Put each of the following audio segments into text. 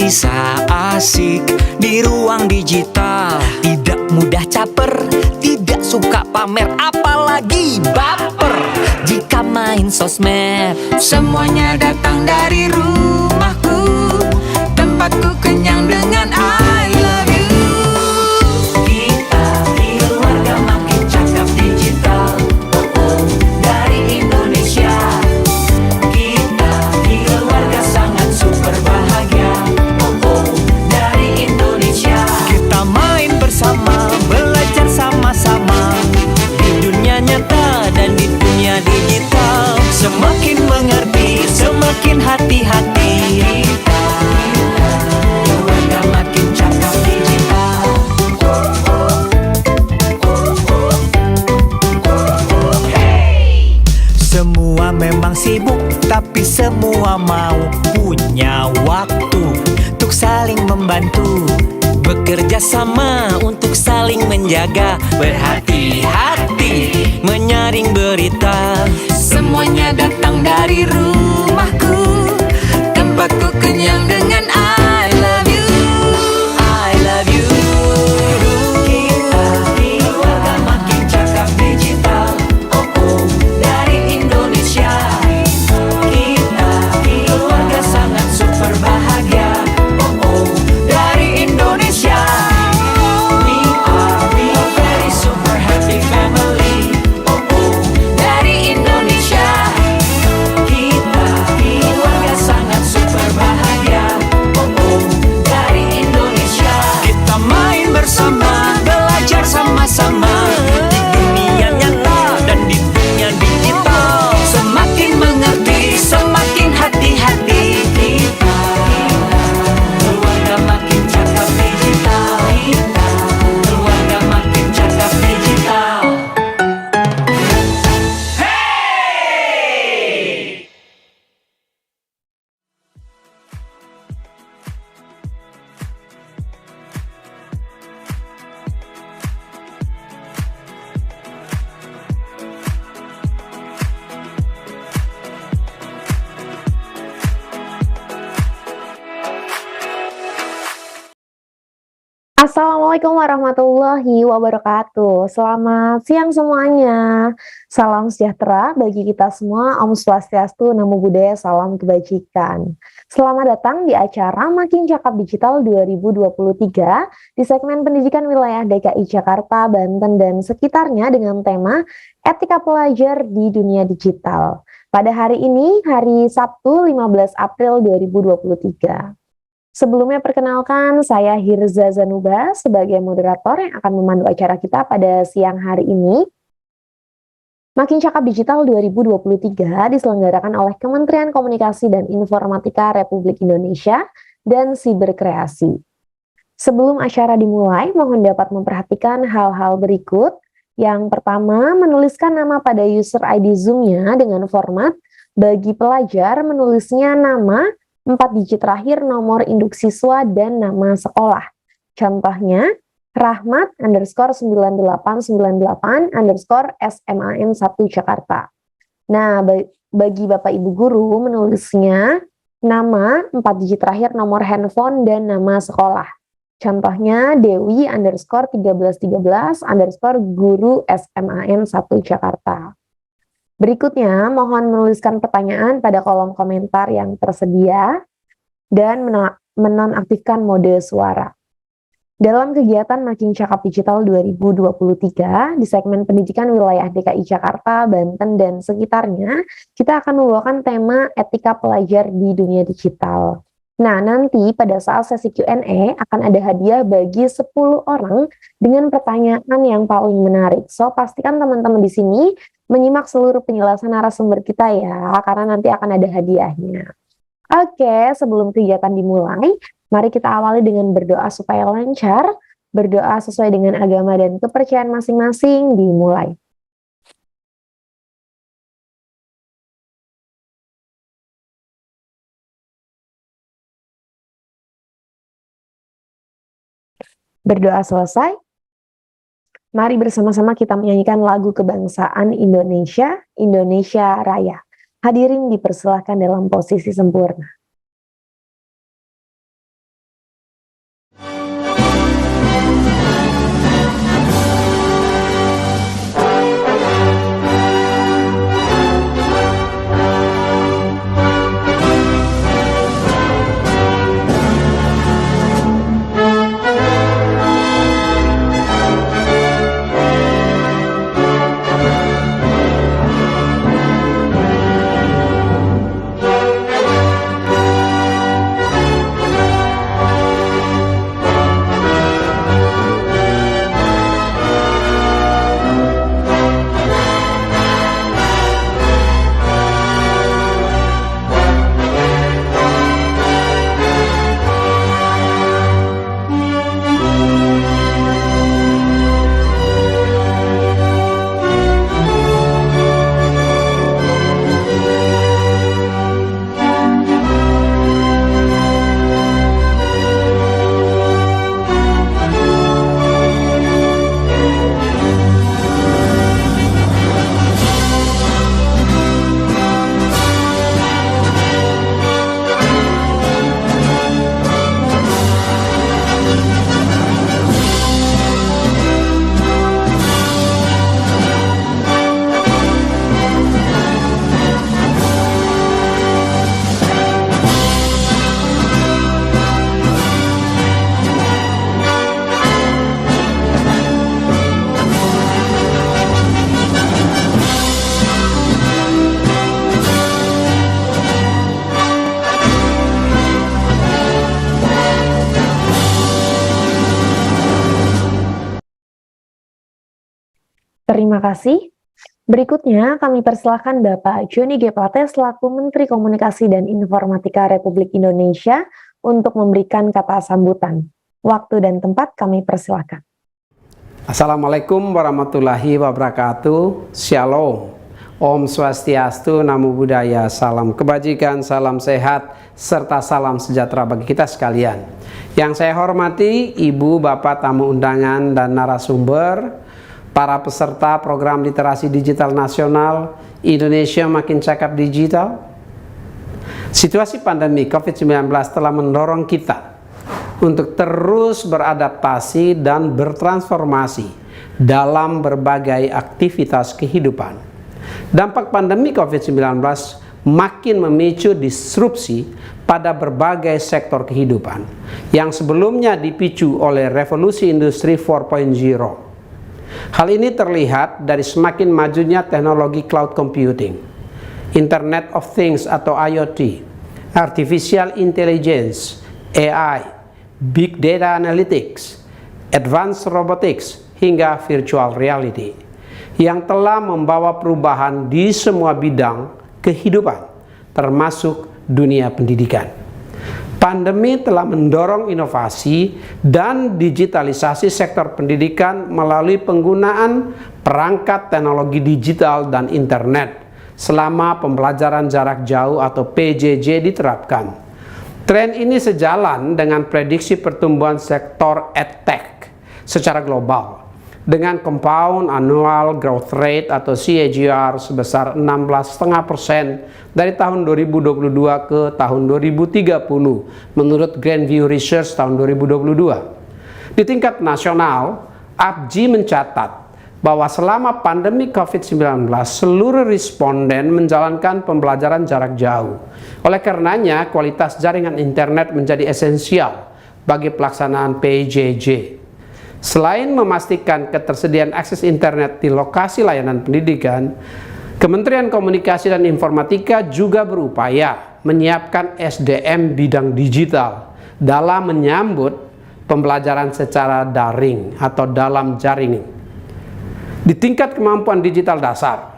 bisa asik di ruang digital. Tidak mudah caper, tidak suka pamer, apalagi baper jika main sosmed. Semuanya datang dari rumahku, tempatku kenyang dengan I love you. Kita keluarga makin cakap digital, dari Indonesia. Kita keluarga sangat super bahagia, dari Indonesia. Kita main bersama, belajar sama-sama di dunia nyata dan di dunia digital. Semakin mengerti, semakin hati-hati. Keluarga makin cakap digital. Semua memang sibuk, tapi semua mau punya waktu untuk saling membantu, bekerja sama untuk saling menjaga, berhati-hati menyaring berita. Semuanya datang dari rumahku, tempatku kenyang dengan I love you. I love you. Kita keluarga makin cakap digital, dari Indonesia. Kita keluarga sangat super bahagia, dari Indonesia. We are very super happy family, dari Indonesia. Kita keluarga sangat super bahagia, dari Indonesia. Kita main bersama, belajar sama-sama di dunia nyata dan di dunia digital. Semakin mengerti, semakin hati-hati. Kita keluarga makin cakap digital. Kita keluarga makin cakap digital. Assalamualaikum warahmatullahi wabarakatuh. Selamat siang semuanya. Salam sejahtera bagi kita semua. Om Swastiastu, Namo Buddhaya, salam kebajikan. Selamat datang di acara Makin Cakap Digital 2023 di segmen pendidikan wilayah DKI Jakarta, Banten, dan sekitarnya dengan tema Etika Pelajar di Dunia Digital. Pada hari ini, hari Sabtu 15 April 2023. Sebelumnya perkenalkan, saya Hirza Zanuba sebagai moderator yang akan memandu acara kita pada siang hari ini. Makin Cakap Digital 2023 diselenggarakan oleh Kementerian Komunikasi dan Informatika Republik Indonesia dan Siberkreasi. Sebelum acara dimulai, mohon dapat memperhatikan hal-hal berikut. Yang pertama, menuliskan nama pada user ID Zoom-nya dengan format bagi pelajar menulisnya nama 4 digit terakhir, nomor induk siswa, dan nama sekolah. Contohnya, Rahmat _9898_SMAN1 Jakarta. Nah, bagi Bapak Ibu Guru menulisnya nama 4 digit terakhir, nomor handphone, dan nama sekolah. Contohnya, Dewi _1313_guru SMAN1 Jakarta. Berikutnya, mohon menuliskan pertanyaan pada kolom komentar yang tersedia dan menonaktifkan mode suara. Dalam kegiatan Makin Cakap Digital 2023 di segmen pendidikan wilayah DKI Jakarta, Banten, dan sekitarnya, kita akan membawakan tema etika pelajar di dunia digital. Nah, nanti pada saat sesi Q&A akan ada hadiah bagi 10 orang dengan pertanyaan yang paling menarik. So, pastikan teman-teman di sini menyimak seluruh penjelasan narasumber kita ya, karena nanti akan ada hadiahnya. Oke, sebelum kegiatan dimulai, mari kita awali dengan berdoa supaya lancar. Berdoa sesuai dengan agama dan kepercayaan masing-masing dimulai. Berdoa selesai. Mari bersama-sama kita menyanyikan lagu kebangsaan Indonesia, Indonesia Raya. Hadirin dipersilahkan dalam posisi sempurna. Terima kasih. Berikutnya kami persilahkan Bapak Joni G. Plate selaku Menteri Komunikasi dan Informatika Republik Indonesia untuk memberikan kata sambutan. Waktu dan tempat kami persilahkan. Assalamualaikum warahmatullahi wabarakatuh. Shalom. Om Swastiastu, Namo Buddhaya, salam kebajikan, salam sehat, serta salam sejahtera bagi kita sekalian. Yang saya hormati Ibu, Bapak, tamu undangan, dan narasumber, para peserta program literasi digital nasional Indonesia Makin Cakap Digital. Situasi pandemi COVID-19 telah mendorong kita untuk terus beradaptasi dan bertransformasi dalam berbagai aktivitas kehidupan. Dampak pandemi COVID-19 makin memicu disrupsi pada berbagai sektor kehidupan yang sebelumnya dipicu oleh revolusi industri 4.0. Hal ini terlihat dari semakin majunya teknologi cloud computing, Internet of Things atau IoT, Artificial Intelligence, AI, Big Data Analytics, Advanced Robotics, hingga Virtual Reality, yang telah membawa perubahan di semua bidang kehidupan, termasuk dunia pendidikan. Pandemi telah mendorong inovasi dan digitalisasi sektor pendidikan melalui penggunaan perangkat teknologi digital dan internet selama pembelajaran jarak jauh atau PJJ diterapkan. Tren ini sejalan dengan prediksi pertumbuhan sektor edtech secara global dengan compound annual growth rate atau CAGR sebesar 16,5% dari tahun 2022 ke tahun 2030 menurut Grandview Research tahun 2022. Di tingkat nasional, APJI mencatat bahwa selama pandemi COVID-19 seluruh responden menjalankan pembelajaran jarak jauh. Oleh karenanya, kualitas jaringan internet menjadi esensial bagi pelaksanaan PJJ. Selain memastikan ketersediaan akses internet di lokasi layanan pendidikan, Kementerian Komunikasi dan Informatika juga berupaya menyiapkan SDM bidang digital dalam menyambut pembelajaran secara daring atau dalam jaring. Di tingkat kemampuan digital dasar,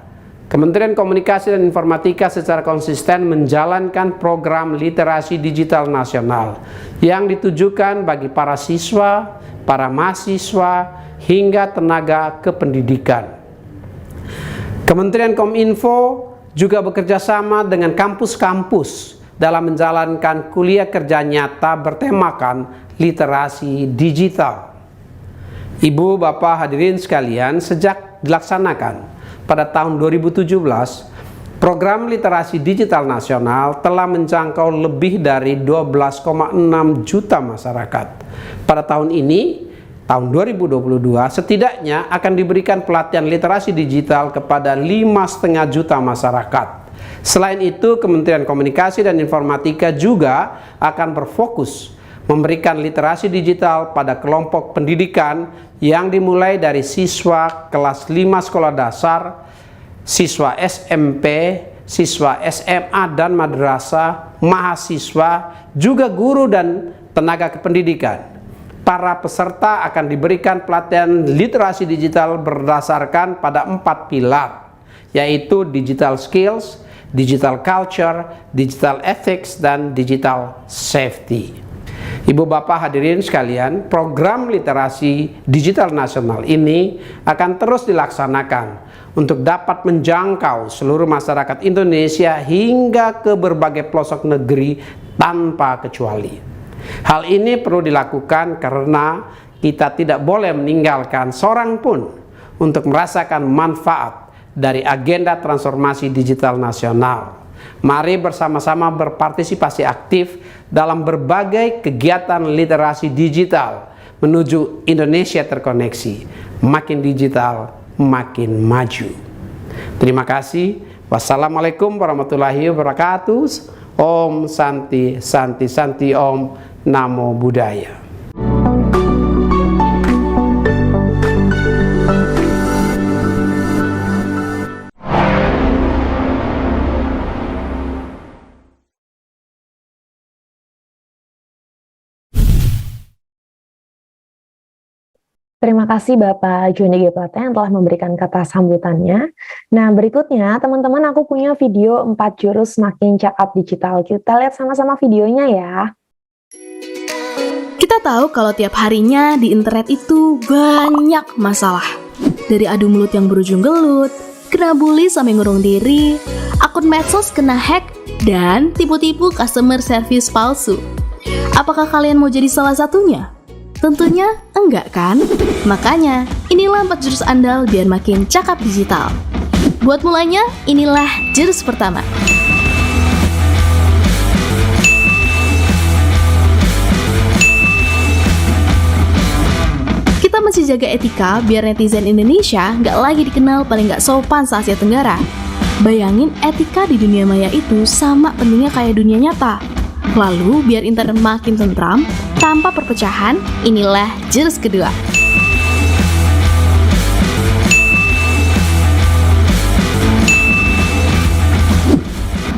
Kementerian Komunikasi dan Informatika secara konsisten menjalankan program literasi digital nasional yang ditujukan bagi para siswa, para mahasiswa, hingga tenaga kependidikan. Kementerian Kominfo juga bekerja sama dengan kampus-kampus dalam menjalankan kuliah kerja nyata bertemakan literasi digital. Ibu, Bapak, hadirin sekalian, sejak dilaksanakan pada tahun 2017, program literasi digital nasional telah menjangkau lebih dari 12,6 juta masyarakat. Pada tahun ini, tahun 2022, setidaknya akan diberikan pelatihan literasi digital kepada 5,5 juta masyarakat. Selain itu, Kementerian Komunikasi dan Informatika juga akan berfokus memberikan literasi digital pada kelompok pendidikan yang dimulai dari siswa kelas 5 sekolah dasar, siswa SMP, siswa SMA dan madrasah, mahasiswa, juga guru dan tenaga kependidikan. Para peserta akan diberikan pelatihan literasi digital berdasarkan pada 4 pilar, yaitu digital skills, digital culture, digital ethics, dan digital safety. Ibu, Bapak, hadirin sekalian, program literasi digital nasional ini akan terus dilaksanakan untuk dapat menjangkau seluruh masyarakat Indonesia hingga ke berbagai pelosok negeri tanpa kecuali. Hal ini perlu dilakukan karena kita tidak boleh meninggalkan seorang pun untuk merasakan manfaat dari agenda transformasi digital nasional. Mari bersama-sama berpartisipasi aktif dalam berbagai kegiatan literasi digital menuju Indonesia terkoneksi, makin digital, makin maju. Terima kasih. Wassalamualaikum warahmatullahi wabarakatuh. Om Santi Santi Santi Om. Namo Buddhaya. Terima kasih Bapak Joni G. Plata yang telah memberikan kata sambutannya. Nah, berikutnya teman-teman aku punya video 4 jurus makin cakap digital. Kita lihat sama-sama videonya ya. Kita tahu kalau tiap harinya di internet itu banyak masalah. Dari adu mulut yang berujung gelut, kena bully sampai ngurung diri, akun medsos kena hack, dan tipu-tipu customer service palsu. Apakah kalian mau jadi salah satunya? Tentunya enggak kan? Makanya, inilah 4 jurus andal biar makin cakap digital. Buat mulanya, inilah jurus pertama. Kita mesti jaga etika biar netizen Indonesia nggak lagi dikenal paling nggak sopan se-Asia Tenggara. Bayangin etika di dunia maya itu sama pentingnya kayak dunia nyata. Lalu, biar internet makin tentram, tanpa perpecahan, inilah jurus kedua.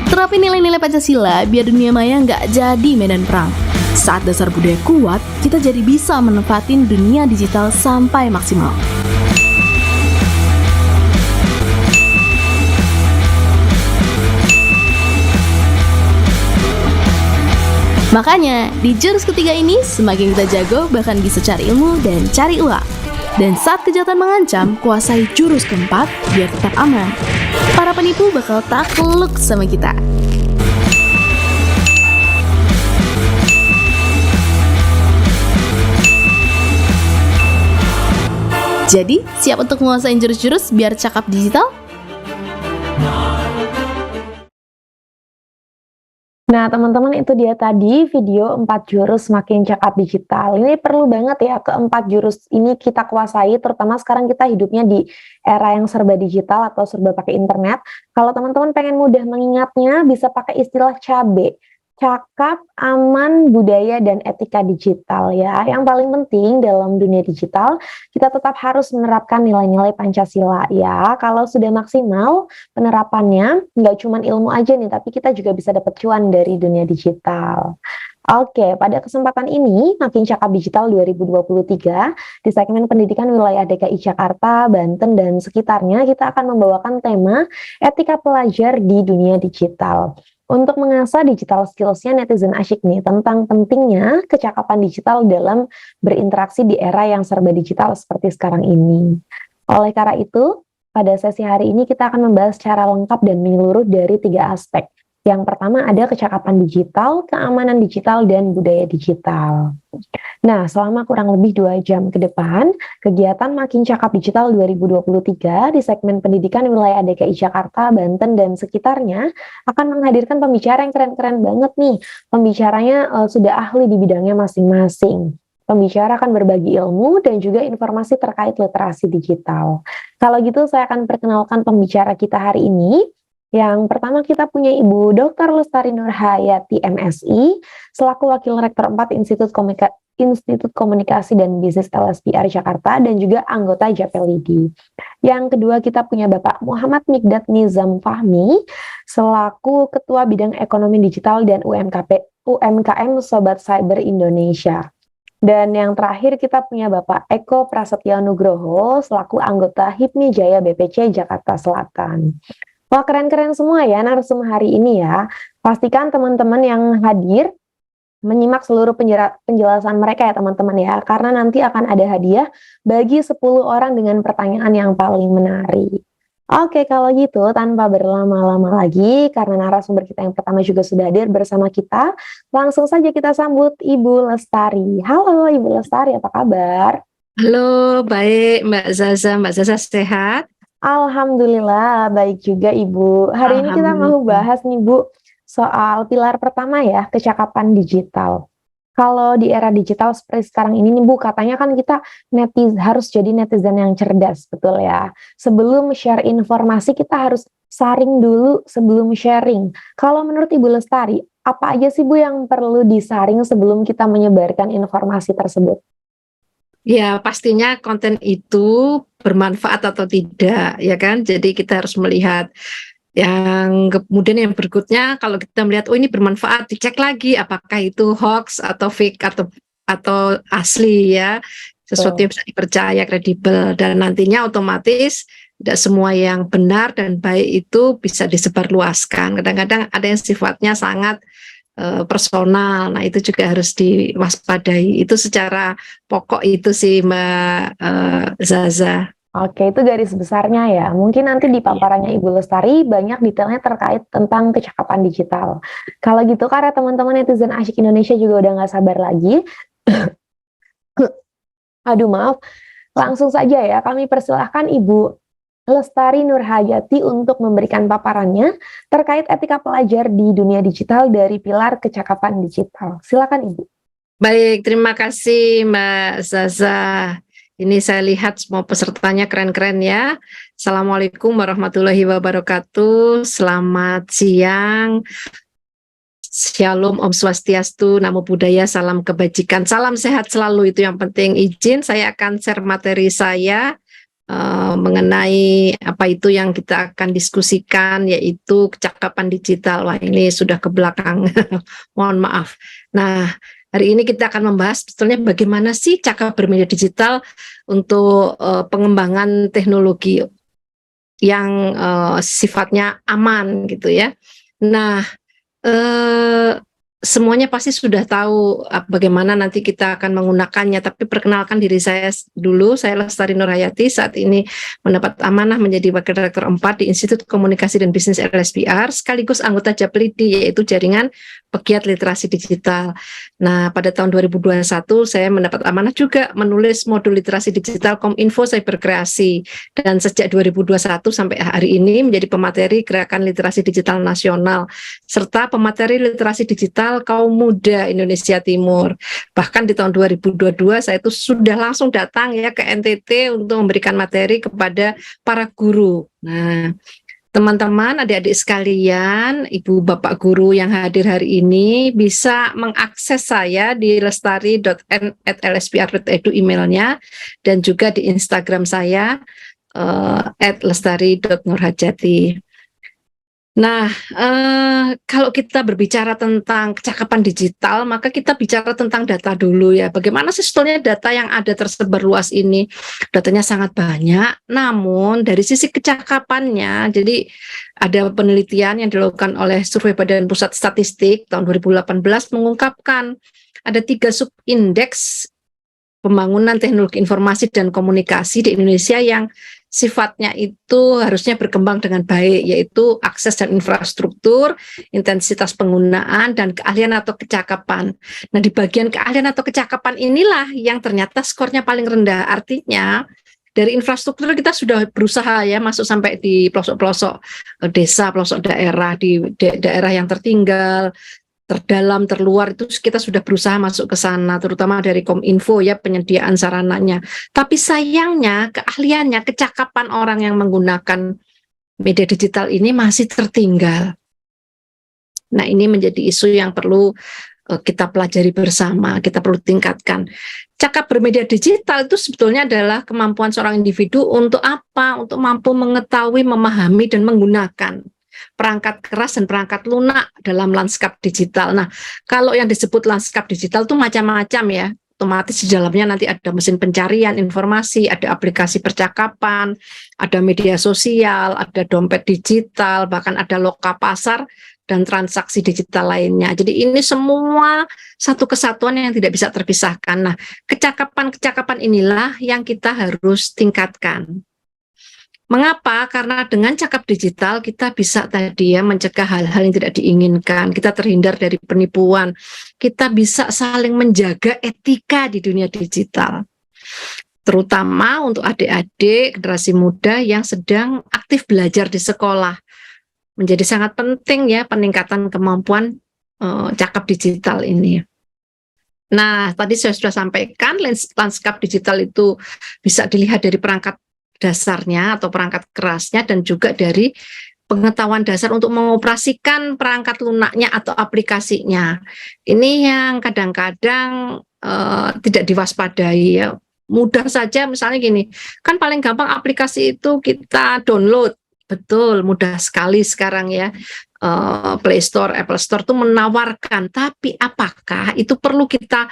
Terapi nilai-nilai Pancasila biar dunia maya nggak jadi medan perang. Saat dasar budaya kuat, kita jadi bisa menempatin dunia digital sampai maksimal. Makanya, di jurus ketiga ini, semakin kita jago, bahkan bisa cari ilmu dan cari uang. Dan saat kejahatan mengancam, kuasai jurus keempat biar tetap aman. Para penipu bakal takluk sama kita. Jadi, siap untuk menguasain jurus-jurus biar cakap digital? Nah, teman-teman itu dia tadi video 4 jurus makin cakap digital. Ini perlu banget ya keempat jurus ini kita kuasai, terutama sekarang kita hidupnya di era yang serba digital atau serba pakai internet. Kalau teman-teman pengen mudah mengingatnya, bisa pakai istilah CABE. Cakap, aman, budaya, dan etika digital ya. Yang paling penting dalam dunia digital, kita tetap harus menerapkan nilai-nilai Pancasila ya. Kalau sudah maksimal penerapannya, nggak cuma ilmu aja nih, tapi kita juga bisa dapat cuan dari dunia digital. Oke, pada kesempatan ini, Makin Cakap Digital 2023, di segmen pendidikan wilayah DKI Jakarta, Banten, dan sekitarnya, kita akan membawakan tema etika pelajar di dunia digital. Untuk mengasah digital skills-nya netizen asyik nih tentang pentingnya kecakapan digital dalam berinteraksi di era yang serba digital seperti sekarang ini. Oleh karena itu, pada sesi hari ini kita akan membahas secara lengkap dan menyeluruh dari 3 aspek. Yang pertama ada kecakapan digital, keamanan digital, dan budaya digital. Nah, selama kurang lebih 2 jam ke depan, kegiatan Makin Cakap Digital 2023 di segmen pendidikan wilayah DKI Jakarta, Banten, dan sekitarnya akan menghadirkan pembicara yang keren-keren banget nih. Pembicaranya sudah ahli di bidangnya masing-masing. Pembicara akan berbagi ilmu dan juga informasi terkait literasi digital. Kalau gitu, saya akan perkenalkan pembicara kita hari ini. Yang pertama kita punya Ibu Dr. Lestari Nurhayati MSI selaku Wakil Rektor 4 Institut Komunikasi dan Bisnis LSPR Jakarta dan juga anggota JPLIDI. Yang kedua kita punya Bapak Muhammad Mikdad Nizam Fahmi selaku Ketua Bidang Ekonomi Digital dan UMKM Sobat Cyber Indonesia. Dan yang terakhir kita punya Bapak Eko Prasetyo Nugroho selaku anggota HIPMI Jaya BPC Jakarta Selatan. Wah, keren-keren semua ya narasumber hari ini ya. Pastikan teman-teman yang hadir menyimak seluruh penjelasan mereka ya teman-teman ya. Karena nanti akan ada hadiah bagi 10 orang dengan pertanyaan yang paling menarik. Oke, kalau gitu tanpa berlama-lama lagi, karena narasumber kita yang pertama juga sudah hadir bersama kita, langsung saja kita sambut Ibu Lestari. Halo Ibu Lestari, apa kabar? Halo, baik Mbak Zaza. Mbak Zaza sehat? Alhamdulillah, baik juga Ibu. Hari ini kita mau bahas nih Bu, soal pilar pertama ya, kecakapan digital. Kalau di era digital seperti sekarang ini nih Bu, katanya kan kita harus jadi netizen yang cerdas, betul ya. Sebelum share informasi, kita harus saring dulu sebelum sharing. Kalau menurut Ibu Lestari, apa aja sih Bu yang perlu disaring sebelum kita menyebarkan informasi tersebut? Ya, pastinya konten itu bermanfaat atau tidak, ya kan? Jadi kita harus melihat yang kemudian yang berikutnya, kalau kita melihat oh ini bermanfaat, dicek lagi apakah itu hoax atau fake atau asli ya. sesuatu yang bisa dipercaya, kredibel, dan nantinya otomatis tidak semua yang benar dan baik itu bisa disebarluaskan. Kadang-kadang ada yang sifatnya sangat personal, nah itu juga harus diwaspadai. Itu secara pokok itu sih Mbak Zaza. Oke, itu garis besarnya ya. Mungkin nanti di paparannya Ibu Lestari banyak detailnya terkait tentang kecakapan digital. Kalau gitu, karena teman-teman netizen asyik Indonesia juga udah nggak sabar lagi. Aduh maaf, langsung saja ya kami persilahkan Ibu Lestari Nurhayati untuk memberikan paparannya terkait etika pelajar di dunia digital dari pilar kecakapan digital. Silakan Ibu. Baik, terima kasih Mbak Zaza. Ini saya lihat semua pesertanya keren-keren ya. Assalamualaikum warahmatullahi wabarakatuh. Selamat siang. Shalom, Om Swastiastu, Namo Buddhaya, salam kebajikan, salam sehat selalu, itu yang penting. Izin saya akan share materi saya mengenai apa itu yang kita akan diskusikan, yaitu kecakapan digital. Wah, ini sudah ke belakang, mohon maaf. Nah, hari ini kita akan membahas sebetulnya bagaimana sih cakap bermedia digital untuk pengembangan teknologi yang sifatnya aman gitu ya. Nah, semuanya pasti sudah tahu bagaimana nanti kita akan menggunakannya, tapi perkenalkan diri saya dulu. Saya Lestari Nurhayati, saat ini mendapat amanah menjadi Wakil Rektor 4 di Institut Komunikasi dan Bisnis LSPR, sekaligus anggota JAPLIDI, yaitu Jaringan Pegiat Literasi Digital. Nah, pada tahun 2021 saya mendapat amanah juga menulis modul literasi digital Kominfo Cyberkreasi, dan sejak 2021 sampai hari ini menjadi pemateri Gerakan Literasi Digital Nasional, serta pemateri literasi digital kaum muda Indonesia Timur. Bahkan di tahun 2022 saya itu sudah langsung datang ya ke NTT untuk memberikan materi kepada para guru. Nah, teman-teman, adik-adik sekalian, ibu bapak guru yang hadir hari ini bisa mengakses saya di lestari.n@lspr.edu emailnya, dan juga di Instagram saya @lestari.nurhajati. Nah, kalau kita berbicara tentang kecakapan digital, maka kita bicara tentang data dulu ya. Bagaimana sih sebetulnya data yang ada tersebar luas ini? Datanya sangat banyak, namun dari sisi kecakapannya, jadi ada penelitian yang dilakukan oleh Survei Badan Pusat Statistik tahun 2018 mengungkapkan ada 3 subindeks pembangunan teknologi informasi dan komunikasi di Indonesia yang sifatnya itu harusnya berkembang dengan baik, yaitu akses dan infrastruktur, intensitas penggunaan, dan keahlian atau kecakapan. Nah, di bagian keahlian atau kecakapan inilah yang ternyata skornya paling rendah. Artinya dari infrastruktur kita sudah berusaha ya masuk sampai di pelosok-pelosok desa, pelosok daerah, di daerah yang tertinggal, terdalam, terluar, itu kita sudah berusaha masuk ke sana, terutama dari Kominfo ya, penyediaan sarananya. Tapi sayangnya keahliannya, kecakapan orang yang menggunakan media digital ini masih tertinggal. Nah, ini menjadi isu yang perlu kita pelajari bersama, kita perlu tingkatkan. Cakap bermedia digital itu sebetulnya adalah kemampuan seorang individu untuk apa? Untuk mampu mengetahui, memahami, dan menggunakan perangkat keras dan perangkat lunak dalam lanskap digital. Nah, kalau yang disebut lanskap digital itu macam-macam ya. Otomatis di dalamnya nanti ada mesin pencarian informasi, ada aplikasi percakapan, ada media sosial, ada dompet digital, bahkan ada loka pasar dan transaksi digital lainnya. Jadi ini semua satu kesatuan yang tidak bisa terpisahkan. Nah, kecakapan-kecakapan inilah yang kita harus tingkatkan. Mengapa? Karena dengan cakap digital kita bisa tadi ya mencegah hal-hal yang tidak diinginkan, kita terhindar dari penipuan, kita bisa saling menjaga etika di dunia digital. Terutama untuk adik-adik generasi muda yang sedang aktif belajar di sekolah. Menjadi sangat penting ya peningkatan kemampuan cakap digital ini. Nah, tadi saya sudah sampaikan lanskap digital itu bisa dilihat dari perangkat dasarnya atau perangkat kerasnya, dan juga dari pengetahuan dasar untuk mengoperasikan perangkat lunaknya atau aplikasinya. Ini yang kadang-kadang tidak diwaspadai ya. Mudah saja misalnya gini, kan paling gampang aplikasi itu kita download. Betul, mudah sekali sekarang ya. Play Store, Apple Store itu menawarkan, tapi apakah itu perlu kita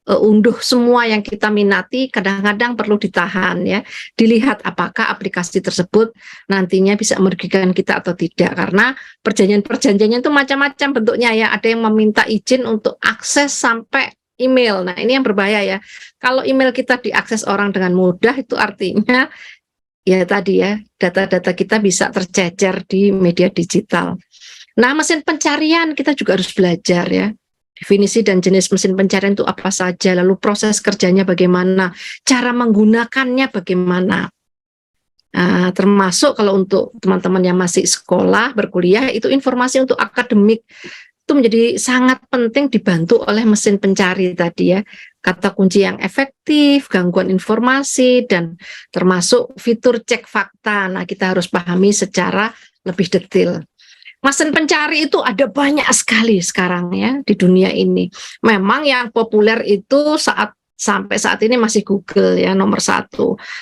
unduh semua yang kita minati, kadang-kadang perlu ditahan ya, dilihat apakah aplikasi tersebut nantinya bisa merugikan kita atau tidak, karena perjanjian-perjanjiannya itu macam-macam bentuknya ya, ada yang meminta izin untuk akses sampai email. Nah ini yang berbahaya ya, kalau email kita diakses orang dengan mudah itu artinya ya tadi ya, data-data kita bisa tercecer di media digital. Nah mesin pencarian kita juga harus belajar ya, definisi dan jenis mesin pencarian itu apa saja, lalu proses kerjanya bagaimana, cara menggunakannya bagaimana. Termasuk kalau untuk teman-teman yang masih sekolah, berkuliah, itu informasi untuk akademik itu menjadi sangat penting dibantu oleh mesin pencari tadi ya. Kata kunci yang efektif, gangguan informasi, dan termasuk fitur cek fakta. Nah, kita harus pahami secara lebih detail. Mesin pencari itu ada banyak sekali sekarang ya di dunia ini. Memang yang populer itu sampai saat ini masih Google ya nomor 1.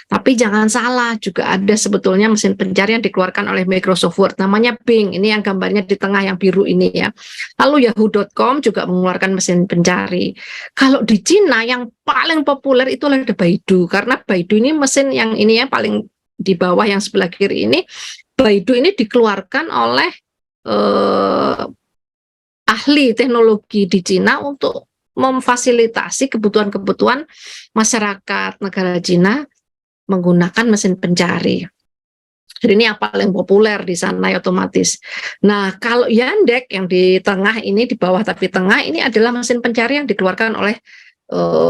Tapi jangan salah, juga ada sebetulnya mesin pencari yang dikeluarkan oleh Microsoft Word, namanya Bing. Ini yang gambarnya di tengah yang biru ini ya. Lalu Yahoo.com juga mengeluarkan mesin pencari. Kalau di Cina yang paling populer itu ada Baidu, karena Baidu ini mesin yang ini ya paling di bawah yang sebelah kiri ini. Baidu ini dikeluarkan oleh ahli teknologi di Cina untuk memfasilitasi kebutuhan-kebutuhan masyarakat negara Cina menggunakan mesin pencari. Jadi ini yang paling populer di sana ya otomatis. Nah kalau Yandex yang di tengah ini, di bawah tapi tengah, ini adalah mesin pencari yang dikeluarkan oleh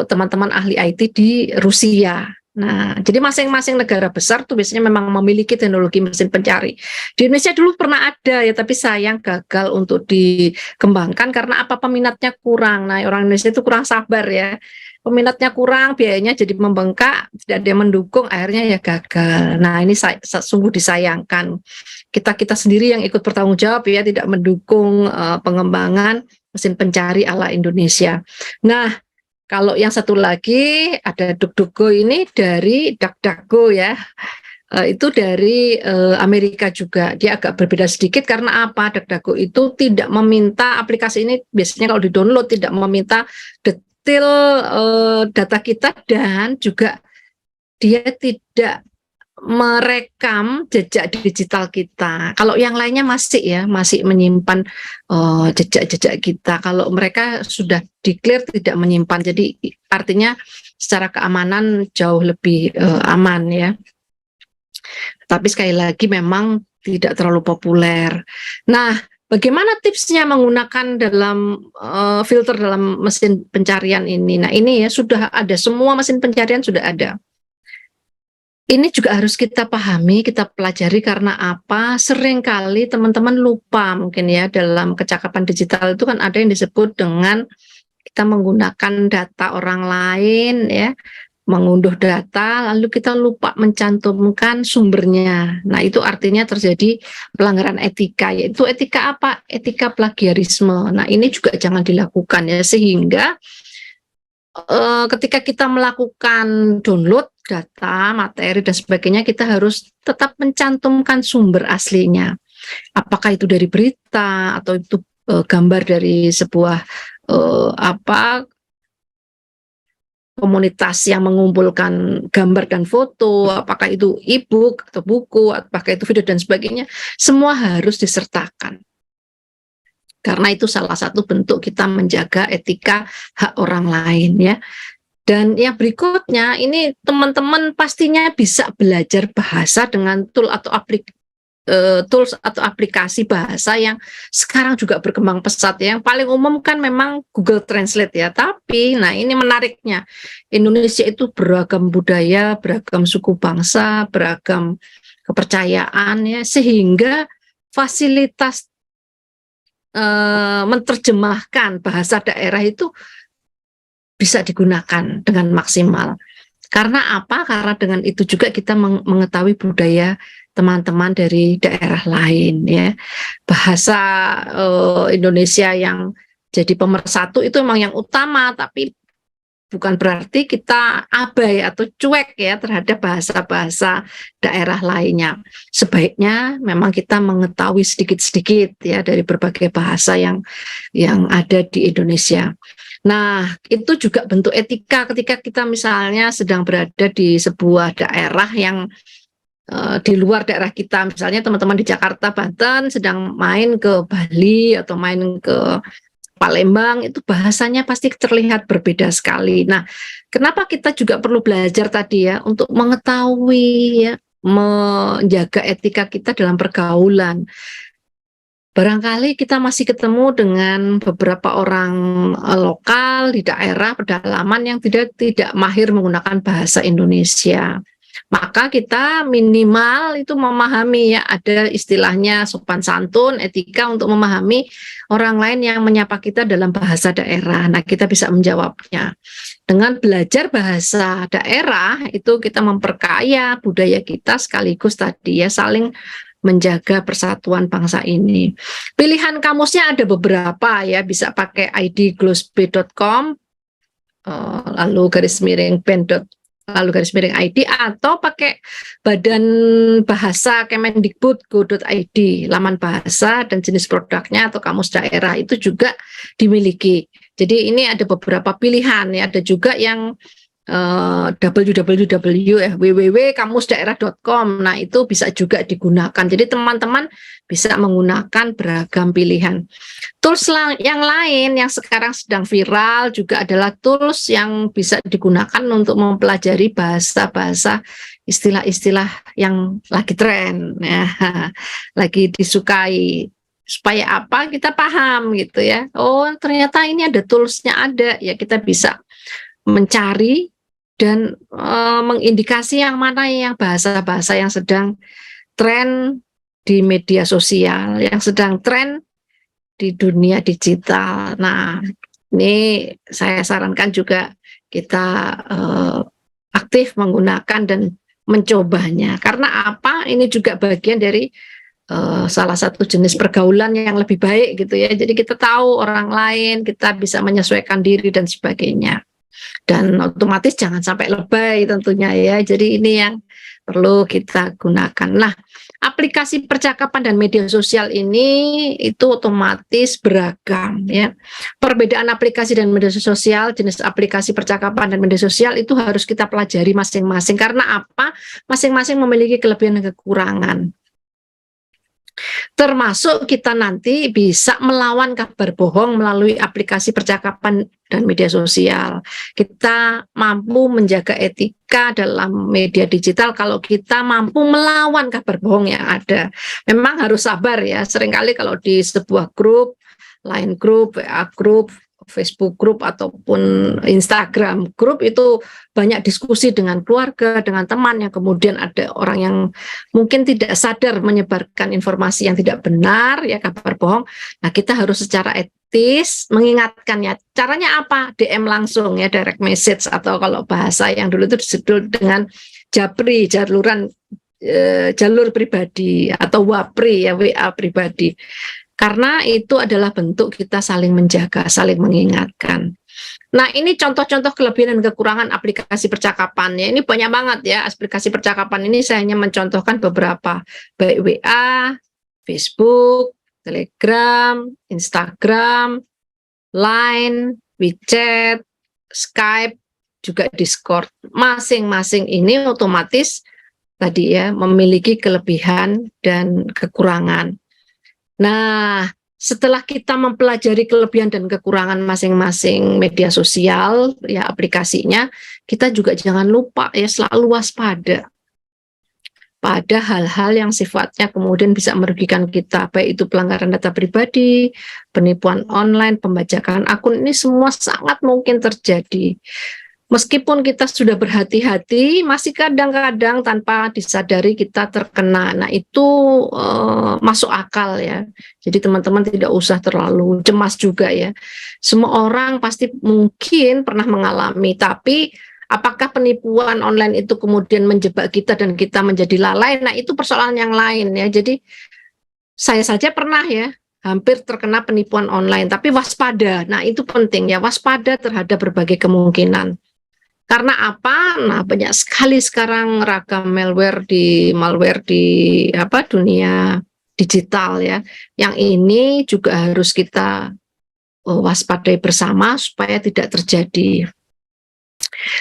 teman-teman ahli IT di Rusia. Nah, jadi masing-masing negara besar tuh biasanya memang memiliki teknologi mesin pencari. Di Indonesia dulu pernah ada ya, tapi sayang gagal untuk dikembangkan karena apa, peminatnya kurang. Nah, orang Indonesia itu kurang sabar ya. Peminatnya kurang, biayanya jadi membengkak, tidak ada yang mendukung, akhirnya ya gagal. Nah, ini sungguh disayangkan. Kita sendiri yang ikut bertanggung jawab ya, tidak mendukung pengembangan mesin pencari ala Indonesia. Nah, kalau yang satu lagi ada DuckDuckGo, ini dari DuckDuckGo ya, itu dari Amerika juga. Dia agak berbeda sedikit karena apa? DuckDuckGo itu tidak meminta, aplikasi ini biasanya kalau di-download tidak meminta detail data kita, dan juga dia tidak merekam jejak digital kita. Kalau yang lainnya masih ya, masih menyimpan jejak-jejak kita. Kalau mereka sudah declare tidak menyimpan, jadi artinya secara keamanan jauh lebih aman ya. Tapi sekali lagi memang tidak terlalu populer. Nah, bagaimana tipsnya menggunakan dalam filter dalam mesin pencarian ini? Nah, ini ya sudah ada, semua mesin pencarian sudah ada. Ini juga harus kita pahami, kita pelajari, karena apa? Seringkali teman-teman lupa mungkin ya, dalam kecakapan digital itu kan ada yang disebut dengan kita menggunakan data orang lain ya, mengunduh data lalu kita lupa mencantumkan sumbernya. Nah, itu artinya terjadi pelanggaran etika, yaitu etika apa? Etika plagiarisme. Nah, ini juga jangan dilakukan ya, sehingga ketika kita melakukan download data, materi dan sebagainya, kita harus tetap mencantumkan sumber aslinya. Apakah itu dari berita atau itu gambar dari sebuah komunitas yang mengumpulkan gambar dan foto, apakah itu e-book atau buku, apakah itu video dan sebagainya, semua harus disertakan. Karena itu salah satu bentuk kita menjaga etika hak orang lain ya. Dan yang berikutnya, ini teman-teman pastinya bisa belajar bahasa dengan tools atau aplikasi bahasa yang sekarang juga berkembang pesat ya. Yang paling umum kan memang Google Translate ya. Tapi, nah ini menariknya, Indonesia itu beragam budaya, beragam suku bangsa, beragam kepercayaan ya, sehingga fasilitas menerjemahkan bahasa daerah itu bisa digunakan dengan maksimal. Karena apa? Karena dengan itu juga kita mengetahui budaya teman-teman dari daerah lain ya. Bahasa Indonesia yang jadi pemersatu itu memang yang utama, tapi bukan berarti kita abai atau cuek ya terhadap bahasa-bahasa daerah lainnya. Sebaiknya memang kita mengetahui sedikit-sedikit ya dari berbagai bahasa yang ada di Indonesia. Nah, itu juga bentuk etika ketika kita misalnya sedang berada di sebuah daerah yang di luar daerah kita, misalnya teman-teman di Jakarta, Banten sedang main ke Bali atau main ke Palembang, itu bahasanya pasti terlihat berbeda sekali. Nah, kenapa kita juga perlu belajar tadi ya, untuk mengetahui ya, menjaga etika kita dalam pergaulan. Barangkali kita masih ketemu dengan beberapa orang lokal di daerah pedalaman yang tidak mahir menggunakan bahasa Indonesia. Maka kita minimal itu memahami ya, ada istilahnya sopan santun, etika untuk memahami orang lain yang menyapa kita dalam bahasa daerah. Nah, kita bisa menjawabnya. Dengan belajar bahasa daerah itu kita memperkaya budaya kita sekaligus tadi ya saling menjaga persatuan bangsa ini. Pilihan kamusnya ada beberapa ya, bisa pakai idglosb.com lalu /pen lalu /id atau pakai badan bahasa Kemendikbud.go.id, laman bahasa dan jenis produknya atau kamus daerah itu juga dimiliki. Jadi ini ada beberapa pilihan ya, ada juga yang www.kamusdaerah.com. Nah, itu bisa juga digunakan. Jadi teman-teman bisa menggunakan beragam pilihan. Tools yang lain yang sekarang sedang viral juga adalah tools yang bisa digunakan untuk mempelajari bahasa-bahasa, istilah-istilah yang lagi tren ya, lagi disukai. Supaya apa? Kita paham gitu ya. Oh, ternyata ini ada toolsnya, ada ya, kita bisa mencari dan mengindikasi yang mana yang bahasa-bahasa yang sedang tren di media sosial, yang sedang tren di dunia digital. Nah, ini saya sarankan juga kita aktif menggunakan dan mencobanya. Karena apa? Ini juga bagian dari salah satu jenis pergaulan yang lebih baik gitu ya. Jadi kita tahu orang lain, kita bisa menyesuaikan diri dan sebagainya. Dan otomatis jangan sampai lebay tentunya ya. Jadi ini yang perlu kita gunakan. Nah, aplikasi percakapan dan media sosial ini itu otomatis beragam ya. Perbedaan aplikasi dan media sosial, jenis aplikasi percakapan dan media sosial itu harus kita pelajari masing-masing. Karena apa? Masing-masing memiliki kelebihan dan kekurangan. Termasuk kita nanti bisa melawan kabar bohong melalui aplikasi percakapan dan media sosial. Kita mampu menjaga etika dalam media digital kalau kita mampu melawan kabar bohong yang ada. Memang harus sabar ya, seringkali kalau di sebuah grup, Line grup, WA grup, Facebook grup ataupun Instagram grup itu banyak diskusi dengan keluarga, dengan teman, yang kemudian ada orang yang mungkin tidak sadar menyebarkan informasi yang tidak benar, ya, kabar bohong. Nah, kita harus secara etis mengingatkannya. Caranya apa? DM langsung ya, direct message, atau kalau bahasa yang dulu itu disebut dengan japri, jalur pribadi, atau wapri ya, WA pribadi. Karena itu adalah bentuk kita saling menjaga, saling mengingatkan. Nah, ini contoh-contoh kelebihan dan kekurangan aplikasi percakapan ya. Ini banyak banget ya, aplikasi percakapan ini saya hanya mencontohkan beberapa. Baik WA, Facebook, Telegram, Instagram, Line, WeChat, Skype, juga Discord. Masing-masing ini otomatis tadi ya memiliki kelebihan dan kekurangan. Nah, setelah kita mempelajari kelebihan dan kekurangan masing-masing media sosial, ya aplikasinya, kita juga jangan lupa ya selalu waspada pada hal-hal yang sifatnya kemudian bisa merugikan kita, baik itu pelanggaran data pribadi, penipuan online, pembajakan akun, ini semua sangat mungkin terjadi. Meskipun kita sudah berhati-hati, masih kadang-kadang tanpa disadari kita terkena. Nah, itu masuk akal ya. Jadi teman-teman tidak usah terlalu cemas juga ya. Semua orang pasti mungkin pernah mengalami, tapi apakah penipuan online itu kemudian menjebak kita dan kita menjadi lalai? Nah, itu persoalan yang lain ya. Jadi saya saja pernah ya, hampir terkena penipuan online, tapi waspada. Nah, itu penting ya, waspada terhadap berbagai kemungkinan. Karena apa? Nah, banyak sekali sekarang ragam malware di dunia digital ya. Yang ini juga harus kita waspadai bersama supaya tidak terjadi.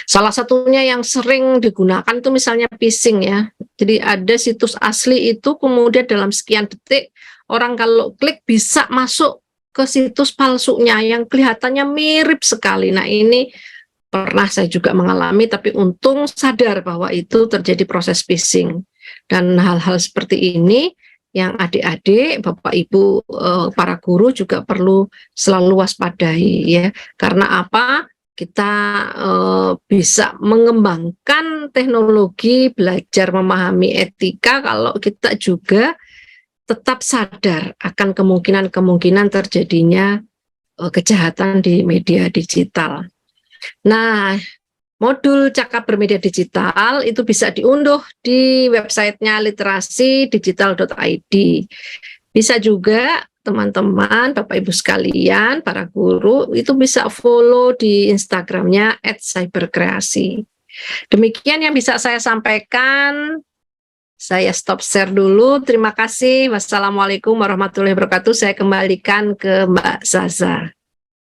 Salah satunya yang sering digunakan itu misalnya phishing ya. Jadi ada situs asli itu kemudian dalam sekian detik orang kalau klik bisa masuk ke situs palsunya yang kelihatannya mirip sekali. Nah, ini pernah saya juga mengalami, tapi untung sadar bahwa itu terjadi proses phishing. Dan hal-hal seperti ini yang adik-adik, Bapak Ibu, para guru juga perlu selalu waspadai ya. Karena apa? Kita bisa mengembangkan teknologi, belajar memahami etika kalau kita juga tetap sadar akan kemungkinan-kemungkinan terjadinya kejahatan di media digital. Nah, modul Cakap Bermedia Digital itu bisa diunduh di websitenya literasidigital.id. Bisa juga teman-teman, Bapak Ibu sekalian, para guru, itu bisa follow di Instagramnya @cyberkreasi. Demikian yang bisa saya sampaikan. Saya stop share dulu. Terima kasih. Wassalamualaikum warahmatullahi wabarakatuh. Saya kembalikan ke Mbak Zaza.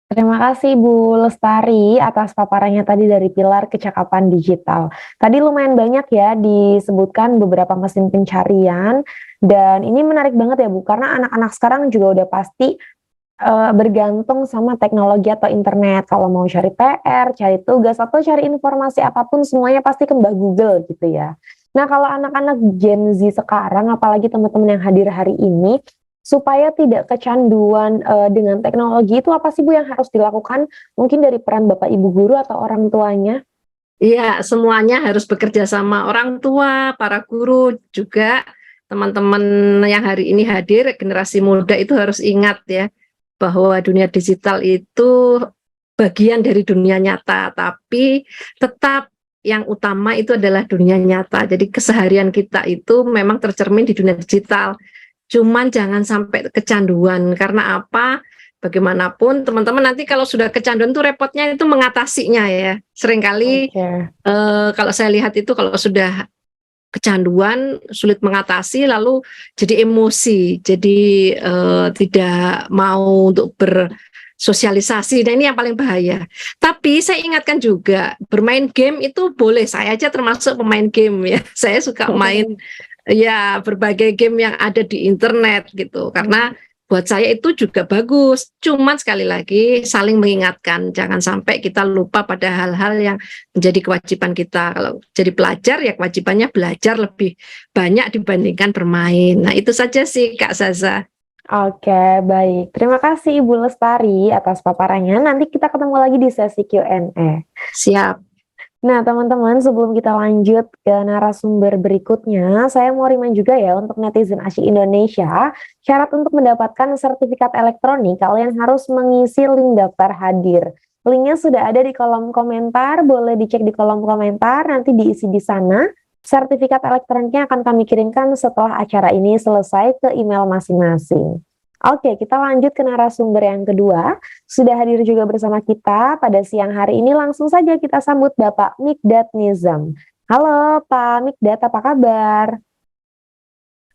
Terima kasih Bu Lestari atas paparannya tadi dari pilar kecakapan digital. Tadi lumayan banyak ya disebutkan beberapa mesin pencarian, dan ini menarik banget ya Bu, karena anak-anak sekarang juga udah pasti bergantung sama teknologi atau internet. Kalau mau cari PR, cari tugas, atau cari informasi apapun semuanya pasti ke Mbak Google gitu ya. Nah, kalau anak-anak Gen Z sekarang, apalagi teman-teman yang hadir hari ini, supaya tidak kecanduan dengan teknologi, itu apa sih Bu yang harus dilakukan? Mungkin dari peran Bapak Ibu guru atau orang tuanya? Iya, semuanya harus bekerja sama, orang tua, para guru, juga teman-teman yang hari ini hadir, generasi muda itu harus ingat ya, bahwa dunia digital itu bagian dari dunia nyata, tapi tetap yang utama itu adalah dunia nyata. Jadi keseharian kita itu memang tercermin di dunia digital. Cuman jangan sampai kecanduan, karena apa? Bagaimanapun teman-teman nanti kalau sudah kecanduan tuh repotnya itu mengatasinya ya. Seringkali kalau saya lihat itu kalau sudah kecanduan sulit mengatasi, lalu jadi emosi, jadi tidak mau untuk bersosialisasi. Nah, ini yang paling bahaya. Tapi saya ingatkan juga, bermain game itu boleh. Saya aja termasuk pemain game ya. Saya suka main ya berbagai game yang ada di internet gitu, karena buat saya itu juga bagus. Cuman sekali lagi saling mengingatkan, jangan sampai kita lupa pada hal-hal yang menjadi kewajiban kita. Kalau jadi pelajar ya kewajibannya belajar lebih banyak dibandingkan bermain. Nah, itu saja sih Kak Zaza. Oke, baik. Terima kasih Ibu Lestari atas paparannya. Nanti kita ketemu lagi di sesi Q&A. Siap. Nah, teman-teman, sebelum kita lanjut ke narasumber berikutnya, saya mau remind juga ya untuk netizen Asyik Indonesia, syarat untuk mendapatkan sertifikat elektronik, kalian harus mengisi link daftar hadir. Linknya sudah ada di kolom komentar, boleh dicek di kolom komentar, nanti diisi di sana. Sertifikat elektroniknya akan kami kirimkan setelah acara ini selesai ke email masing-masing. Oke, kita lanjut ke narasumber yang kedua. Sudah hadir juga bersama kita pada siang hari ini. Langsung saja kita sambut Bapak Mikdad Nizam. Halo Pak Mikdad, apa kabar?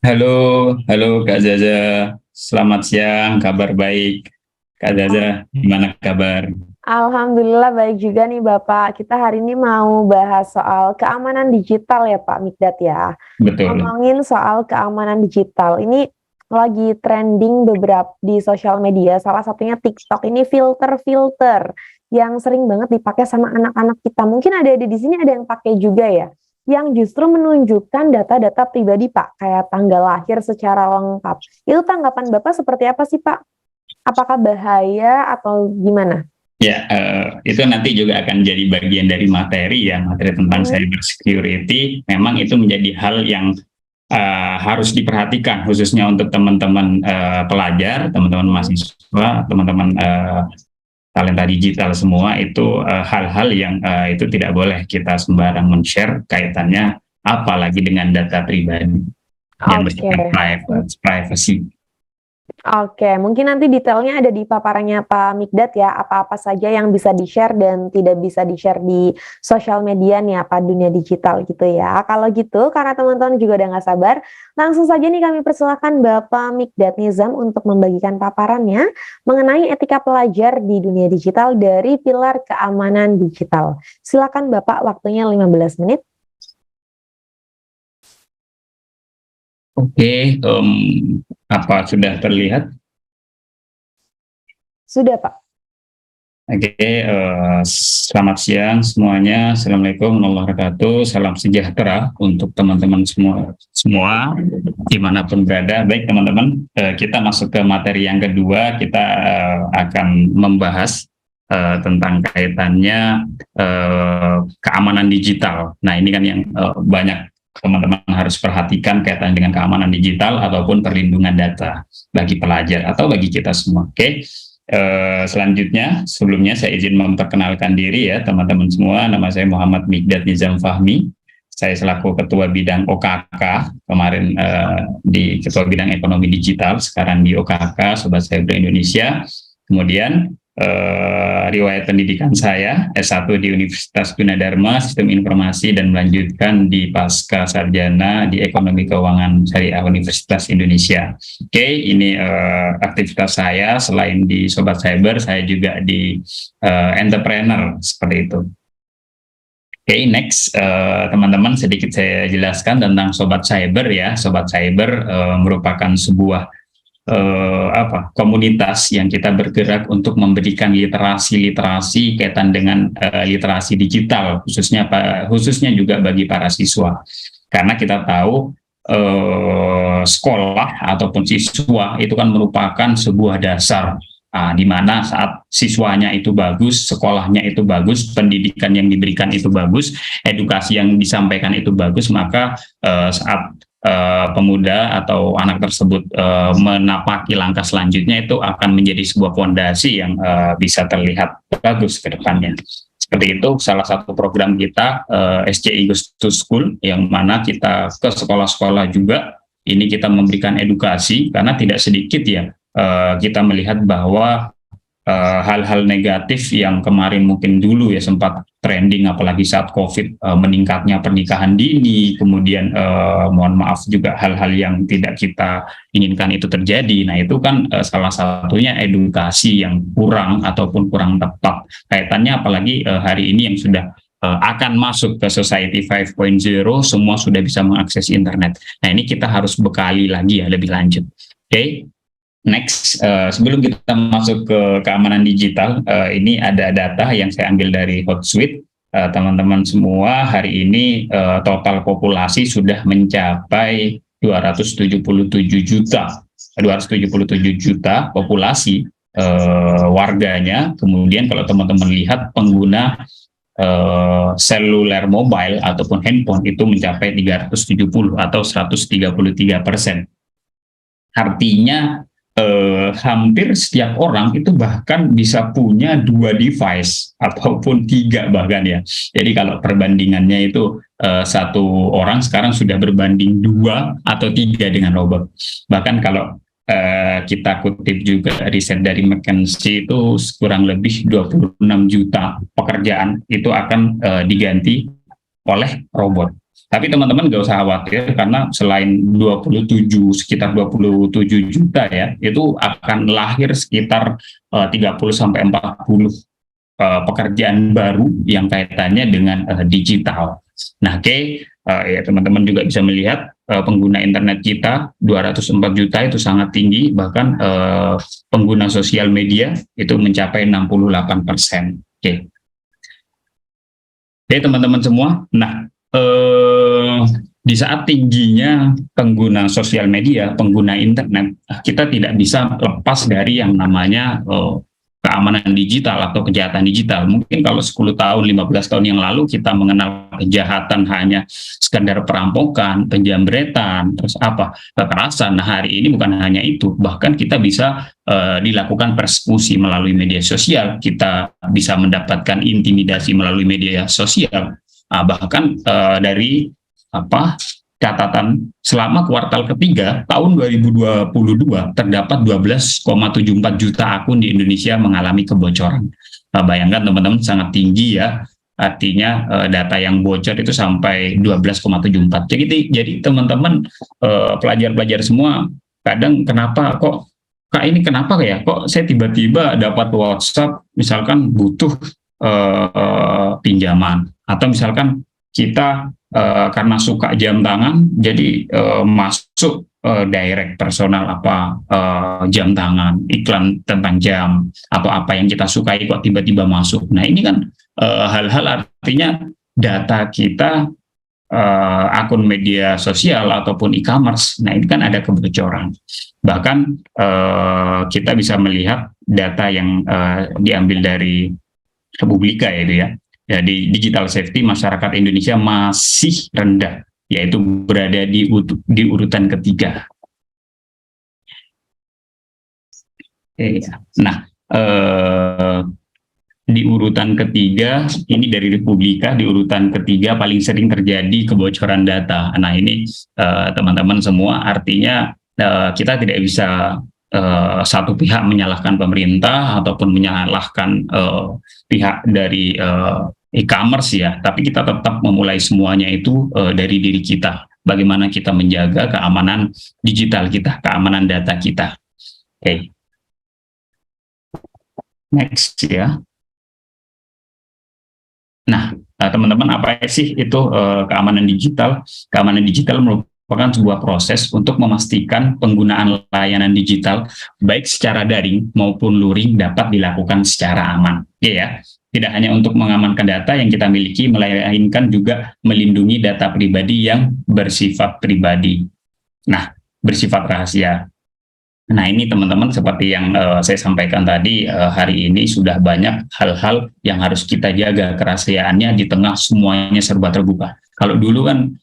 Halo Kak Zaza. Selamat siang, kabar baik. Kak Zaza, gimana kabar? Alhamdulillah baik juga nih Bapak. Kita hari ini mau bahas soal keamanan digital ya Pak Mikdad ya. Betul. Ngomongin soal keamanan digital. Ini lagi trending beberapa di sosial media, salah satunya TikTok. Ini filter-filter yang sering banget dipakai sama anak-anak kita. Mungkin ada di sini ada yang pakai juga ya, yang justru menunjukkan data-data pribadi Pak, kayak tanggal lahir secara lengkap. Itu tanggapan Bapak seperti apa sih Pak? Apakah bahaya atau gimana? Ya, itu nanti juga akan jadi bagian dari materi ya, materi tentang cyber security. Memang itu menjadi hal yang harus diperhatikan khususnya untuk teman-teman pelajar, teman-teman mahasiswa, teman-teman talenta digital semua. Itu hal-hal yang itu tidak boleh kita sembarang men-share kaitannya apalagi dengan data pribadi yang bersifat privacy. Oke, mungkin nanti detailnya ada di paparannya Pak Mikdad ya, apa-apa saja yang bisa di-share dan tidak bisa di-share di sosial media nih apa dunia digital gitu ya. Kalau gitu, karena teman-teman juga udah nggak sabar, langsung saja nih kami persilakan Bapak Mikdad Nizam untuk membagikan paparannya mengenai etika pelajar di dunia digital dari pilar keamanan digital. Silakan Bapak, waktunya 15 menit. Oke, apa sudah terlihat? Sudah Pak. Oke, selamat siang semuanya. Assalamualaikum warahmatullahi wabarakatuh. Salam sejahtera untuk teman-teman semua dimanapun berada. Baik teman-teman, kita masuk ke materi yang kedua. Kita akan membahas tentang kaitannya keamanan digital. Nah ini kan yang banyak teman-teman harus perhatikan kaitan dengan keamanan digital ataupun perlindungan data bagi pelajar atau bagi kita semua. Oke. Selanjutnya, sebelumnya saya izin memperkenalkan diri ya teman-teman semua. Nama saya Muhammad Mikdad Nizam Fahmi. Saya selaku Ketua Bidang OKK, kemarin di Ketua Bidang Ekonomi Digital, sekarang di OKK, Sobat Cyber Indonesia. Kemudian riwayat pendidikan saya S1 di Universitas Gunadarma Sistem Informasi dan melanjutkan di Pasca Sarjana di Ekonomi Keuangan Syariah Universitas Indonesia. Oke, ini aktivitas saya selain di Sobat Cyber, saya juga di entrepreneur seperti itu. Oke, next teman-teman sedikit saya jelaskan tentang Sobat Cyber ya. Sobat Cyber merupakan sebuah komunitas yang kita bergerak untuk memberikan literasi kaitan dengan literasi digital khususnya juga bagi para siswa, karena kita tahu sekolah ataupun siswa itu kan merupakan sebuah dasar di mana saat siswanya itu bagus, sekolahnya itu bagus, pendidikan yang diberikan itu bagus, edukasi yang disampaikan itu bagus, maka saat pemuda atau anak tersebut menapaki langkah selanjutnya itu akan menjadi sebuah fondasi yang bisa terlihat bagus ke depannya. Seperti itu salah satu program kita SCI Goes to School, yang mana kita ke sekolah-sekolah juga ini kita memberikan edukasi, karena tidak sedikit ya kita melihat bahwa hal-hal negatif yang kemarin mungkin dulu ya sempat trending, apalagi saat COVID, meningkatnya pernikahan dini, kemudian mohon maaf juga hal-hal yang tidak kita inginkan itu terjadi. Nah itu kan salah satunya edukasi yang kurang ataupun kurang tepat kaitannya, apalagi hari ini yang sudah akan masuk ke Society 5.0, semua sudah bisa mengakses internet. Nah ini kita harus bekali lagi ya lebih lanjut. Oke. Next, sebelum kita masuk ke keamanan digital, ini ada data yang saya ambil dari Hotsuite. Teman-teman semua, hari ini total populasi sudah mencapai 277 juta populasi warganya. Kemudian kalau teman-teman lihat pengguna seluler mobile ataupun handphone itu mencapai 370 atau 133%. Artinya hampir setiap orang itu bahkan bisa punya 2 device ataupun 3 bahkan ya. Jadi kalau perbandingannya itu satu orang sekarang sudah berbanding 2 atau 3 dengan robot. Bahkan kalau kita kutip juga riset dari McKinsey, itu kurang lebih 26 juta pekerjaan itu akan diganti oleh robot. Tapi teman-teman nggak usah khawatir, karena selain sekitar 27 juta ya, itu akan lahir sekitar 30-40 pekerjaan baru yang kaitannya dengan digital. Nah, ya teman-teman juga bisa melihat pengguna internet kita 204 juta itu sangat tinggi, bahkan pengguna sosial media itu mencapai 68%. Oke, teman-teman semua. Nah, di saat tingginya pengguna sosial media, pengguna internet, kita tidak bisa lepas dari yang namanya keamanan digital atau kejahatan digital. Mungkin kalau 10 tahun, 15 tahun yang lalu kita mengenal kejahatan hanya sekedar perampokan, penjambretan, terus kekerasan. Nah, hari ini bukan hanya itu, bahkan kita bisa dilakukan persekusi melalui media sosial, kita bisa mendapatkan intimidasi melalui media sosial. Bahkan dari catatan selama kuartal ketiga tahun 2022 terdapat 12,74 juta akun di Indonesia mengalami kebocoran. Nah, bayangkan teman-teman, sangat tinggi ya. Artinya data yang bocor itu sampai 12,74. Jadi teman-teman, pelajar-pelajar semua, kadang kenapa kok Kak ini kenapa ya kok saya tiba-tiba dapat WhatsApp misalkan butuh pinjaman, atau misalkan kita karena suka jam tangan jadi masuk direct personal jam tangan, iklan tentang jam atau apa yang kita sukai kok tiba-tiba masuk. Nah ini kan hal-hal, artinya data kita, akun media sosial ataupun e-commerce, nah ini kan ada kebocoran. Bahkan kita bisa melihat data yang diambil dari Republika ya. Jadi digital safety masyarakat Indonesia masih rendah, yaitu berada di urutan ketiga. Nah, di urutan ketiga ini dari Republika, di urutan ketiga paling sering terjadi kebocoran data. Nah ini teman-teman semua, artinya kita tidak bisa satu pihak menyalahkan pemerintah ataupun menyalahkan pihak dari e-commerce ya, tapi kita tetap memulai semuanya itu dari diri kita. Bagaimana kita menjaga keamanan digital kita, keamanan data kita. Oke. Next ya. Nah, teman-teman, apa sih itu keamanan digital? Keamanan digital merupakan sebuah proses untuk memastikan penggunaan layanan digital baik secara daring maupun luring dapat dilakukan secara aman. Ya, tidak hanya untuk mengamankan data yang kita miliki, melainkan juga melindungi data pribadi yang bersifat pribadi. Nah, bersifat rahasia. Nah ini teman-teman, seperti yang saya sampaikan tadi, hari ini sudah banyak hal-hal yang harus kita jaga kerahasiaannya di tengah semuanya serba terbuka. Kalau dulu kan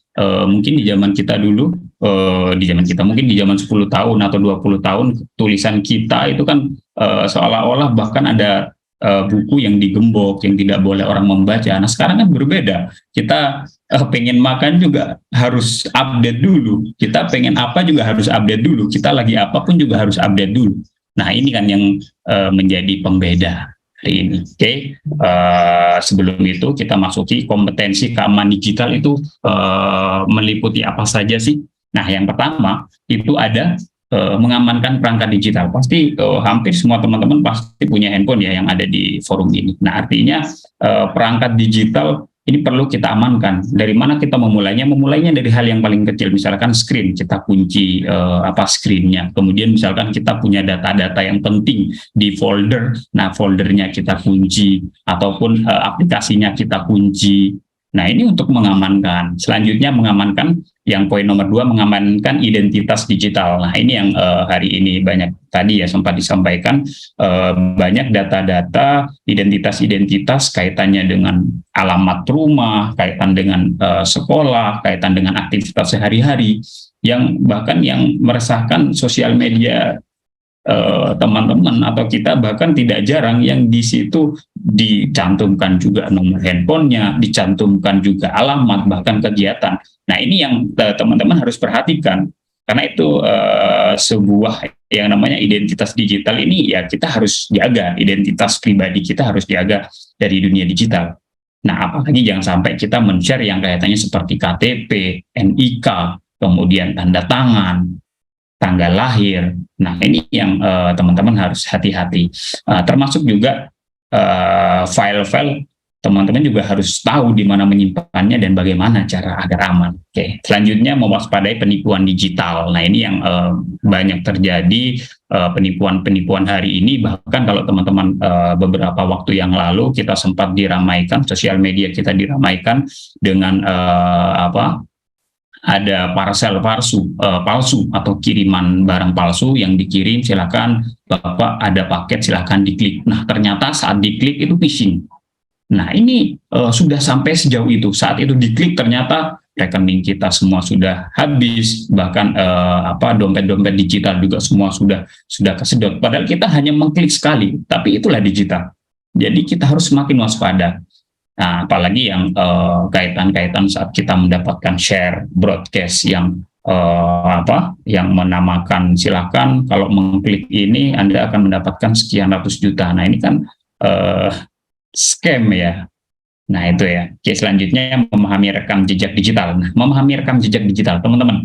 mungkin di zaman kita dulu, mungkin di zaman 10 tahun atau 20 tahun, tulisan kita itu kan seolah-olah bahkan ada buku yang digembok, yang tidak boleh orang membaca. Nah sekarang kan berbeda, kita pengen makan juga harus update dulu, kita pengen apa juga harus update dulu, kita lagi apapun juga harus update dulu. Nah ini kan yang menjadi pembeda hari ini. Oke. Sebelum itu kita masuki kompetensi keamanan digital itu meliputi apa saja sih? Nah yang pertama itu ada mengamankan perangkat digital. Pasti hampir semua teman-teman pasti punya handphone ya yang ada di forum ini. Nah artinya perangkat digital ini perlu kita amankan. Dari mana kita memulainya? Memulainya dari hal yang paling kecil, misalkan screen, kita kunci screen-nya. Kemudian misalkan kita punya data-data yang penting di folder, nah foldernya kita kunci, ataupun aplikasinya kita kunci. Nah ini untuk mengamankan. Selanjutnya mengamankan, yang poin nomor 2, mengamankan identitas digital. Nah ini yang hari ini banyak tadi ya sempat disampaikan, banyak data-data identitas kaitannya dengan alamat rumah, kaitan dengan sekolah, kaitan dengan aktivitas sehari-hari, yang bahkan yang meresahkan sosial media teman-teman atau kita bahkan tidak jarang yang di situ dicantumkan juga nomor handphonenya, dicantumkan juga alamat, bahkan kegiatan. Nah ini yang teman-teman harus perhatikan, karena itu sebuah yang namanya identitas digital ini ya kita harus jaga, identitas pribadi kita harus jaga dari dunia digital. Nah apalagi jangan sampai kita men-share yang kaitannya seperti KTP, NIK, kemudian tanda tangan, tanggal lahir. Nah ini yang teman-teman harus hati-hati. Termasuk juga file-file, teman-teman juga harus tahu di mana menyimpannya dan bagaimana cara agar aman. Oke, selanjutnya mewaspadai penipuan digital. Nah ini yang banyak terjadi, penipuan-penipuan hari ini. Bahkan kalau teman-teman beberapa waktu yang lalu kita sempat diramaikan, sosial media kita diramaikan dengan ada parcel palsu atau kiriman barang palsu yang dikirim, silakan Bapak ada paket silakan diklik. Nah ternyata saat diklik itu phishing. Nah ini sudah sampai sejauh itu, saat itu diklik ternyata rekening kita semua sudah habis, bahkan dompet-dompet digital juga semua sudah kesedot. Padahal kita hanya mengklik sekali, tapi itulah digital. Jadi kita harus semakin waspada. Nah, apalagi yang kaitan-kaitan saat kita mendapatkan share broadcast yang yang menamakan silakan kalau mengklik ini Anda akan mendapatkan sekian ratus juta. Nah, ini kan scam ya. Nah, itu ya. Oke, selanjutnya memahami rekam jejak digital. Nah, memahami rekam jejak digital, teman-teman.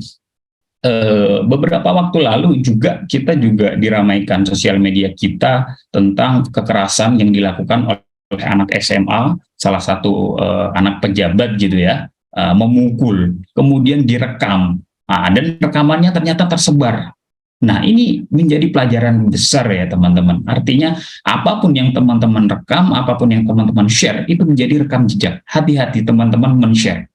Beberapa waktu lalu kita juga diramaikan sosial media kita tentang kekerasan yang dilakukan oleh anak SMA, salah satu anak pejabat gitu ya, memukul, kemudian direkam. Nah, dan rekamannya ternyata tersebar. Nah, ini menjadi pelajaran besar ya teman-teman. Artinya apapun yang teman-teman rekam, apapun yang teman-teman share, itu menjadi rekam jejak. Hati-hati teman-teman men-share.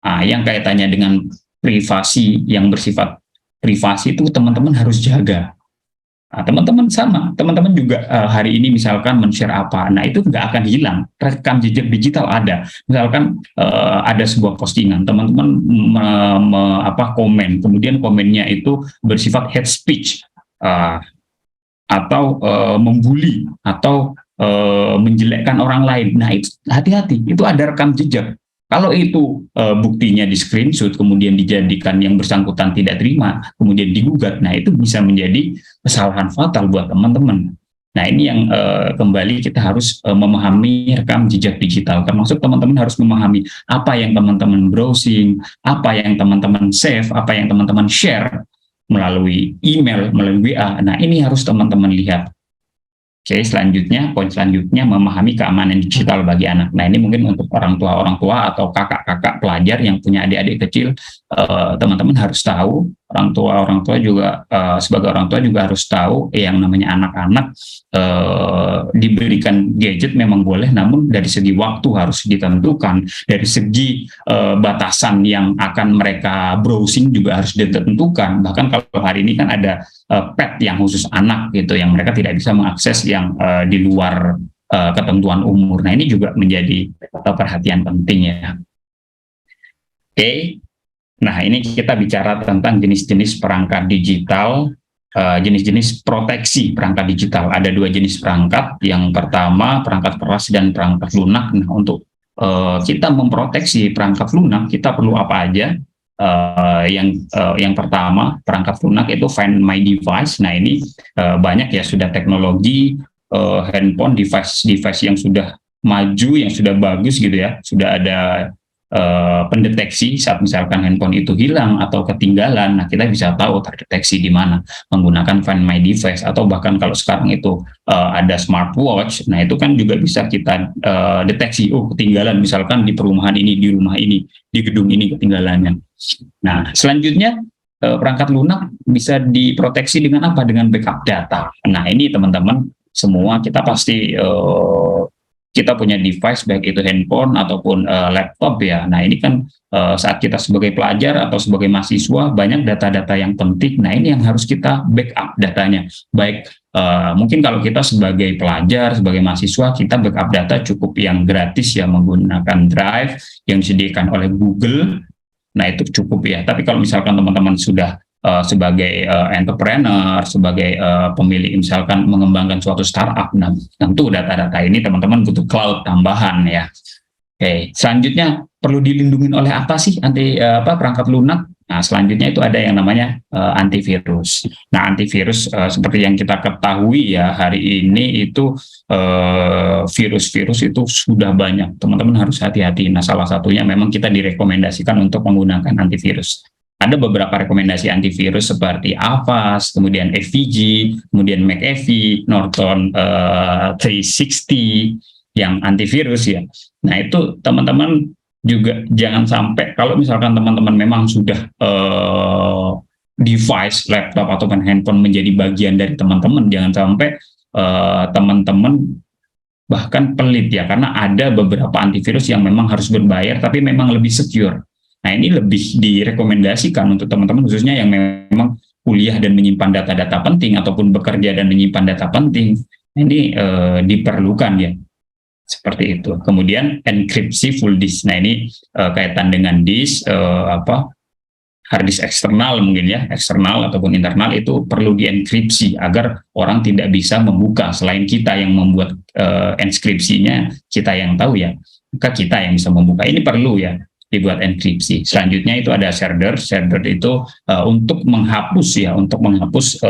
Nah, yang kaitannya dengan privasi, yang bersifat privasi itu teman-teman harus jaga. Nah, teman-teman sama, teman-teman juga hari ini misalkan men-share apa, nah itu nggak akan hilang, rekam jejak digital ada. Misalkan ada sebuah postingan, teman-teman komen, kemudian komennya itu bersifat hate speech atau membuli atau menjelekkan orang lain. Nah, itu hati-hati, itu ada rekam jejak. Kalau itu buktinya di screenshot, kemudian dijadikan yang bersangkutan tidak terima, kemudian digugat, nah itu bisa menjadi kesalahan fatal buat teman-teman. Nah, ini yang kembali kita harus memahami rekam jejak digital, termasuk teman-teman harus memahami apa yang teman-teman browsing, apa yang teman-teman save, apa yang teman-teman share melalui email, melalui WA. Nah, ini harus teman-teman lihat. Oke, selanjutnya, poin selanjutnya memahami keamanan digital bagi anak. Nah, ini mungkin untuk orang tua atau kakak-kakak pelajar yang punya adik-adik kecil, teman-teman harus tahu, orang tua juga sebagai orang tua juga harus tahu yang namanya anak-anak diberikan gadget memang boleh, namun dari segi waktu harus ditentukan, dari segi batasan yang akan mereka browsing juga harus ditentukan. Bahkan kalau hari ini kan ada pet yang khusus anak gitu, yang mereka tidak bisa mengakses yang di luar ketentuan umur. Nah, ini juga menjadi perhatian penting ya. Oke. Nah, ini kita bicara tentang jenis-jenis perangkat digital, jenis-jenis proteksi perangkat digital. Ada dua jenis perangkat. Yang pertama perangkat keras dan perangkat lunak. Nah, untuk kita memproteksi perangkat lunak, kita perlu apa aja? Yang pertama perangkat lunak itu Find My Device. Nah, ini banyak ya sudah teknologi handphone device yang sudah maju, yang sudah bagus gitu ya, sudah ada pendeteksi saat misalkan handphone itu hilang atau ketinggalan. Nah, kita bisa tahu terdeteksi di mana menggunakan Find My Device, atau bahkan kalau sekarang itu ada smartwatch. Nah, itu kan juga bisa kita deteksi, oh ketinggalan misalkan di perumahan ini, di rumah ini, di gedung ini ketinggalannya. Nah, selanjutnya perangkat lunak bisa diproteksi dengan apa? Dengan backup data. Nah, ini teman-teman semua kita pasti kita punya device, baik itu handphone ataupun laptop ya. Nah, ini kan saat kita sebagai pelajar atau sebagai mahasiswa banyak data-data yang penting. Nah, ini yang harus kita backup datanya. Baik mungkin kalau kita sebagai pelajar, sebagai mahasiswa, kita backup data cukup yang gratis ya, menggunakan Drive yang disediakan oleh Google. Nah, itu cukup ya. Tapi kalau misalkan teman-teman sudah sebagai entrepreneur, sebagai pemilik misalkan mengembangkan suatu startup, nah tentu data-data ini teman-teman butuh cloud tambahan ya. Oke, selanjutnya perlu dilindungi oleh apa sih perangkat lunak? Nah, selanjutnya itu ada yang namanya antivirus. Nah, antivirus seperti yang kita ketahui ya, hari ini itu virus-virus itu sudah banyak. Teman-teman harus hati-hati. Nah, salah satunya memang kita direkomendasikan untuk menggunakan antivirus. Ada beberapa rekomendasi antivirus seperti Avast, kemudian FVG, kemudian McAfee, Norton 360 yang antivirus ya. Nah, itu teman-teman juga jangan sampai, kalau misalkan teman-teman memang sudah device, laptop ataupun handphone menjadi bagian dari teman-teman, jangan sampai teman-teman bahkan pelit ya, karena ada beberapa antivirus yang memang harus berbayar tapi memang lebih secure. Nah, ini lebih direkomendasikan untuk teman-teman khususnya yang memang kuliah dan menyimpan data-data penting ataupun bekerja dan menyimpan data penting. Nah, ini diperlukan ya, seperti itu. Kemudian enkripsi full disk. Nah, ini kaitan dengan disk hard disk eksternal mungkin ya, eksternal ataupun internal itu perlu dienkripsi agar orang tidak bisa membuka. Selain kita yang membuat enskripsinya, kita yang tahu ya, maka kita yang bisa membuka. Ini perlu ya dibuat enkripsi. Selanjutnya itu ada shader. Shader itu untuk menghapus ya, untuk menghapus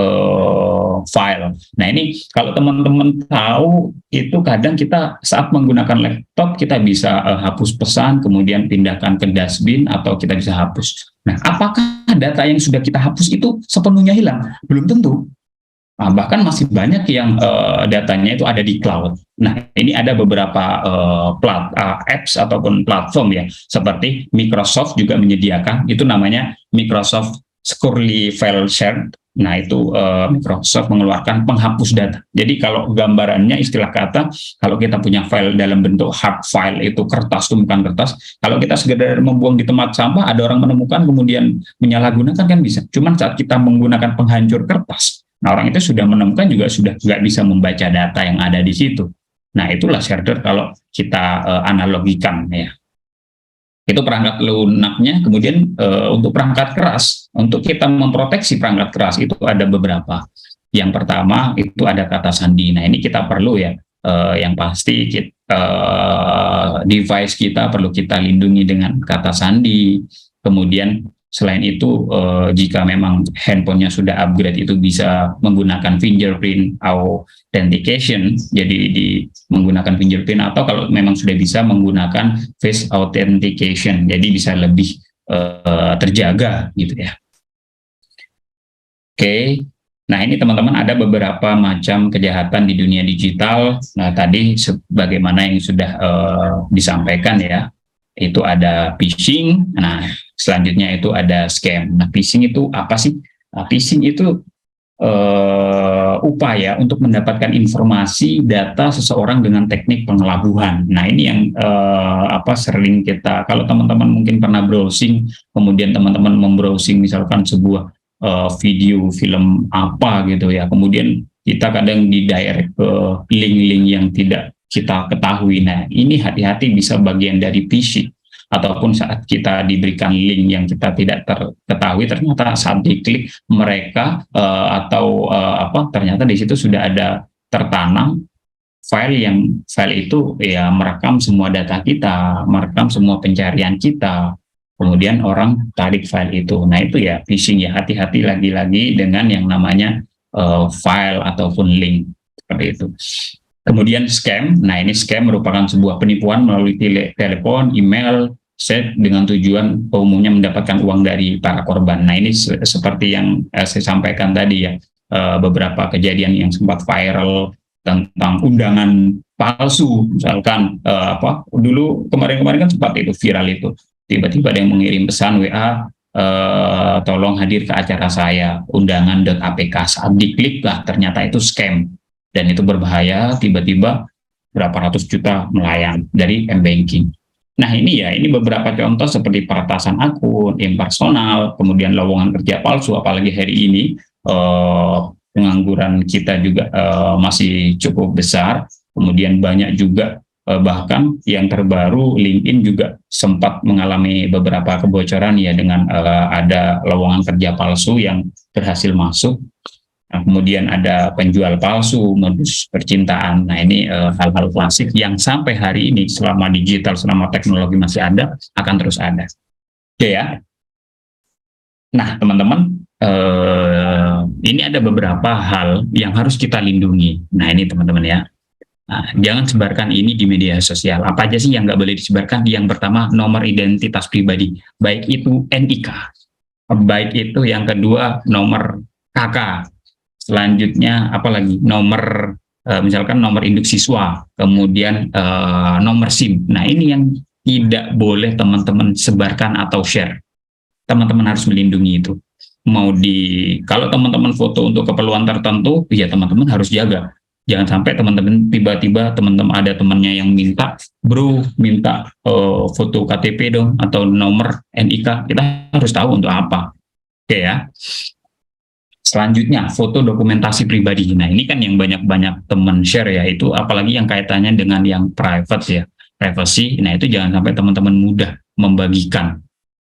file. Nah ini kalau teman-teman tahu, itu kadang kita saat menggunakan laptop kita bisa hapus pesan, kemudian pindahkan ke dustbin atau kita bisa hapus. Nah apakah data yang sudah kita hapus itu sepenuhnya hilang? Belum tentu. Nah, bahkan masih banyak yang datanya itu ada di cloud. Nah, ini ada beberapa apps ataupun platform ya, seperti Microsoft juga menyediakan, itu namanya Microsoft Securely File Share. Nah, itu Microsoft mengeluarkan penghapus data. Jadi kalau gambarannya, istilah kata, kalau kita punya file dalam bentuk hard file, itu kertas, tumpukan kertas, kalau kita sekedar membuang di tempat sampah, ada orang menemukan kemudian menyalahgunakan kan bisa. Cuman saat kita menggunakan penghancur kertas, nah, orang itu sudah menemukan juga sudah nggak bisa membaca data yang ada di situ. Nah, itulah shader kalau kita analogikan ya. Itu perangkat lunaknya. Kemudian untuk perangkat keras, untuk kita memproteksi perangkat keras itu ada beberapa. Yang pertama itu ada kata sandi. Nah, ini kita perlu ya. Yang pasti device kita perlu kita lindungi dengan kata sandi. Kemudian selain itu, jika memang handphonenya sudah upgrade, itu bisa menggunakan fingerprint authentication, jadi menggunakan fingerprint, atau kalau memang sudah bisa menggunakan face authentication, jadi bisa lebih terjaga gitu ya. Oke. Nah ini teman-teman ada beberapa macam kejahatan di dunia digital. Nah tadi sebagaimana yang sudah disampaikan ya, itu ada phishing. Nah selanjutnya itu ada scam. Nah phishing itu apa sih? Nah, phishing itu upaya untuk mendapatkan informasi data seseorang dengan teknik pengelabuhan. Nah ini yang sering kita, kalau teman-teman mungkin pernah browsing, kemudian teman-teman membrowsing misalkan sebuah video film apa gitu ya, kemudian kita kadang didirect ke link-link yang tidak kita ketahui. Nah ini hati-hati, bisa bagian dari phishing. Ataupun saat kita diberikan link yang kita tidak ketahui, ternyata saat diklik mereka ternyata di situ sudah ada tertanam file itu ya merekam semua data kita, merekam semua pencarian kita, kemudian orang tarik file itu. Nah itu ya phishing ya, hati-hati lagi-lagi dengan yang namanya file ataupun link seperti itu. Kemudian scam. Nah ini scam merupakan sebuah penipuan melalui telepon, email, chat dengan tujuan umumnya mendapatkan uang dari para korban. Nah ini seperti yang saya sampaikan tadi ya, beberapa kejadian yang sempat viral tentang undangan palsu, misalkan dulu kemarin-kemarin kan sempat itu viral itu, tiba-tiba ada yang mengirim pesan WA, tolong hadir ke acara saya, undangan.apk. Saat diklik lah ternyata itu scam, dan itu berbahaya. Tiba-tiba berapa ratus juta melayang dari M-Banking. Nah ini beberapa contoh seperti peretasan akun, impersonal, kemudian lowongan kerja palsu, apalagi hari ini pengangguran kita juga masih cukup besar. Kemudian banyak juga bahkan yang terbaru LinkedIn juga sempat mengalami beberapa kebocoran ya, dengan ada lowongan kerja palsu yang berhasil masuk. Nah, kemudian ada penjual palsu, modus percintaan. Nah ini hal-hal klasik yang sampai hari ini, selama digital, selama teknologi masih ada, akan terus ada. Oke ya. Nah teman-teman, ini ada beberapa hal yang harus kita lindungi. Nah ini teman-teman ya. Nah, jangan sebarkan ini di media sosial. Apa aja sih yang nggak boleh disebarkan? Yang pertama, nomor identitas pribadi, baik itu NIK, baik itu yang kedua nomor KK. Selanjutnya apalagi nomor misalkan nomor induk siswa, kemudian nomor SIM. Nah ini yang tidak boleh teman-teman sebarkan atau share. Teman-teman harus melindungi itu. Kalau teman-teman foto untuk keperluan tertentu, ya teman-teman harus jaga. Jangan sampai teman-teman tiba-tiba ada temannya yang minta foto KTP dong atau nomor NIK. Kita harus tahu untuk apa. Oke ya. Selanjutnya, foto dokumentasi pribadi. Nah, ini kan yang banyak-banyak teman share ya, itu apalagi yang kaitannya dengan yang private ya, privacy. Nah, itu jangan sampai teman-teman mudah membagikan.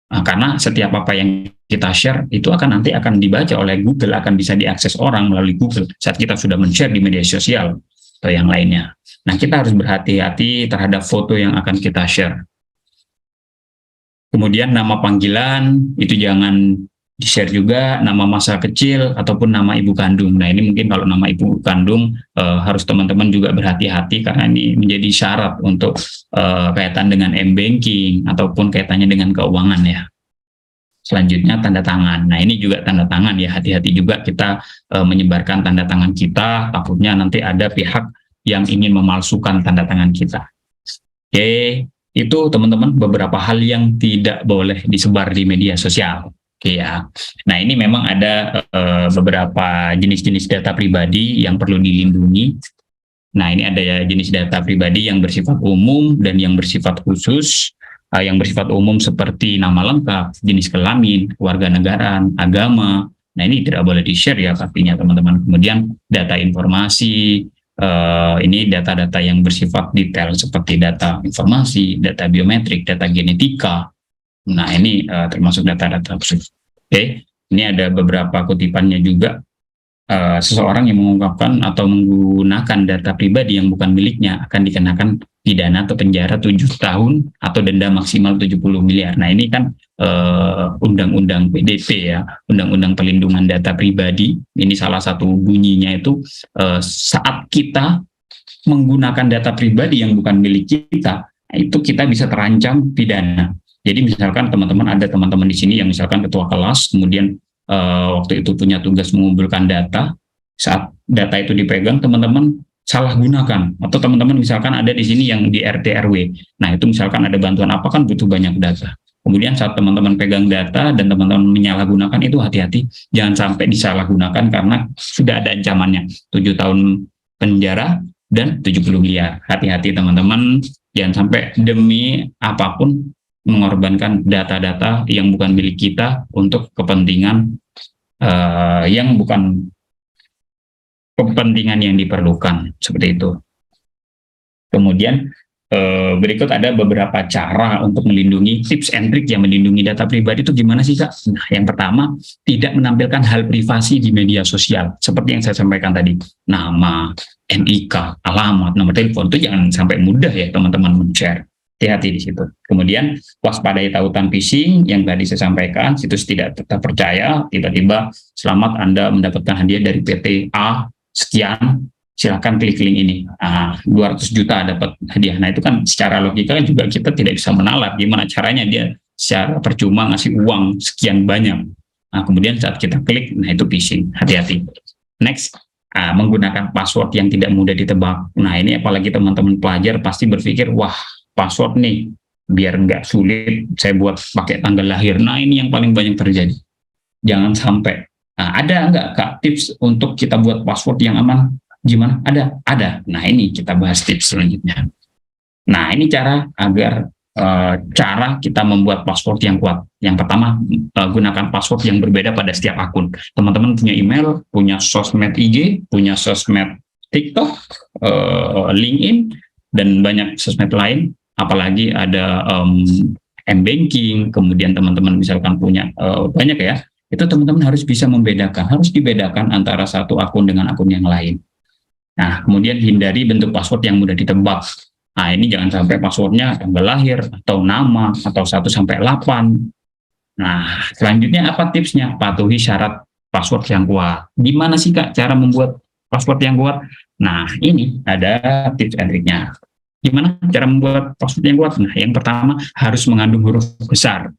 Karena setiap apa yang kita share itu nanti akan dibaca oleh Google, akan bisa diakses orang melalui Google saat kita sudah men-share di media sosial atau yang lainnya. Nah, kita harus berhati-hati terhadap foto yang akan kita share. Kemudian nama panggilan itu jangan di-share juga, nama masa kecil ataupun nama ibu kandung. Nah, ini mungkin kalau nama ibu kandung harus teman-teman juga berhati-hati karena ini menjadi syarat untuk kaitan dengan m-banking ataupun kaitannya dengan keuangan ya. Selanjutnya tanda tangan. Nah, ini juga tanda tangan ya, hati-hati juga kita menyebarkan tanda tangan kita, takutnya nanti ada pihak yang ingin memalsukan tanda tangan kita. Oke, itu teman-teman beberapa hal yang tidak boleh disebar di media sosial. Oke ya. Nah, ini memang ada beberapa jenis-jenis data pribadi yang perlu dilindungi. Nah, ini ada ya jenis data pribadi yang bersifat umum dan yang bersifat khusus. Yang bersifat umum seperti nama lengkap, jenis kelamin, kewarganegaraan, agama. Nah, ini tidak boleh di-share ya pastinya teman-teman. Kemudian data informasi, ini data-data yang bersifat detail seperti data informasi, data biometrik, data genetika. Nah, ini termasuk data-data khusus. Oke, ini ada beberapa kutipannya juga. Seseorang yang mengungkapkan atau menggunakan data pribadi yang bukan miliknya akan dikenakan pidana atau penjara 7 tahun atau denda maksimal 70 miliar. Nah, ini kan undang-undang PDP ya, Undang-Undang Perlindungan Data Pribadi. Ini salah satu bunyinya itu saat kita menggunakan data pribadi yang bukan milik kita, itu kita bisa terancam pidana. Jadi misalkan ada teman-teman di sini yang misalkan ketua kelas, kemudian waktu itu punya tugas mengumpulkan data, saat data itu dipegang teman-teman salah gunakan, atau teman-teman misalkan ada di sini yang di RT RW, nah itu misalkan ada bantuan apa kan butuh banyak data, kemudian saat teman-teman pegang data dan teman-teman menyalahgunakan, itu hati-hati jangan sampai disalahgunakan karena sudah ada ancamannya 7 tahun penjara dan 70 miliar. Hati-hati teman-teman, jangan sampai demi apapun mengorbankan data-data yang bukan milik kita untuk kepentingan yang bukan kepentingan yang diperlukan, seperti itu. Kemudian berikut ada beberapa cara untuk melindungi, tips and trick yang melindungi data pribadi itu gimana sih Kak? Nah, yang pertama, tidak menampilkan hal privasi di media sosial, seperti yang saya sampaikan tadi, nama, NIK, alamat, nomor telepon, itu jangan sampai mudah ya teman-teman men-share. Hati-hati di situ. Kemudian waspadai tautan phishing yang tadi saya sampaikan, situs tidak terpercaya, tiba-tiba selamat Anda mendapatkan hadiah dari PT A sekian, silakan klik link ini. 200 juta dapat hadiah. Nah, itu kan secara logika kan juga kita tidak bisa menalar gimana caranya dia secara percuma ngasih uang sekian banyak. Nah, kemudian saat kita klik, nah itu phishing. Hati-hati. Next, menggunakan password yang tidak mudah ditebak. Nah, ini apalagi teman-teman pelajar pasti berpikir, wah, password nih biar nggak sulit saya buat pakai tanggal lahir. Nah, ini yang paling banyak terjadi, jangan sampai. Nah, ada nggak Kak tips untuk kita buat password yang aman? Gimana? Ada. Nah, ini kita bahas tips selanjutnya. Nah, ini cara agar cara kita membuat password yang kuat. Yang pertama, gunakan password yang berbeda pada setiap akun. Teman-teman punya email, punya sosmed IG, punya sosmed TikTok, LinkedIn, dan banyak sosmed lain. Apalagi ada m-banking, kemudian teman-teman misalkan punya banyak ya, itu teman-teman harus bisa harus dibedakan antara satu akun dengan akun yang lain. Nah, kemudian hindari bentuk password yang mudah ditebak. Nah, ini jangan sampai passwordnya tanggal lahir, atau nama, atau 1-8. Nah, selanjutnya apa tipsnya? Patuhi syarat password yang kuat. Gimana sih Kak cara membuat password yang kuat? Nah, ini ada tips and triknya. Gimana cara membuat password yang kuat? Nah, yang pertama harus mengandung huruf besar.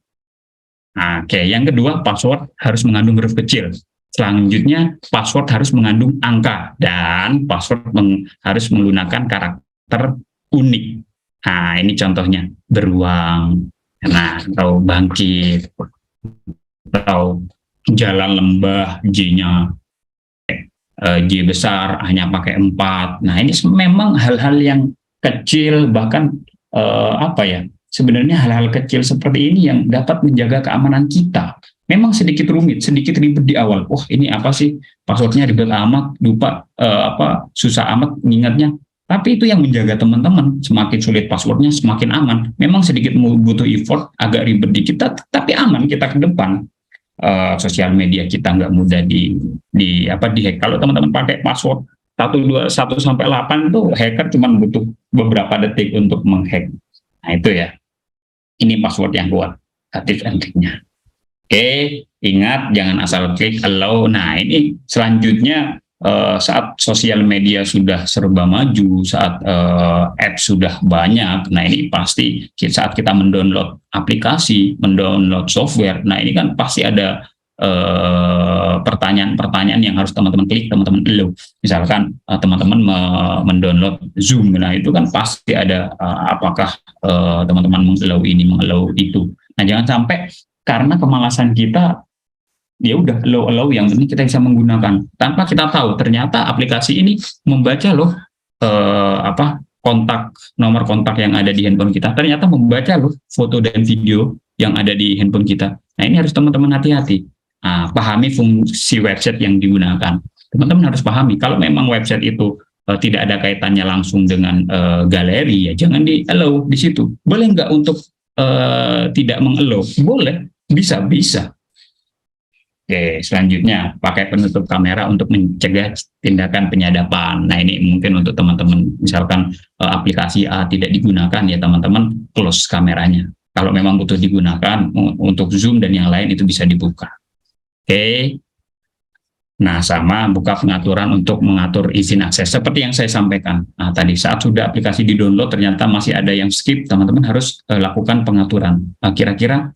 Nah, oke. Yang kedua, password harus mengandung huruf kecil. Selanjutnya, password harus mengandung angka dan password harus menggunakan karakter unik. Nah, ini contohnya beruang, nah, atau bangkit, atau jalan lembah, J-nya J besar hanya pakai 4. Nah, ini memang hal-hal yang kecil, bahkan sebenarnya hal-hal kecil seperti ini yang dapat menjaga keamanan kita. Memang sedikit rumit, sedikit ribet di awal. Wah, ini apa sih? Passwordnya ribet amat, lupa susah amat ngingatnya. Tapi itu yang menjaga teman-teman, semakin sulit passwordnya semakin aman. Memang sedikit butuh effort, agak ribet di kita, tapi aman kita ke depan. Sosial media kita nggak mudah dihack. Kalau teman-teman pakai password 121 sampai 8 itu hacker cuma butuh beberapa detik untuk menghack. Nah itu ya. Ini password yang kuat, active and click-nya. Oke, ingat jangan asal klik allow. Nah ini selanjutnya saat sosial media sudah serba maju, saat apps sudah banyak, nah ini pasti saat kita mendownload aplikasi, mendownload software, nah ini kan pasti ada pertanyaan-pertanyaan yang harus teman-teman klik, teman-teman allow. Misalkan teman-teman mendownload Zoom, nah itu kan pasti ada apakah teman-teman mengallow ini, mengallow itu. Nah jangan sampai karena kemalasan kita ya udah allow yang penting kita bisa menggunakan tanpa kita tahu ternyata aplikasi ini membaca loh nomor kontak yang ada di handphone kita, ternyata membaca loh foto dan video yang ada di handphone kita. Nah ini harus teman-teman hati-hati. Pahami fungsi website yang digunakan. Teman-teman harus pahami kalau memang website itu tidak ada kaitannya langsung dengan galeri, ya jangan di allow di situ. Boleh nggak untuk tidak mengallow? Boleh, bisa. Oke, selanjutnya pakai penutup kamera untuk mencegah tindakan penyadapan. Nah ini mungkin untuk teman-teman misalkan aplikasi A tidak digunakan, ya teman-teman close kameranya. Kalau memang butuh digunakan untuk Zoom dan yang lain itu bisa dibuka. Oke. Nah sama buka pengaturan untuk mengatur izin akses seperti yang saya sampaikan. Nah tadi saat sudah aplikasi di-download ternyata masih ada yang skip, teman-teman harus lakukan pengaturan. Kira-kira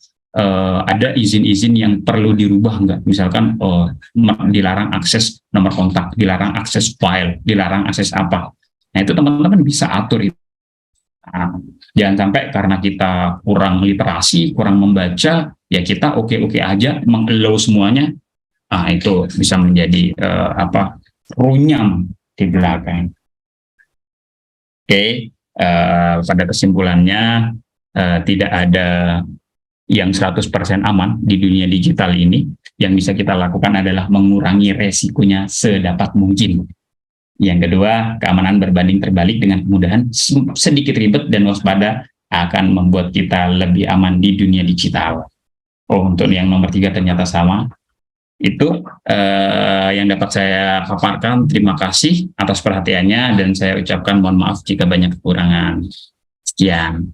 ada izin-izin yang perlu dirubah nggak? Misalkan dilarang akses nomor kontak, dilarang akses file, dilarang akses apa. Nah itu teman-teman bisa atur itu. Nah, jangan sampai karena kita kurang literasi, kurang membaca, ya kita oke-oke aja mengallow semuanya. Nah itu bisa menjadi runyam di belakang. Oke, pada kesimpulannya tidak ada yang 100% aman di dunia digital ini. Yang bisa kita lakukan adalah mengurangi resikonya sedapat mungkin. Yang kedua, keamanan berbanding terbalik dengan kemudahan, sedikit ribet dan waspada akan membuat kita lebih aman di dunia digital. Untuk yang nomor 3 ternyata sama. Itu yang dapat saya paparkan. Terima kasih atas perhatiannya dan saya ucapkan mohon maaf jika banyak kekurangan. Sekian.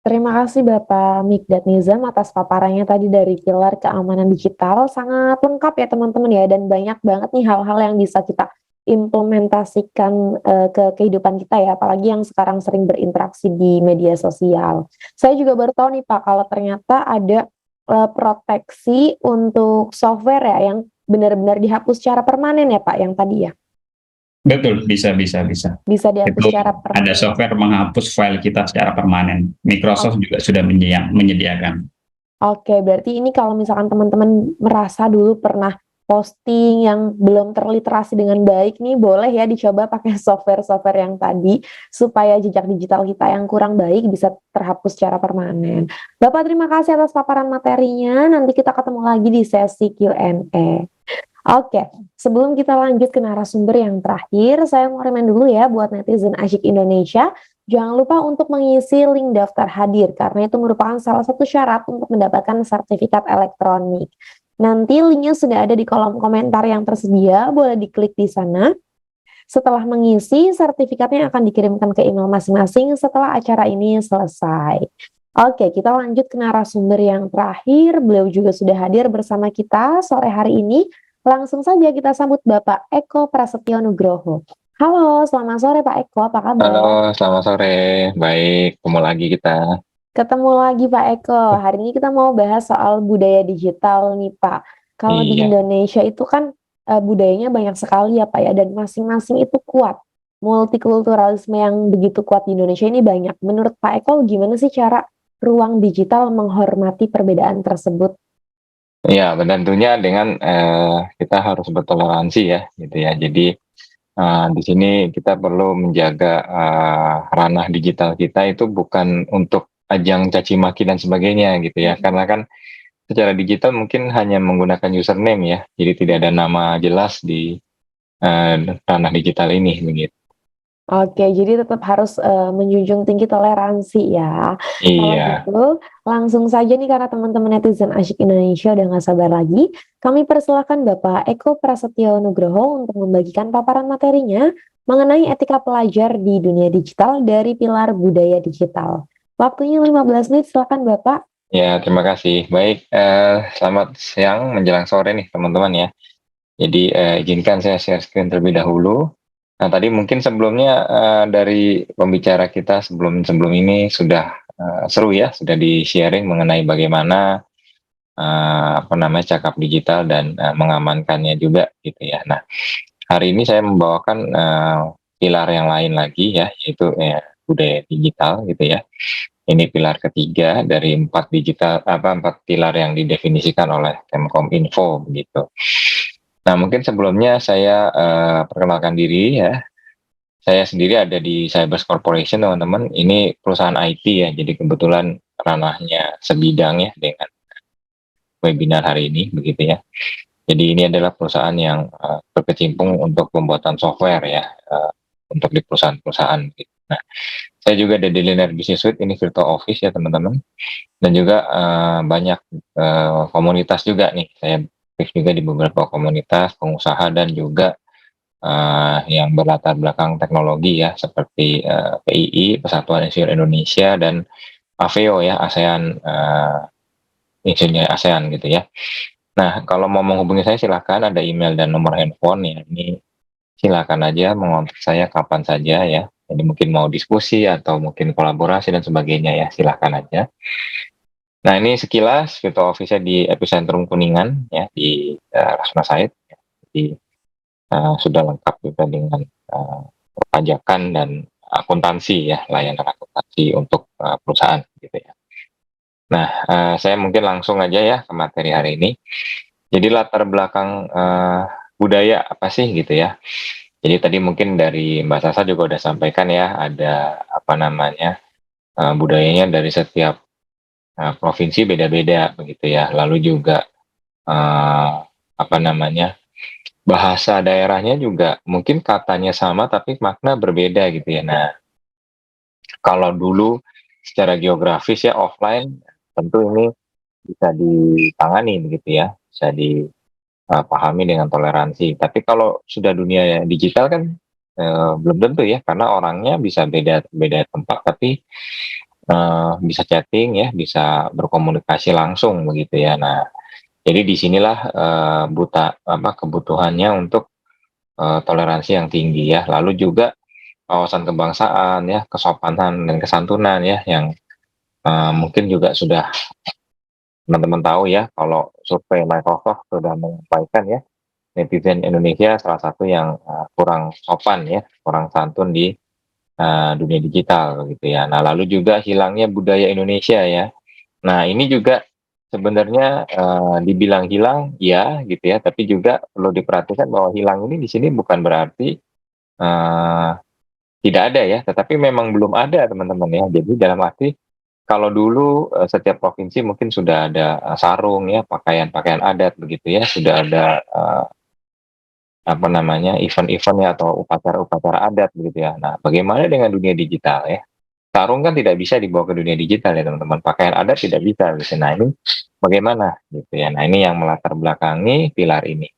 Terima kasih Bapak Mikdad Nizam atas paparannya tadi dari pilar keamanan digital. Sangat lengkap ya teman-teman ya, dan banyak banget nih hal-hal yang bisa kita implementasikan ke kehidupan kita ya, apalagi yang sekarang sering berinteraksi di media sosial. Saya juga baru tahu nih Pak, kalau ternyata ada proteksi untuk software ya yang benar-benar dihapus secara permanen ya Pak, yang tadi ya. Betul, bisa. Bisa dihapus Itu secara permanen. ada software menghapus file kita secara permanen. Microsoft juga sudah menyediakan. Oke, berarti ini kalau misalkan teman-teman merasa dulu pernah posting yang belum terliterasi dengan baik nih, boleh ya dicoba pakai software-software yang tadi supaya jejak digital kita yang kurang baik bisa terhapus secara permanen. Bapak terima kasih atas paparan materinya. Nanti kita ketemu lagi di sesi Q&A. Oke, sebelum kita lanjut ke narasumber yang terakhir, saya mau remind dulu ya buat netizen Asyik Indonesia, jangan lupa untuk mengisi link daftar hadir, karena itu merupakan salah satu syarat untuk mendapatkan sertifikat elektronik. Nanti linknya sudah ada di kolom komentar yang tersedia, boleh diklik di sana. Setelah mengisi, sertifikatnya akan dikirimkan ke email masing-masing setelah acara ini selesai. Oke, kita lanjut ke narasumber yang terakhir, beliau juga sudah hadir bersama kita sore hari ini. Langsung saja kita sambut Bapak Eko Prasetyo Nugroho. Halo, selamat sore Pak Eko, apa kabar? Halo, selamat sore. Baik, ketemu lagi kita. Ketemu lagi Pak Eko. Hari ini kita mau bahas soal budaya digital nih Pak. Kalau di Iya. Indonesia itu kan budayanya banyak sekali ya Pak ya, dan masing-masing itu kuat. Multikulturalisme yang begitu kuat di Indonesia ini banyak. Menurut Pak Eko, gimana sih cara ruang digital menghormati perbedaan tersebut? Ya, tentunya dengan kita harus bertoleransi ya, gitu ya. Jadi di sini kita perlu menjaga ranah digital kita itu bukan untuk ajang caci maki dan sebagainya, gitu ya. Karena kan secara digital mungkin hanya menggunakan username ya, jadi tidak ada nama jelas di ranah digital ini, begitu. Oke, jadi tetap harus menjunjung tinggi toleransi ya. Kalau Iya. gitu, langsung saja nih karena teman-teman netizen Asyik Indonesia udah nggak sabar lagi, kami persilakan Bapak Eko Prasetyo Nugroho untuk membagikan paparan materinya mengenai etika pelajar di dunia digital dari pilar budaya digital. Waktunya 15 menit, silakan Bapak. Ya, terima kasih. Baik, selamat siang menjelang sore nih teman-teman ya. Jadi izinkan saya share screen terlebih dahulu. Nah, tadi mungkin sebelumnya dari pembicara kita sebelum ini sudah seru ya, sudah di-sharing mengenai bagaimana apa namanya cakap digital dan mengamankannya juga gitu ya. Nah, hari ini saya membawakan pilar yang lain lagi ya, yaitu budaya digital gitu ya. Ini pilar ketiga dari empat pilar yang didefinisikan oleh Kemkominfo begitu. Nah, mungkin sebelumnya saya perkenalkan diri ya. Saya sendiri ada di Cybers Corporation, teman-teman. Ini perusahaan IT ya, jadi kebetulan ranahnya sebidang ya dengan webinar hari ini, begitu ya. Jadi ini adalah perusahaan yang berkecimpung untuk pembuatan software ya, untuk di perusahaan-perusahaan. Gitu. Nah, saya juga ada di Linear Business Suite, ini virtual office ya teman-teman. Dan juga banyak komunitas juga nih, saya aktif juga di beberapa komunitas, pengusaha dan juga yang berlatar belakang teknologi ya, seperti PII, Persatuan Insinyur Indonesia, dan AVEO ya, ASEAN, Insinyur ASEAN gitu ya. Nah, kalau mau menghubungi saya silahkan, ada email dan nomor handphone ya, ini silakan aja mengontak saya kapan saja ya. Jadi mungkin mau diskusi atau mungkin kolaborasi dan sebagainya ya, silahkan aja. Nah, ini sekilas virtual office-nya di Epicentrum Kuningan ya, di Rasuna Said. Ya. Jadi sudah lengkap juga dengan perpajakan dan akuntansi ya, layanan akuntansi untuk perusahaan gitu ya. Nah, saya mungkin langsung aja ya ke materi hari ini. Jadi latar belakang budaya apa sih gitu ya. Jadi tadi mungkin dari Mbak Sasa juga udah sampaikan ya, ada apa namanya budayanya dari setiap provinsi beda-beda begitu ya. Lalu juga apa namanya bahasa daerahnya juga mungkin katanya sama tapi makna berbeda gitu ya. Nah, kalau dulu secara geografis ya offline tentu ini bisa ditangani begitu ya, bisa dipahami dengan toleransi. Tapi kalau sudah dunia digital kan belum tentu ya, karena orangnya bisa beda beda tempat tapi bisa chatting ya, bisa berkomunikasi langsung begitu ya. Nah, jadi disinilah kebutuhannya untuk toleransi yang tinggi ya. Lalu juga wawasan kebangsaan ya, kesopanan dan kesantunan ya, yang mungkin juga sudah teman-teman tahu ya, kalau survei Microsoft sudah menyampaikan ya, netizen Indonesia salah satu yang kurang sopan ya, kurang santun di dunia digital gitu ya. Nah, lalu juga hilangnya budaya Indonesia ya. Nah, ini juga sebenarnya dibilang hilang ya gitu ya, tapi juga perlu diperhatikan bahwa hilang ini di sini bukan berarti tidak ada ya, tetapi memang belum ada teman-teman ya. Jadi dalam arti kalau dulu setiap provinsi mungkin sudah ada sarung ya, pakaian-pakaian adat begitu ya, sudah ada apa namanya event-event ya atau upacara-upacara adat begitu ya. Nah, bagaimana dengan dunia digital ya? Sarung kan tidak bisa dibawa ke dunia digital ya teman-teman. Pakaian adat tidak bisa gitu. Nah, ini bagaimana gitu ya. Nah, ini yang melatar belakangi pilar ini.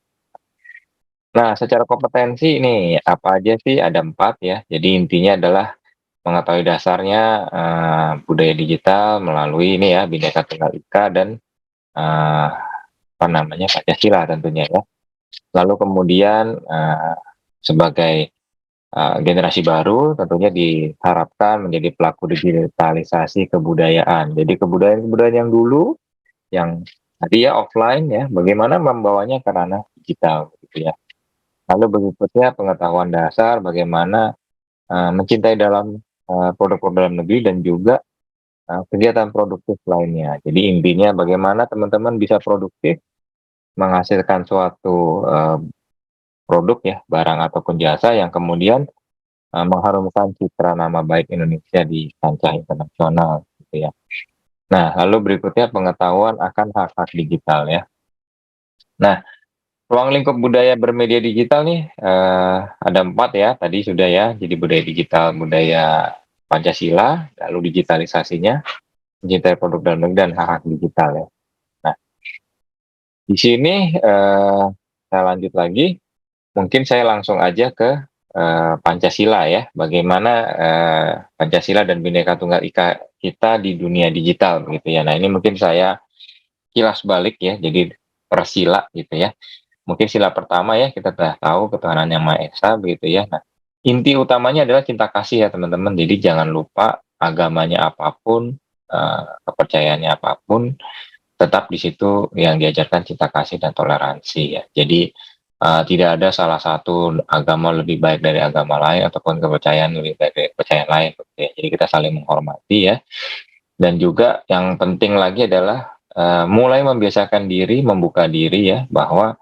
Nah, secara kompetensi ini apa aja sih? Ada 4 ya. Jadi intinya adalah mengetahui dasarnya budaya digital melalui ini ya, Bhinneka Tunggal Ika dan apa namanya Pancasila tentunya ya. Lalu kemudian sebagai generasi baru tentunya diharapkan menjadi pelaku digitalisasi kebudayaan. Jadi kebudayaan-kebudayaan yang dulu yang tadi ya offline ya, bagaimana membawanya ke ranah digital gitu ya. Lalu berikutnya pengetahuan dasar bagaimana mencintai dalam produk-produk dalam negeri dan juga kegiatan produktif lainnya. Jadi intinya bagaimana teman-teman bisa produktif menghasilkan suatu produk ya, barang ataupun jasa yang kemudian mengharumkan citra nama baik Indonesia di kancah internasional gitu ya. Nah, lalu berikutnya pengetahuan akan hak-hak digital ya. Nah, ruang lingkup budaya bermedia digital nih ada 4 ya, tadi sudah ya. Jadi budaya digital, budaya Pancasila, lalu digitalisasinya, mencintai produk dalam negeri dan hak-hak digital ya. Nah, di sini saya lanjut lagi, mungkin saya langsung aja ke Pancasila ya. Bagaimana Pancasila dan Bhinneka Tunggal Ika kita di dunia digital begitu ya. Nah, ini mungkin saya kilas balik ya, jadi per sila gitu ya. Mungkin sila pertama ya, kita telah tahu ketuhanan yang Maha Esa begitu ya. Nah, inti utamanya adalah cinta kasih ya teman-teman. Jadi jangan lupa agamanya apapun, kepercayaannya apapun, tetap di situ yang diajarkan cinta kasih dan toleransi ya. Jadi tidak ada salah satu agama lebih baik dari agama lain ataupun kepercayaan lebih baik dari kepercayaan lain. Gitu ya. Jadi kita saling menghormati ya. Dan juga yang penting lagi adalah mulai membiasakan diri, membuka diri ya, bahwa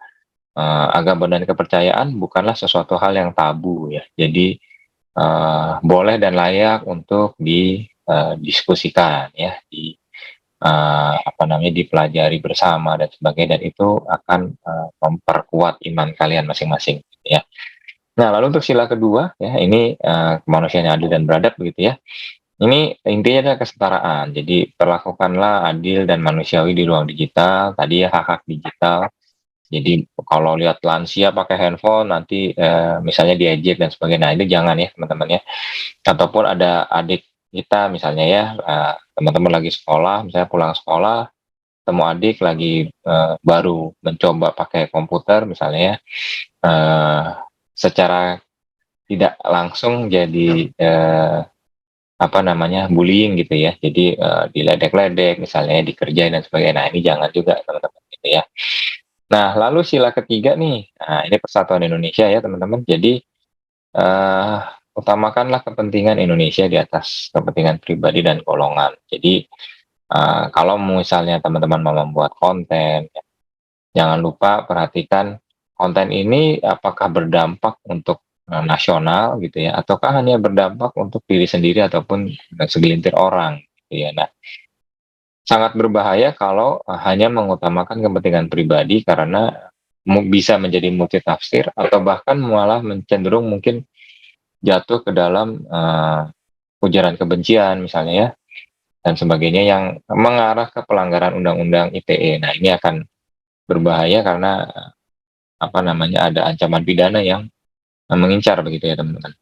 agama dan kepercayaan bukanlah sesuatu hal yang tabu ya. Jadi boleh dan layak untuk didiskusikan ya, dipelajari bersama dan sebagainya, dan itu akan memperkuat iman kalian masing-masing gitu ya. Nah, lalu untuk sila kedua ya, ini kemanusiaan yang adil dan beradab begitu ya. Ini intinya adalah kesetaraan. Jadi perlakukanlah adil dan manusiawi di ruang digital. Tadi ya hak-hak digital. Jadi kalau lihat lansia pakai handphone nanti misalnya diejek dan sebagainya. Nah, ini jangan ya teman-teman ya. Ataupun ada adik kita misalnya ya, teman-teman lagi sekolah, misalnya pulang sekolah, temu adik lagi baru mencoba pakai komputer misalnya ya, secara tidak langsung jadi bullying gitu ya. Jadi diledek-ledek misalnya, dikerjain dan sebagainya. Nah, ini jangan juga teman-teman gitu ya. Nah, lalu sila ketiga nih, nah ini persatuan Indonesia ya teman-teman. Jadi utamakanlah kepentingan Indonesia di atas kepentingan pribadi dan golongan. Jadi kalau misalnya teman-teman mau membuat konten, ya, jangan lupa perhatikan konten ini apakah berdampak untuk nasional gitu ya, ataukah hanya berdampak untuk diri sendiri ataupun segelintir orang gitu ya. Nah, sangat berbahaya kalau hanya mengutamakan kepentingan pribadi, karena bisa menjadi multitafsir atau bahkan malah cenderung mungkin jatuh ke dalam ujaran kebencian misalnya ya, dan sebagainya yang mengarah ke pelanggaran undang-undang ITE. Nah, ini akan berbahaya karena ada ancaman pidana yang mengincar begitu ya teman-teman.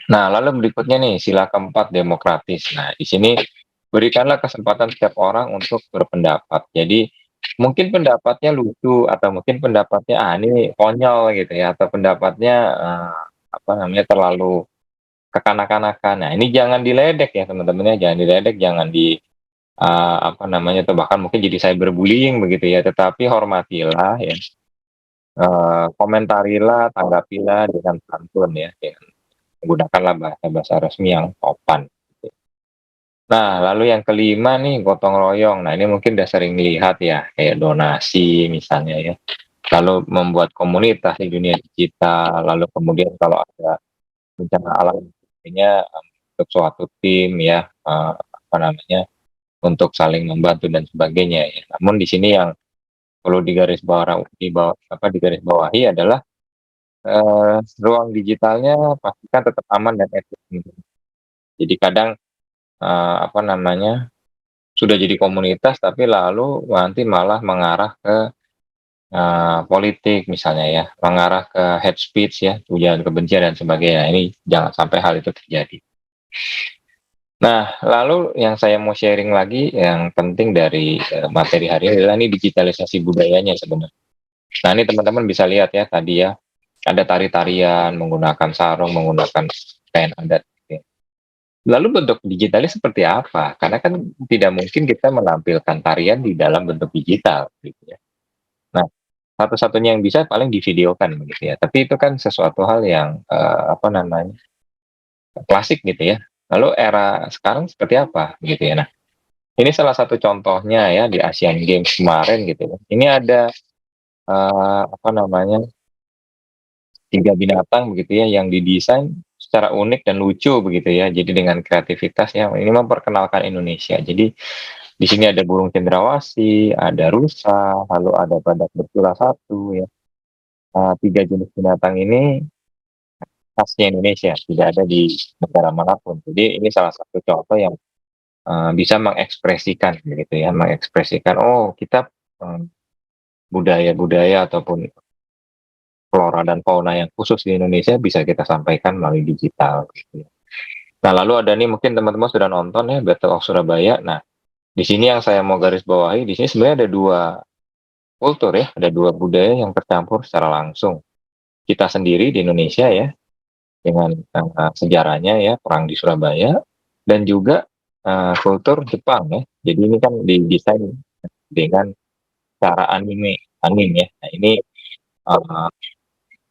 Nah, lalu berikutnya nih sila keempat, demokratis. Nah, di sini berikanlah kesempatan setiap orang untuk berpendapat. Jadi mungkin pendapatnya lucu atau mungkin pendapatnya ini konyol gitu ya, atau pendapatnya terlalu kekanak-kanakan. Nah, ini jangan diledek ya teman-teman ya, jangan diledek, jangan atau bahkan mungkin jadi cyberbullying begitu ya. Tetapi hormatilah ya. Komentarilah, tanggapilah dengan santun ya, menggunakanlah bahasa-bahasa resmi yang sopan. Gitu. Nah, lalu yang kelima nih, gotong royong. Nah, ini mungkin udah sering dilihat ya, kayak donasi misalnya ya. Lalu membuat komunitas di dunia digital. Lalu kemudian kalau ada bencana alam, artinya untuk suatu tim ya, untuk saling membantu dan sebagainya ya. Namun di sini yang perlu digarisbawahi adalah ruang digitalnya pastikan tetap aman dan etis. Jadi kadang sudah jadi komunitas tapi lalu nanti malah mengarah ke politik misalnya ya, mengarah ke hate speech ya, ujaran kebencian dan sebagainya. Ini jangan sampai hal itu terjadi. Nah, lalu yang saya mau sharing lagi yang penting dari materi hari ini adalah digitalisasi budayanya sebenarnya. Nah, ini teman-teman bisa lihat ya tadi ya, ada tari-tarian menggunakan sarung, menggunakan kain adat. Gitu. Lalu bentuk digitalnya seperti apa? Karena kan tidak mungkin kita menampilkan tarian di dalam bentuk digital, gitu ya. Nah, satu-satunya yang bisa paling divideokan, gitu ya. Tapi itu kan sesuatu hal yang klasik, gitu ya. Lalu era sekarang seperti apa, gitu ya. Nah, ini salah satu contohnya ya di Asian Games kemarin, gitu ya. Ini ada 3 binatang begitu ya yang didesain secara unik dan lucu begitu ya. Jadi dengan kreativitas yang ini memperkenalkan Indonesia. Jadi di sini ada burung cendrawasih, ada rusa, lalu ada badak bercula 1 ya. tiga jenis binatang ini khasnya Indonesia, tidak ada di negara manapun. Jadi ini salah satu contoh yang bisa mengekspresikan begitu ya, mengekspresikan oh kita budaya-budaya ataupun flora dan fauna yang khusus di Indonesia bisa kita sampaikan melalui digital gitu ya. Nah, lalu ada nih mungkin teman-teman sudah nonton ya Battle of Surabaya. Nah, di sini yang saya mau garis bawahi, di sini sebenarnya ada dua kultur ya, ada dua budaya yang tercampur secara langsung. Kita sendiri di Indonesia ya, dengan sejarahnya ya, perang di Surabaya, dan juga kultur Jepang ya. Jadi ini kan didesain dengan cara anime ya. Nah, ini uh,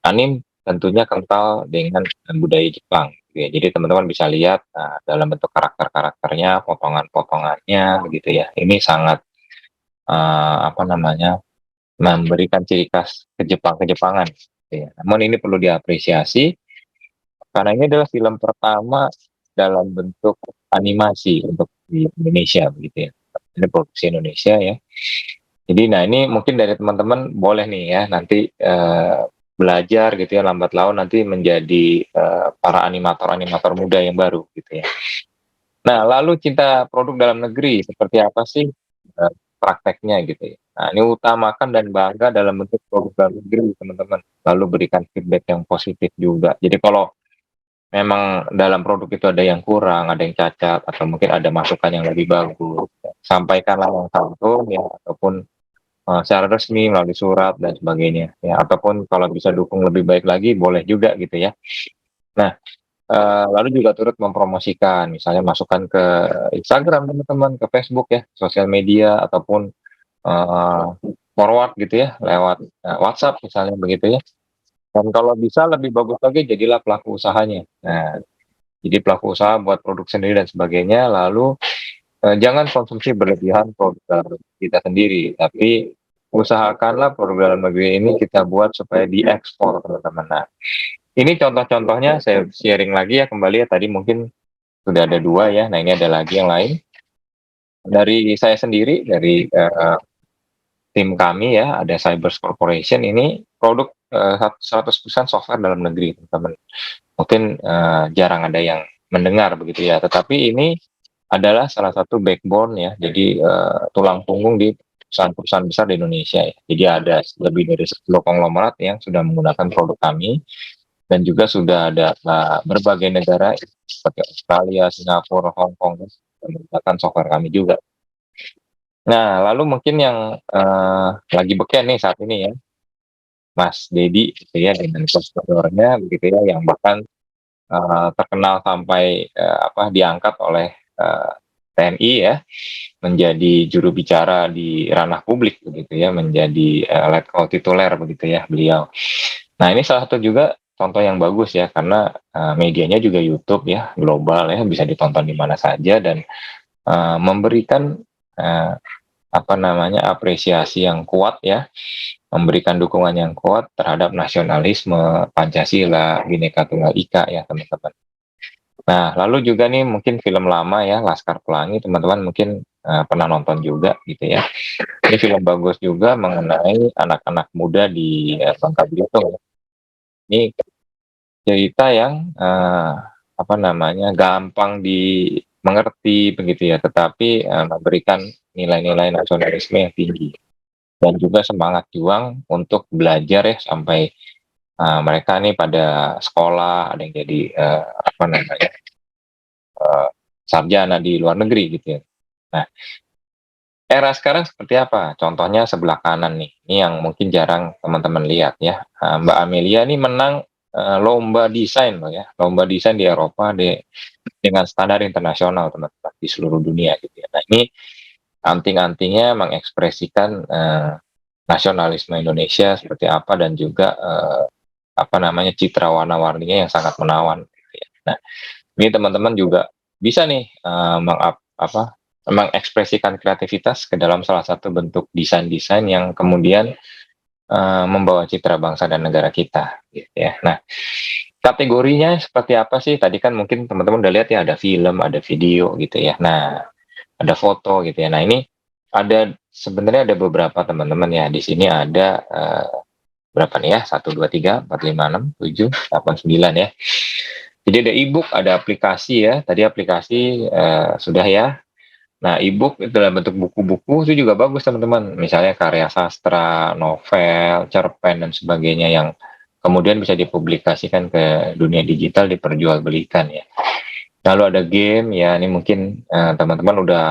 anime tentunya kental dengan budaya Jepang. Gitu ya. Jadi teman-teman bisa lihat dalam bentuk karakter-karakternya, potongan-potongannya, begitu ya. Ini sangat apa namanya memberikan ciri khas Kejepangan. Gitu ya. Namun ini perlu diapresiasi karena ini adalah film pertama dalam bentuk animasi untuk di Indonesia, begitu ya. Ini produksi Indonesia ya. Jadi, nah ini mungkin dari teman-teman boleh nih ya nanti belajar gitu ya lambat laun nanti menjadi para animator-animator muda yang baru gitu ya. Nah, lalu cinta produk dalam negeri seperti apa sih prakteknya gitu ya. Nah, ini utamakan dan bangga dalam bentuk produk dalam negeri teman-teman. Lalu berikan feedback yang positif juga. Jadi kalau memang dalam produk itu ada yang kurang, ada yang cacat, atau mungkin ada masukan yang lebih bagus, sampaikanlah yang santun ya, ataupun secara resmi melalui surat dan sebagainya ya, ataupun kalau bisa dukung lebih baik lagi boleh juga gitu ya. Nah, lalu juga turut mempromosikan misalnya masukkan ke Instagram teman-teman, ke Facebook ya, sosial media ataupun forward gitu ya lewat WhatsApp misalnya begitu ya. Dan kalau bisa lebih bagus lagi jadilah pelaku usahanya. Nah, jadi pelaku usaha buat produk sendiri dan sebagainya, lalu jangan konsumsi berlebihan produk kita sendiri, tapi usahakanlah produk dalam negeri ini kita buat supaya diekspor teman-teman. Nah, ini contoh-contohnya saya sharing lagi ya kembali ya tadi mungkin sudah ada dua ya. Nah ini ada lagi yang lain dari saya sendiri dari tim kami ya ada Cybers Corporation ini produk 100% software dalam negeri teman-teman. Mungkin jarang ada yang mendengar begitu ya, tetapi ini adalah salah satu backbone ya, jadi tulang punggung di perusahaan-perusahaan besar di Indonesia ya. Jadi ada lebih dari 10 konglomerat yang sudah menggunakan produk kami dan juga sudah ada berbagai negara seperti Australia, Singapura, Hong Kong menggunakan software kami juga. Nah, lalu mungkin yang lagi beken nih saat ini ya, Mas Dedi gitu ya dengan prosedurnya begitu ya yang bahkan terkenal sampai diangkat oleh TNI ya menjadi juru bicara di ranah publik begitu ya, menjadi letkol tituler begitu ya beliau. Nah, ini salah satu juga contoh yang bagus ya karena medianya juga YouTube ya, global ya, bisa ditonton di mana saja dan memberikan apresiasi yang kuat ya, memberikan dukungan yang kuat terhadap nasionalisme, Pancasila, Bhinneka Tunggal Ika ya teman-teman. Nah, lalu juga nih mungkin film lama ya, Laskar Pelangi, teman-teman mungkin pernah nonton juga gitu ya. Ini film bagus juga mengenai anak-anak muda di Bangka Belitung. Ini cerita yang gampang dimengerti begitu ya, tetapi memberikan nilai-nilai nasionalisme yang tinggi dan juga semangat juang untuk belajar ya sampai mereka nih pada sekolah ada yang jadi sarjana di luar negeri gitu ya. Nah, era sekarang seperti apa? Contohnya sebelah kanan nih, ini yang mungkin jarang teman-teman lihat ya. Mbak Amelia ini menang lomba desain loh ya, lomba desain di Eropa dengan standar internasional teman-teman di seluruh dunia gitu ya. Nah ini anting-antingnya mengekspresikan nasionalisme Indonesia seperti apa dan juga citra warna-warninya yang sangat menawan. Gitu ya. Nah ini teman-teman juga bisa nih mengekspresikan kreativitas ke dalam salah satu bentuk desain-desain yang kemudian membawa citra bangsa dan negara kita gitu ya. Nah, kategorinya seperti apa sih? Tadi kan mungkin teman-teman udah lihat ya ada film, ada video gitu ya. Nah, ada foto gitu ya. Nah, ini sebenarnya ada beberapa teman-teman ya. Di sini ada berapa nih ya, 1, 2, 3, 4, 5, 6, 7, 8, 9 ya. Jadi ada e-book, ada aplikasi ya. Tadi aplikasi sudah ya. Nah, e-book itu dalam bentuk buku-buku itu juga bagus teman-teman. Misalnya karya sastra, novel, cerpen dan sebagainya yang kemudian bisa dipublikasikan ke dunia digital, diperjualbelikan ya. Lalu ada game ya, ini mungkin teman-teman udah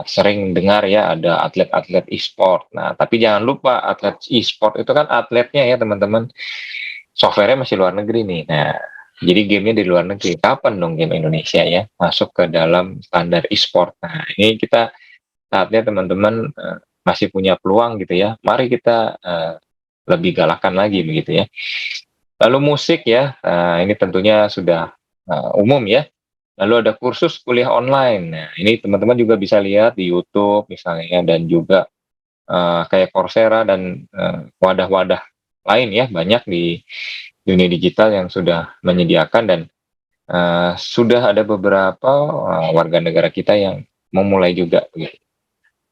sering dengar ya, ada atlet-atlet e-sport. Nah, tapi jangan lupa atlet e-sport itu kan atletnya ya teman-teman, softwarenya masih luar negeri nih. Nah, jadi gamenya di luar negeri. Kapan dong game Indonesia ya masuk ke dalam standar e-sport? Nah, ini kita saatnya teman-teman masih punya peluang gitu ya. Mari kita lebih galakan lagi begitu ya. Lalu musik ya, ini tentunya sudah umum ya. Lalu ada kursus kuliah online. Nah, ini teman-teman juga bisa lihat di YouTube misalnya dan juga kayak Coursera dan wadah-wadah lain ya, banyak di dunia digital yang sudah menyediakan dan sudah ada beberapa warga negara kita yang memulai juga gitu.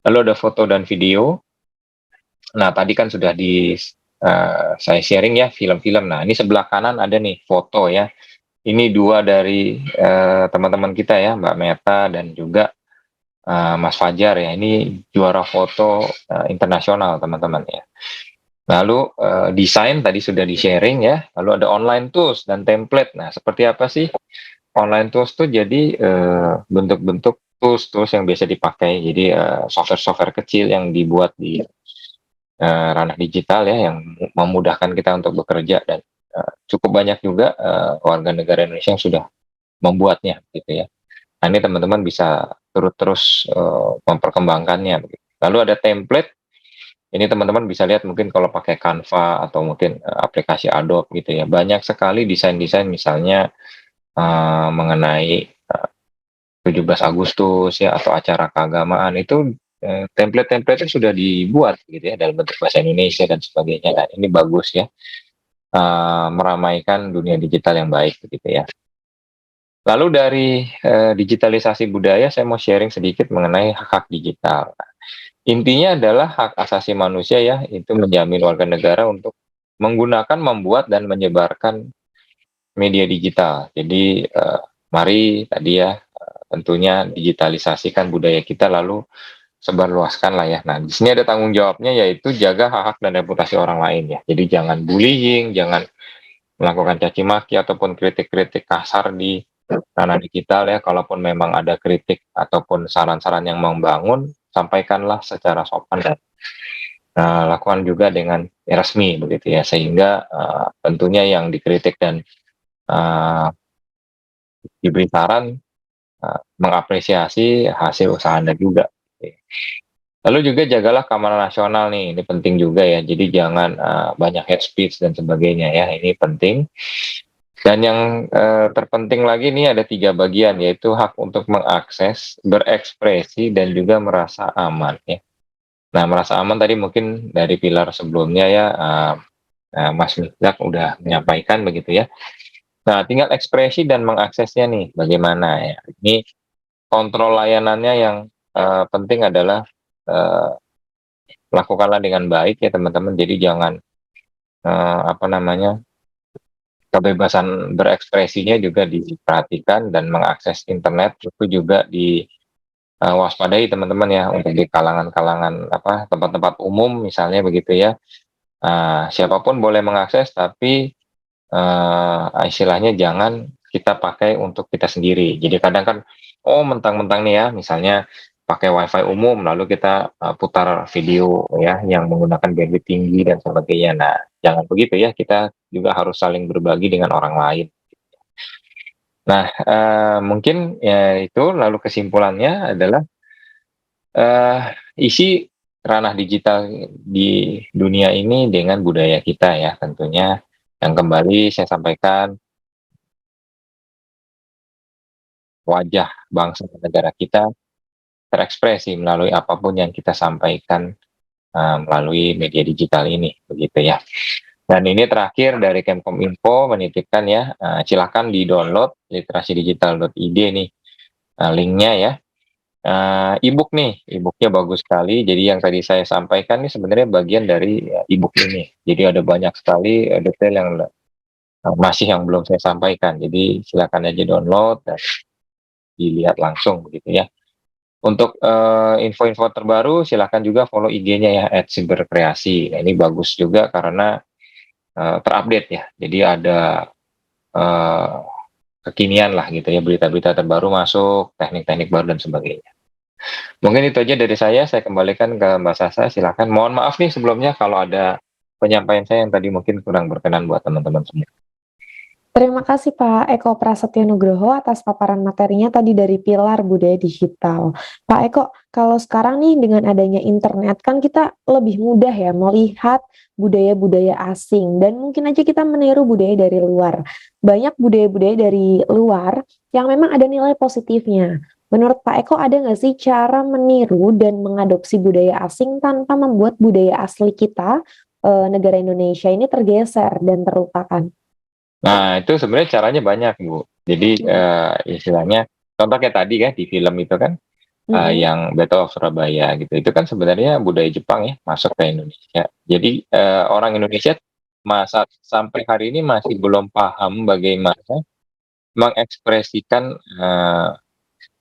Lalu ada foto dan video. Nah, tadi kan sudah saya sharing ya film-film. Nah, ini sebelah kanan ada nih foto ya. Ini 2 dari teman-teman kita ya, Mbak Meta dan juga Mas Fajar ya. Ini juara foto internasional teman-teman ya. Lalu desain tadi sudah di-sharing ya. Lalu ada online tools dan template. Nah, seperti apa sih online tools tuh? Jadi bentuk-bentuk tools yang biasa dipakai. Jadi software-software kecil yang dibuat di ranah digital ya, yang memudahkan kita untuk bekerja dan cukup banyak juga warga negara Indonesia yang sudah membuatnya gitu ya. Nah, ini teman-teman bisa terus memperkembangkannya. Lalu ada template. Ini teman-teman bisa lihat mungkin kalau pakai Canva atau mungkin aplikasi Adobe gitu ya. Banyak sekali desain-desain misalnya mengenai 17 Agustus ya atau acara keagamaan itu template-template sudah dibuat gitu ya dalam bentuk bahasa Indonesia dan sebagainya. Nah, ini bagus ya. Meramaikan dunia digital yang baik begitu ya. Lalu dari digitalisasi budaya saya mau sharing sedikit mengenai hak-hak digital. Intinya adalah hak asasi manusia ya, itu menjamin warga negara untuk menggunakan, membuat dan menyebarkan media digital. Jadi mari tadi ya tentunya digitalisasikan budaya kita lalu sebarluaskan lah ya. Nah, di sini ada tanggung jawabnya yaitu jaga hak-hak dan reputasi orang lain ya. Jadi jangan bullying, jangan melakukan caci maki ataupun kritik-kritik kasar di ranah digital ya. Kalaupun memang ada kritik ataupun saran-saran yang membangun, sampaikanlah secara sopan dan lakukan juga dengan resmi begitu ya, sehingga tentunya yang dikritik dan diberi saran mengapresiasi hasil usaha Anda juga. Lalu juga jagalah keamanan nasional nih, ini penting juga ya. Jadi jangan banyak hate speech dan sebagainya ya, ini penting. Dan yang terpenting lagi nih ada 3 bagian, yaitu hak untuk mengakses, berekspresi, dan juga merasa aman ya. Nah, merasa aman tadi mungkin dari pilar sebelumnya ya, Mas Mizak udah menyampaikan begitu ya. Nah, tinggal ekspresi dan mengaksesnya nih, bagaimana ya. Ini kontrol layanannya yang penting adalah lakukanlah dengan baik ya teman-teman. Jadi jangan kebebasan berekspresinya juga diperhatikan dan mengakses internet itu juga diwaspadai teman-teman ya, untuk di kalangan-kalangan tempat-tempat umum misalnya begitu ya. Siapapun boleh mengakses tapi istilahnya jangan kita pakai untuk kita sendiri. Jadi kadang kan mentang-mentang nih ya misalnya pakai wifi umum lalu kita putar video ya yang menggunakan bandwidth tinggi dan sebagainya. Nah, jangan begitu ya, kita juga harus saling berbagi dengan orang lain. Nah, mungkin ya itu, lalu kesimpulannya adalah isi ranah digital di dunia ini dengan budaya kita ya tentunya, yang kembali saya sampaikan wajah bangsa dan negara kita terekspresi melalui apapun yang kita sampaikan melalui media digital ini begitu ya. Dan ini terakhir dari Kemkominfo menitipkan ya, silakan di-download literasidigital.id nih linknya ya. e-book nih, e-booknya bagus sekali. Jadi yang tadi saya sampaikan nih sebenarnya bagian dari e-book ini. Jadi ada banyak sekali detail yang masih yang belum saya sampaikan. Jadi silakan aja download dan dilihat langsung begitu ya. Untuk info-info terbaru silakan juga follow IG-nya ya @cyberkreasi. Nah, ini bagus juga karena terupdate ya. Jadi ada eh, kekinian lah gitu ya, berita-berita terbaru masuk, teknik-teknik baru dan sebagainya. Mungkin itu aja dari saya kembalikan ke Mbak Sasa, silakan. Mohon maaf nih sebelumnya kalau ada penyampaian saya yang tadi mungkin kurang berkenan buat teman-teman semua. Terima kasih Pak Eko Prasetyo Nugroho atas paparan materinya tadi dari pilar budaya digital. Pak Eko, kalau sekarang nih dengan adanya internet kan kita lebih mudah ya melihat budaya-budaya asing dan mungkin aja kita meniru budaya dari luar. Banyak budaya-budaya dari luar yang memang ada nilai positifnya. Menurut Pak Eko ada nggak sih cara meniru dan mengadopsi budaya asing tanpa membuat budaya asli kita, negara Indonesia ini tergeser dan terlupakan? Nah, itu sebenarnya caranya banyak, Bu. Jadi istilahnya contoh kayak tadi kan di film itu kan yang Battle of Surabaya gitu. Itu kan sebenarnya budaya Jepang ya masuk ke Indonesia. Jadi orang Indonesia masa sampai hari ini masih belum paham bagaimana mengekspresikan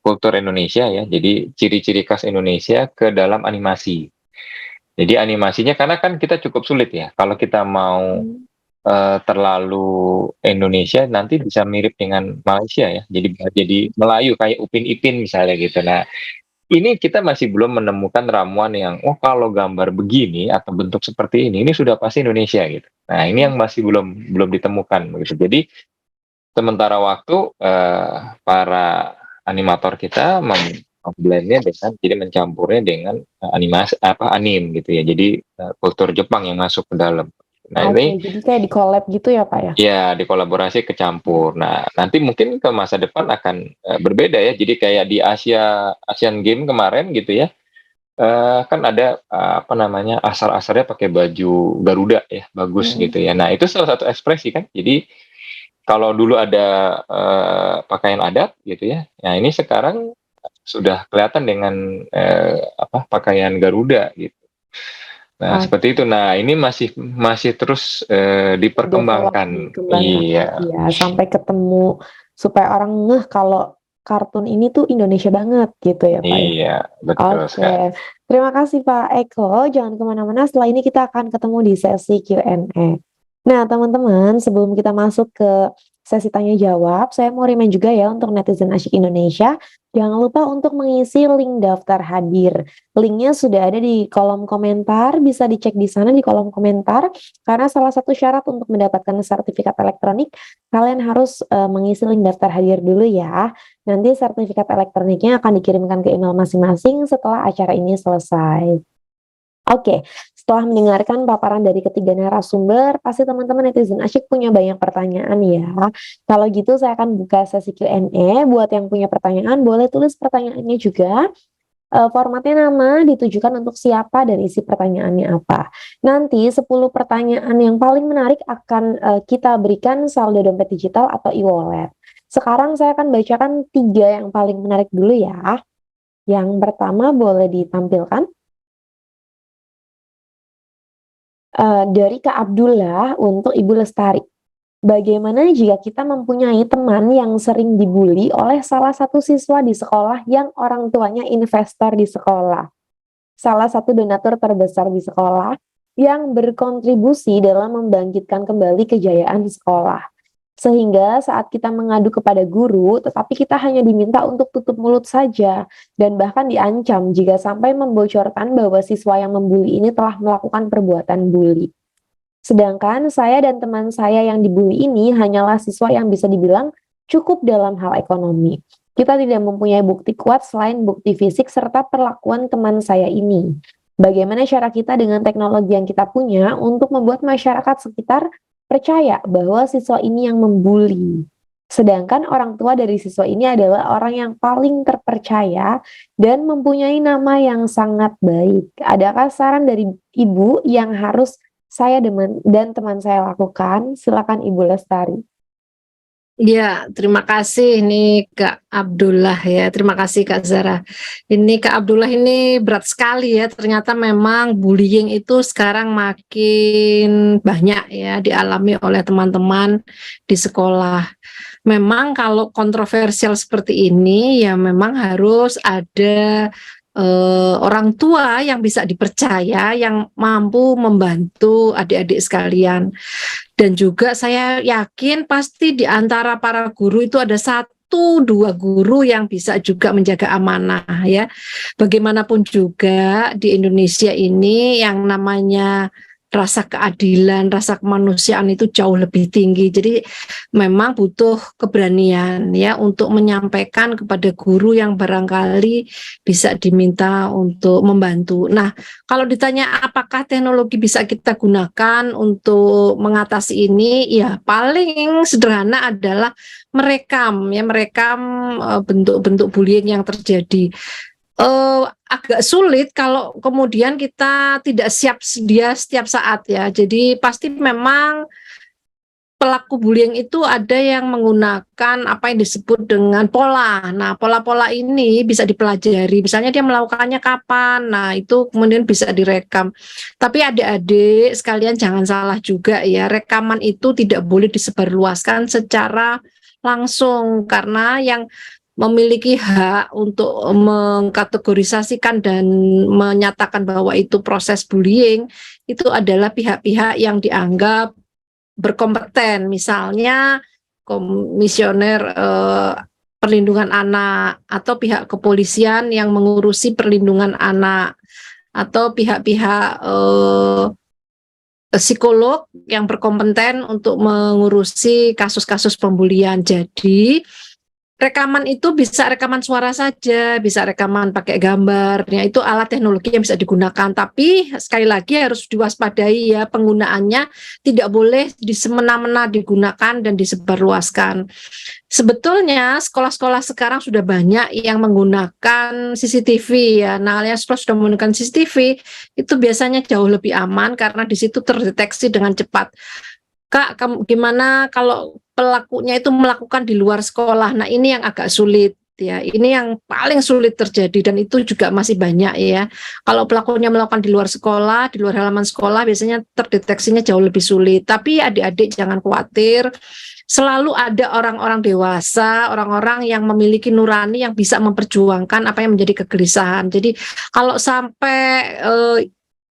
kultur Indonesia ya. Jadi ciri-ciri khas Indonesia ke dalam animasi. Jadi animasinya karena kan kita cukup sulit ya. Kalau kita mau terlalu Indonesia nanti bisa mirip dengan Malaysia ya. Jadi Melayu kayak Upin Ipin misalnya gitu. Nah, ini kita masih belum menemukan ramuan yang oh kalau gambar begini atau bentuk seperti ini sudah pasti Indonesia gitu. Nah, ini yang masih belum ditemukan begitu. Jadi sementara waktu para animator kita memblendnya dengan jadi mencampurnya dengan animasi anim gitu ya. Jadi kultur Jepang yang masuk ke dalam. Nah, ini Oke, jadi kayak di collab gitu ya Pak ya? ya dikolaborasi kecampur. Nah, nanti mungkin ke masa depan akan berbeda ya. Jadi kayak di Asian Game kemarin gitu ya. Kan ada apa namanya asar-asarnya pakai baju Garuda ya, bagus gitu ya. Nah, itu salah satu ekspresi kan. Jadi kalau dulu ada pakaian adat gitu ya. Nah, ini sekarang sudah kelihatan dengan apa pakaian Garuda gitu. Nah, seperti itu. Nah, ini masih terus diperkembangkan. Iya. Ya, sampai ketemu supaya orang ngeh kalau kartun ini tuh Indonesia banget gitu ya Pak ya? Iya, betul sekali. Oke, terima kasih Pak Eko. Jangan kemana-mana. Setelah ini kita akan ketemu di sesi Q&A. Nah, teman-teman, sebelum kita masuk ke sesi tanya jawab, saya mau remind juga ya untuk netizen asyik Indonesia, jangan lupa untuk mengisi link daftar hadir. Linknya sudah ada di kolom komentar, bisa dicek di sana di kolom komentar. Karena salah satu syarat untuk mendapatkan sertifikat elektronik, kalian harus mengisi link daftar hadir dulu ya. Nanti sertifikat elektroniknya akan dikirimkan ke email masing-masing setelah acara ini selesai. Oke, setelah mendengarkan paparan dari ketiga narasumber, pasti teman-teman netizen asyik punya banyak pertanyaan ya. Kalau gitu saya akan buka sesi Q&A. Buat yang punya pertanyaan, boleh tulis pertanyaannya juga. Formatnya nama, ditujukan untuk siapa dan isi pertanyaannya apa. Nanti 10 pertanyaan yang paling menarik akan kita berikan saldo dompet digital atau e-wallet. Sekarang saya akan bacakan 3 yang paling menarik dulu ya. Yang pertama boleh ditampilkan. Dari Kak Abdullah untuk Ibu Lestari. Bagaimana jika kita mempunyai teman yang sering dibully oleh salah satu siswa di sekolah yang orang tuanya investor di sekolah? Salah satu donatur terbesar di sekolah yang berkontribusi dalam membangkitkan kembali kejayaan di sekolah. Sehingga saat kita mengadu kepada guru, tetapi kita hanya diminta untuk tutup mulut saja, dan bahkan diancam jika sampai membocorkan bahwa siswa yang membuli ini telah melakukan perbuatan bully. Sedangkan saya dan teman saya yang dibully ini hanyalah siswa yang bisa dibilang cukup dalam hal ekonomi. Kita tidak mempunyai bukti kuat selain bukti fisik serta perlakuan teman saya ini. Bagaimana cara kita dengan teknologi yang kita punya untuk membuat masyarakat sekitar percaya bahwa siswa ini yang membuli. Sedangkan orang tua dari siswa ini adalah orang yang paling terpercaya dan mempunyai nama yang sangat baik. Adakah saran dari Ibu yang harus saya dan teman saya lakukan? Silakan Ibu Lestari. Ya, terima kasih nih Kak Abdullah ya. Terima kasih Kak Zara. Ini Kak Abdullah ini berat sekali ya. Ternyata memang bullying itu sekarang makin banyak ya dialami oleh teman-teman di sekolah. Memang kalau kontroversial seperti ini ya memang harus ada orang tua yang bisa dipercaya yang mampu membantu adik-adik sekalian. Dan juga saya yakin pasti di antara para guru itu ada satu dua guru yang bisa juga menjaga amanah ya. Bagaimanapun juga di Indonesia ini yang namanya rasa keadilan, rasa kemanusiaan itu jauh lebih tinggi. Jadi memang butuh keberanian ya untuk menyampaikan kepada guru yang barangkali bisa diminta untuk membantu. Nah, kalau ditanya apakah teknologi bisa kita gunakan untuk mengatasi ini, ya paling sederhana adalah merekam bentuk-bentuk bullying yang terjadi. Agak sulit kalau kemudian kita tidak siap sedia setiap saat ya. Jadi pasti memang pelaku bullying itu ada yang menggunakan apa yang disebut dengan pola. Nah, pola-pola ini bisa dipelajari. Misalnya dia melakukannya kapan. Nah, itu kemudian bisa direkam. Tapi adik-adik sekalian jangan salah juga ya. Rekaman itu tidak boleh disebarluaskan secara langsung karena yang memiliki hak untuk mengkategorisasikan dan menyatakan bahwa itu proses bullying itu adalah pihak-pihak yang dianggap berkompeten, misalnya komisioner perlindungan anak atau pihak kepolisian yang mengurusi perlindungan anak atau pihak-pihak psikolog yang berkompeten untuk mengurusi kasus-kasus pembulian. Jadi rekaman itu bisa rekaman suara saja, bisa rekaman pakai gambar. Ya, itu alat teknologi yang bisa digunakan. Tapi sekali lagi harus diwaspadai ya penggunaannya tidak boleh disemena-mena digunakan dan disebarluaskan. Sebetulnya sekolah-sekolah sekarang sudah banyak yang menggunakan CCTV ya. Nah, yang sudah menggunakan CCTV itu biasanya jauh lebih aman karena di situ terdeteksi dengan cepat. Kak, gimana kalau pelakunya itu melakukan di luar sekolah? Nah, ini yang agak sulit ya. Ini yang paling sulit terjadi dan itu juga masih banyak ya. Kalau pelakunya melakukan di luar sekolah, di luar halaman sekolah biasanya terdeteksinya jauh lebih sulit. Tapi adik-adik jangan khawatir. Selalu ada orang-orang dewasa, orang-orang yang memiliki nurani yang bisa memperjuangkan apa yang menjadi kegelisahan. Jadi kalau sampai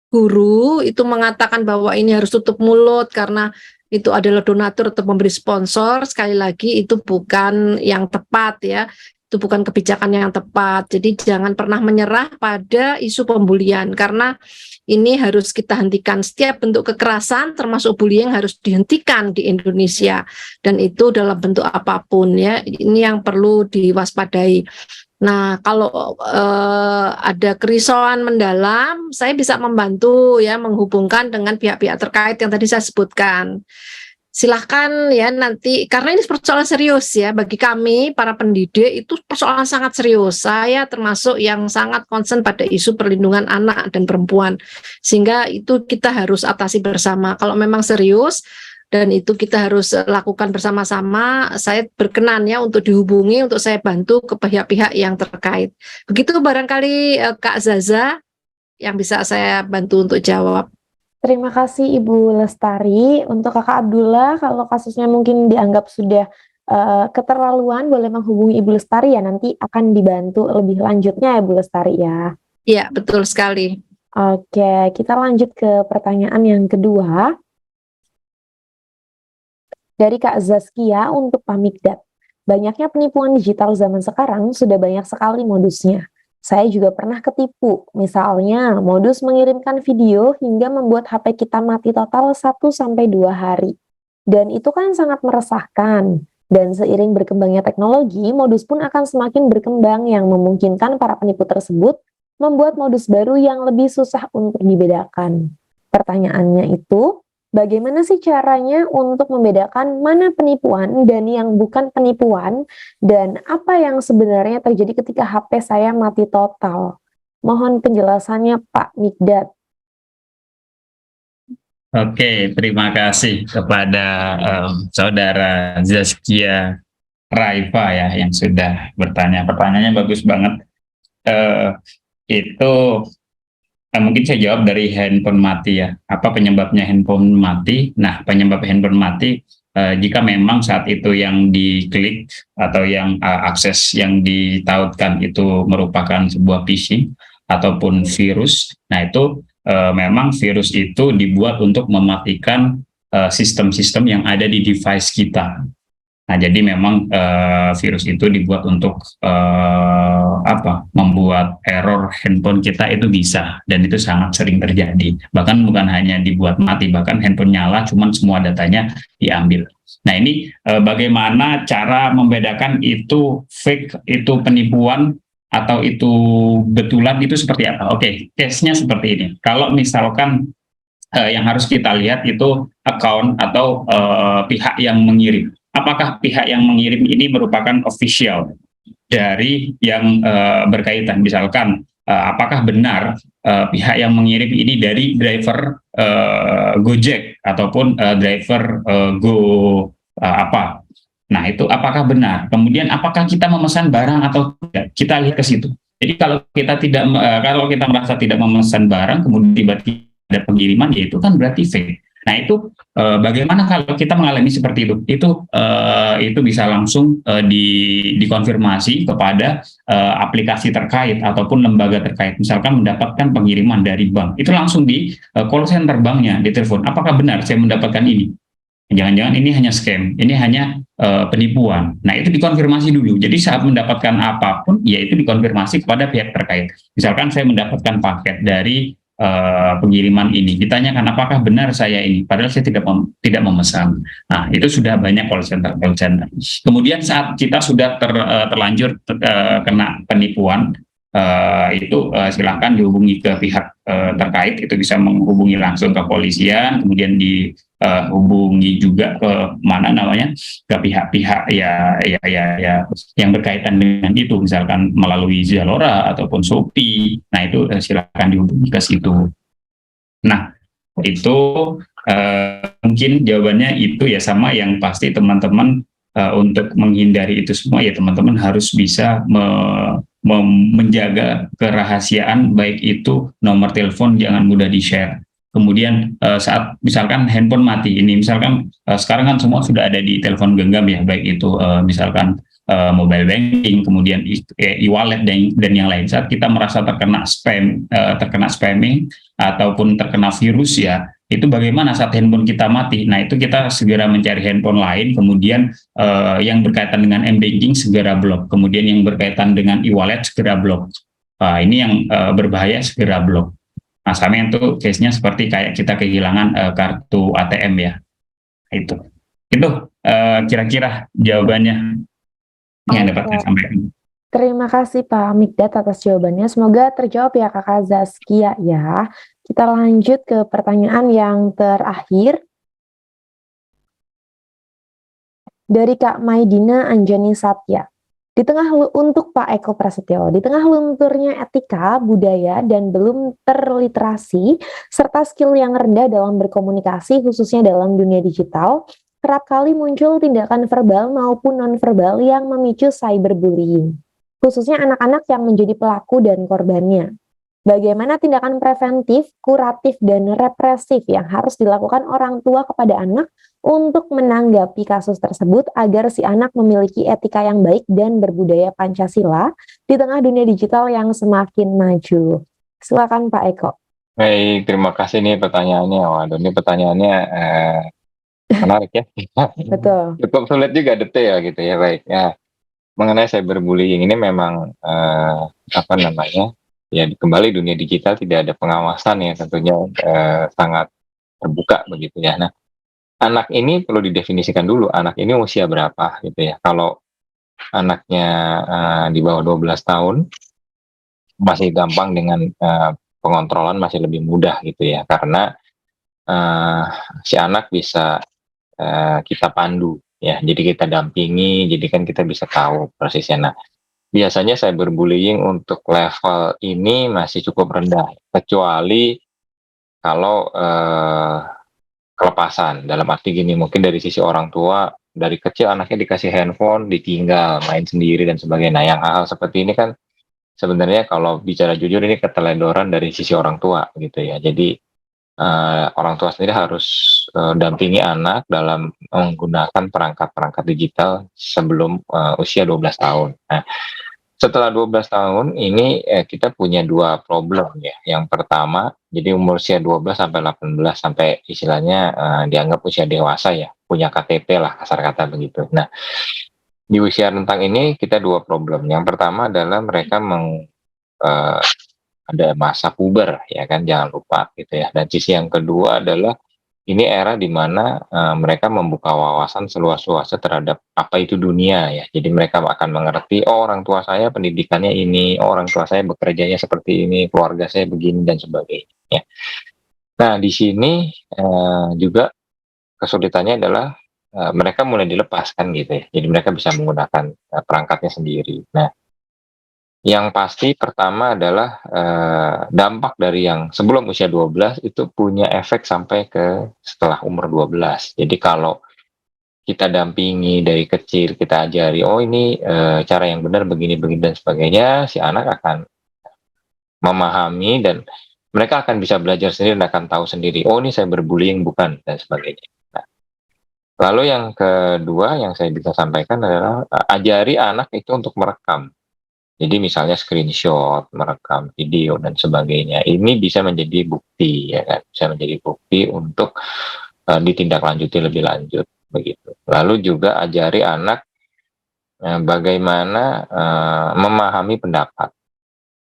guru itu mengatakan bahwa ini harus tutup mulut karena itu adalah donatur atau memberi sponsor, sekali lagi itu bukan yang tepat ya, itu bukan kebijakan yang tepat. Jadi jangan pernah menyerah pada isu pembulian karena ini harus kita hentikan. Setiap bentuk kekerasan termasuk bullying harus dihentikan di Indonesia dan itu dalam bentuk apapun ya. Ini yang perlu diwaspadai. Nah, kalau ada kerisauan mendalam, saya bisa membantu ya menghubungkan dengan pihak-pihak terkait yang tadi saya sebutkan. Silahkan ya nanti, karena ini persoalan serius ya bagi kami para pendidik itu persoalan sangat serius. Saya termasuk yang sangat concern pada isu perlindungan anak dan perempuan, sehingga itu kita harus atasi bersama. Kalau memang serius dan itu kita harus lakukan bersama-sama, saya berkenan ya untuk dihubungi, untuk saya bantu ke pihak-pihak yang terkait. Begitu barangkali Kak Zaza yang bisa saya bantu untuk jawab. Terima kasih Ibu Lestari. Untuk Kakak Abdullah, kalau kasusnya mungkin dianggap sudah keterlaluan, boleh menghubungi Ibu Lestari ya, nanti akan dibantu lebih lanjutnya ya Bu Lestari ya. Iya, betul sekali. Oke, kita lanjut ke pertanyaan yang kedua. Dari Kak Zaskia untuk Pamikdat. Banyaknya penipuan digital zaman sekarang sudah banyak sekali modusnya. Saya juga pernah ketipu, misalnya modus mengirimkan video hingga membuat HP kita mati total 1-2 hari. Dan itu kan sangat meresahkan. Dan seiring berkembangnya teknologi, modus pun akan semakin berkembang yang memungkinkan para penipu tersebut membuat modus baru yang lebih susah untuk dibedakan. Pertanyaannya itu, bagaimana sih caranya untuk membedakan mana penipuan dan yang bukan penipuan, dan apa yang sebenarnya terjadi ketika HP saya mati total? Mohon penjelasannya Pak Mikdad. Oke, terima kasih kepada Saudara Zaskia Raifa ya yang sudah bertanya. Pertanyaannya bagus banget. Eh, itu mungkin saya jawab dari handphone mati ya. Apa penyebabnya handphone mati? Nah, penyebab handphone mati jika memang saat itu yang diklik atau yang akses yang ditautkan itu merupakan sebuah phishing ataupun virus. Nah, itu memang virus itu dibuat untuk mematikan sistem-sistem yang ada di device kita. Nah, jadi memang virus itu dibuat untuk membuat error handphone kita itu bisa, dan itu sangat sering terjadi. Bahkan bukan hanya dibuat mati, bahkan handphone nyala, cuman semua datanya diambil. Nah, ini bagaimana cara membedakan itu fake, itu penipuan, atau itu betulan, itu seperti apa? Oke, case-nya seperti ini. Kalau misalkan yang harus kita lihat itu account atau pihak yang mengirim. Apakah pihak yang mengirim ini merupakan official dari yang berkaitan? Misalkan apakah benar pihak yang mengirim ini dari driver Gojek ataupun driver Go apa? Nah, itu apakah benar? Kemudian apakah kita memesan barang atau tidak? Kita lihat ke situ. Jadi kalau kita merasa tidak memesan barang, kemudian tiba-tiba ada pengiriman, ya itu kan berarti fake. Nah, itu bagaimana kalau kita mengalami seperti itu? Itu bisa langsung dikonfirmasi kepada aplikasi terkait ataupun lembaga terkait. Misalkan mendapatkan pengiriman dari bank, itu langsung di call center banknya, ditelepon. Apakah benar saya mendapatkan ini? Jangan-jangan ini hanya scam, ini hanya penipuan. Nah, itu dikonfirmasi dulu. Jadi saat mendapatkan apapun, ya itu dikonfirmasi kepada pihak terkait. Misalkan saya mendapatkan paket dari pengiriman ini, ditanyakan apakah benar saya ini, padahal saya tidak memesan. Nah, itu sudah banyak call center. Kemudian saat kita sudah terlanjur kena penipuan, itu silakan dihubungi ke pihak terkait. Itu bisa menghubungi langsung ke polisian, kemudian dihubungi juga ke ke pihak-pihak ya yang berkaitan dengan itu, misalkan melalui Zalora ataupun Shopee. Nah, itu silakan dihubungi ke situ. Nah, itu mungkin jawabannya itu ya, sama yang pasti teman-teman untuk menghindari itu semua ya teman-teman harus bisa menjaga kerahasiaan, baik itu nomor telepon jangan mudah di-share. Kemudian saat misalkan handphone mati ini, misalkan sekarang kan semua sudah ada di telepon genggam ya, baik itu misalkan mobile banking, kemudian e-wallet dan yang lain. Saat kita merasa terkena spamming ataupun terkena virus ya, itu bagaimana saat handphone kita mati? Nah, itu kita segera mencari handphone lain, kemudian yang berkaitan dengan m-banking segera blok, kemudian yang berkaitan dengan e-wallet segera blok. Ini yang berbahaya segera blok. Nah, sama itu case-nya seperti kayak kita kehilangan kartu ATM ya. Itu kira-kira jawabannya yang dapat saya sampaikan. Terima kasih Pak Mikdad atas jawabannya. Semoga terjawab ya Kakak Zaskia ya. Kita lanjut ke pertanyaan yang terakhir. Dari Kak Maidina Anjani Satya. Untuk Pak Eko Prasetyo, di tengah lunturnya etika, budaya, dan belum terliterasi, serta skill yang rendah dalam berkomunikasi, khususnya dalam dunia digital, kerap kali muncul tindakan verbal maupun non-verbal yang memicu cyberbullying, khususnya anak-anak yang menjadi pelaku dan korbannya. Bagaimana tindakan preventif, kuratif, dan represif yang harus dilakukan orang tua kepada anak untuk menanggapi kasus tersebut agar si anak memiliki etika yang baik dan berbudaya Pancasila di tengah dunia digital yang semakin maju? Silakan Pak Eko. Baik, terima kasih nih pertanyaannya. Waduh, ini pertanyaannya menarik ya. Betul. Cukup sulit juga, detail gitu ya. Baik ya, mengenai cyberbullying ini memang ya kembali dunia digital tidak ada pengawasan ya, tentunya sangat terbuka begitu ya. Nah, anak ini perlu didefinisikan dulu, anak ini usia berapa gitu ya. Kalau anaknya di bawah 12 tahun masih gampang dengan pengontrolan, masih lebih mudah gitu ya, karena si anak bisa kita pandu ya, jadi kita dampingi, jadi kan kita bisa tahu persisnya. Nah, biasanya cyberbullying untuk level ini masih cukup rendah, kecuali kalau kelepasan. Dalam arti gini, mungkin dari sisi orang tua, dari kecil anaknya dikasih handphone, ditinggal, main sendiri dan sebagainya. Nah, yang hal-hal seperti ini kan sebenarnya kalau bicara jujur ini keteledoran dari sisi orang tua gitu ya. Jadi orang tua sendiri harus dampingi anak dalam menggunakan perangkat-perangkat digital sebelum usia 12 tahun. Nah, setelah 12 tahun ini kita punya dua problem ya. Yang pertama, jadi umur usia 12 sampai 18 sampai istilahnya dianggap usia dewasa ya, punya KTP lah kasar kata begitu. Nah, di usia rentang ini kita dua problem. Yang pertama adalah mereka ada masa puber ya kan, jangan lupa gitu ya. Dan sisi yang kedua adalah ini era di mana mereka membuka wawasan seluas-luasnya terhadap apa itu dunia ya. Jadi mereka akan mengerti, oh orang tua saya pendidikannya ini, oh orang tua saya bekerjanya seperti ini, keluarga saya begini dan sebagainya. Ya. Nah di sini juga kesulitannya adalah mereka mulai dilepaskan gitu ya. Jadi mereka bisa menggunakan perangkatnya sendiri. Nah yang pasti pertama adalah dampak dari yang sebelum usia 12 itu punya efek sampai ke setelah umur 12. Jadi kalau kita dampingi dari kecil, kita ajari, oh ini cara yang benar begini dan sebagainya, si anak akan memahami dan mereka akan bisa belajar sendiri dan akan tahu sendiri, oh ini saya berbullying bukan dan sebagainya. Nah, lalu yang kedua yang saya bisa sampaikan adalah ajari anak itu untuk merekam. Jadi misalnya screenshot, merekam video dan sebagainya. Ini bisa menjadi bukti ya kan, bisa menjadi bukti untuk ditindaklanjuti lebih lanjut begitu. Lalu juga ajari anak bagaimana memahami pendapat.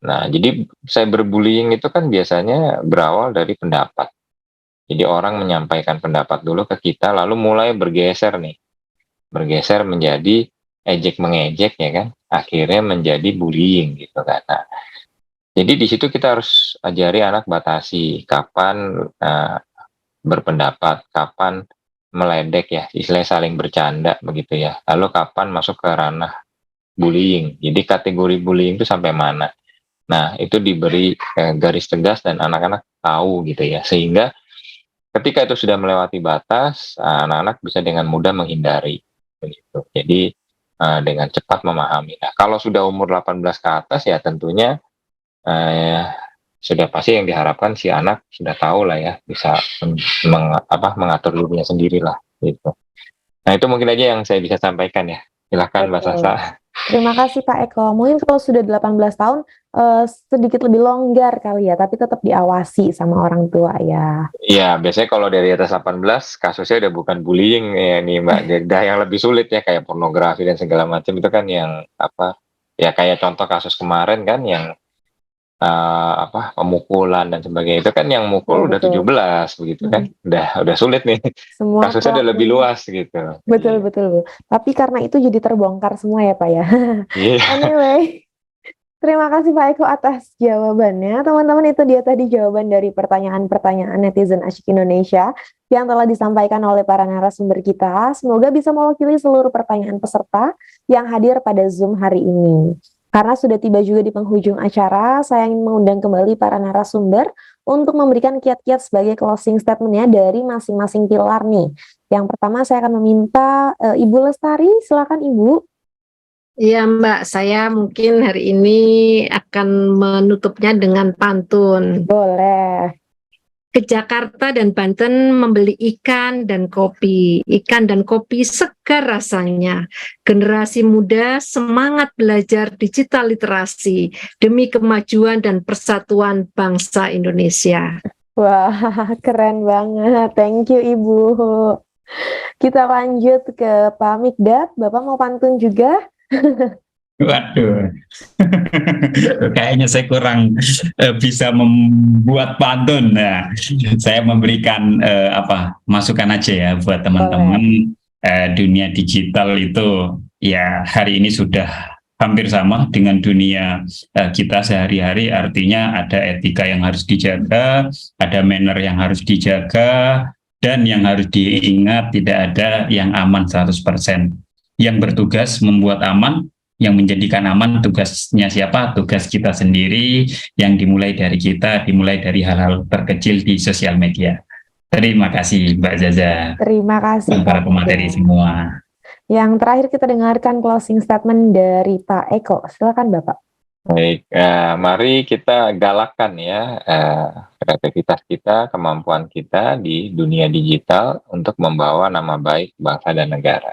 Nah, jadi cyberbullying itu kan biasanya berawal dari pendapat. Jadi orang menyampaikan pendapat dulu ke kita, lalu mulai bergeser menjadi ejek mengejek ya kan, akhirnya menjadi bullying gitu kan. Nah, jadi di situ kita harus ajari anak batasi kapan berpendapat, kapan meledek ya, istilahnya saling bercanda begitu ya. Lalu kapan masuk ke ranah bullying. Jadi kategori bullying itu sampai mana. Nah, itu diberi garis tegas dan anak-anak tahu gitu ya. Sehingga ketika itu sudah melewati batas, anak-anak bisa dengan mudah menghindari begitu. Jadi dengan cepat memahami. Nah, kalau sudah umur 18 ke atas ya tentunya sudah pasti yang diharapkan si anak sudah tahu lah ya, bisa mengatur dirinya sendiri lah gitu. Nah, itu mungkin aja yang saya bisa sampaikan ya. Silakan Mbak Sasa. Terima kasih Pak Eko. Mungkin kalau sudah 18 tahun sedikit lebih longgar kali ya, tapi tetap diawasi sama orang tua ya. Iya, biasanya kalau dari atas 18 kasusnya udah bukan bullying ya nih Mbak. Udah yang lebih sulit ya kayak pornografi dan segala macam itu kan yang ya kayak contoh kasus kemarin kan yang pemukulan dan sebagainya itu kan yang mukul udah 17 begitu kan. Udah sulit nih. Semua kasusnya udah lebih luas gitu. Betul. Tapi karena itu jadi terbongkar semua ya Pak ya. Iya. Anyway, terima kasih Pak Eko atas jawabannya. Teman-teman, itu dia tadi jawaban dari pertanyaan-pertanyaan netizen Asyik Indonesia yang telah disampaikan oleh para narasumber kita. Semoga bisa mewakili seluruh pertanyaan peserta yang hadir pada Zoom hari ini. Karena sudah tiba juga di penghujung acara, saya ingin mengundang kembali para narasumber untuk memberikan kiat-kiat sebagai closing statement-nya dari masing-masing pilar nih. Yang pertama saya akan meminta Ibu Lestari, silakan Ibu. Iya Mbak, saya mungkin hari ini akan menutupnya dengan pantun. Boleh. Ke Jakarta dan Banten membeli ikan dan kopi segar rasanya. Generasi muda semangat belajar digital literasi demi kemajuan dan persatuan bangsa Indonesia. Wah, keren banget. Thank you Ibu. Kita lanjut ke Pak Mikdad. Bapak mau pantun juga? Waduh, kayaknya saya kurang bisa membuat pantun. Nah, saya memberikan masukan aja ya buat teman-teman. Dunia digital itu ya hari ini sudah hampir sama dengan dunia kita sehari-hari. Artinya ada etika yang harus dijaga, ada manner yang harus dijaga, dan yang harus diingat tidak ada yang aman 100%. Yang bertugas membuat aman, yang menjadikan aman tugasnya siapa? Tugas kita sendiri, yang dimulai dari kita, dimulai dari hal-hal terkecil di sosial media. Terima kasih Mbak Zaza Terima kasih dan para Pak pemateri Ida. semua. Yang terakhir kita dengarkan closing statement dari Pak Eko. Silakan Bapak. Baik, mari kita galakkan ya kreativitas kita, kemampuan kita di dunia digital untuk membawa nama baik bangsa dan negara.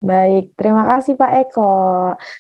Baik, terima kasih Pak Eko.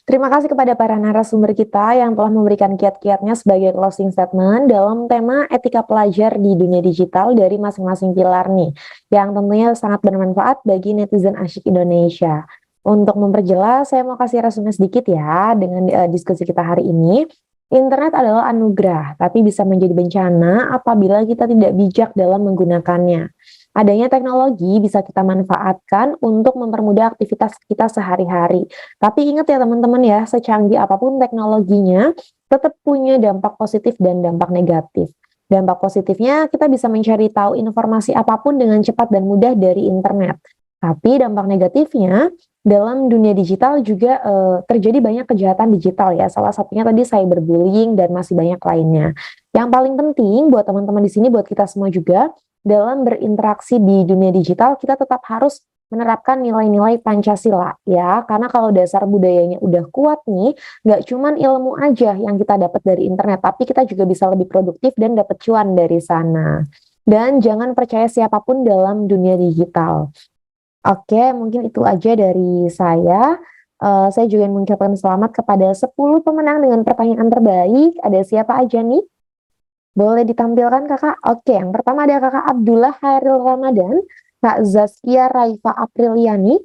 Terima kasih kepada para narasumber kita yang telah memberikan kiat-kiatnya sebagai closing statement dalam tema etika pelajar di dunia digital dari masing-masing pilar nih, yang tentunya sangat bermanfaat bagi netizen asyik Indonesia. Untuk memperjelas, saya mau kasih resume sedikit ya dengan diskusi kita hari ini. Internet adalah anugerah, tapi bisa menjadi bencana apabila kita tidak bijak dalam menggunakannya. Adanya teknologi bisa kita manfaatkan untuk mempermudah aktivitas kita sehari-hari. Tapi ingat ya teman-teman ya, secanggih apapun teknologinya, tetap punya dampak positif dan dampak negatif. Dampak positifnya kita bisa mencari tahu informasi apapun dengan cepat dan mudah dari internet. Tapi dampak negatifnya dalam dunia digital juga terjadi banyak kejahatan digital ya. Salah satunya tadi cyberbullying dan masih banyak lainnya. Yang paling penting buat teman-teman di sini, buat kita semua juga, dalam berinteraksi di dunia digital kita tetap harus menerapkan nilai-nilai Pancasila ya, karena kalau dasar budayanya udah kuat nih, nggak cuman ilmu aja yang kita dapat dari internet, tapi kita juga bisa lebih produktif dan dapat cuan dari sana. Dan jangan percaya siapapun dalam dunia digital. Oke, mungkin itu aja dari saya. Saya juga ingin mengucapkan selamat kepada 10 pemenang dengan pertanyaan terbaik. Ada siapa aja nih? Boleh ditampilkan kakak? Oke, yang pertama ada kakak Abdullah Hairil Ramadan, kak Zaskia Raifa Apriliani,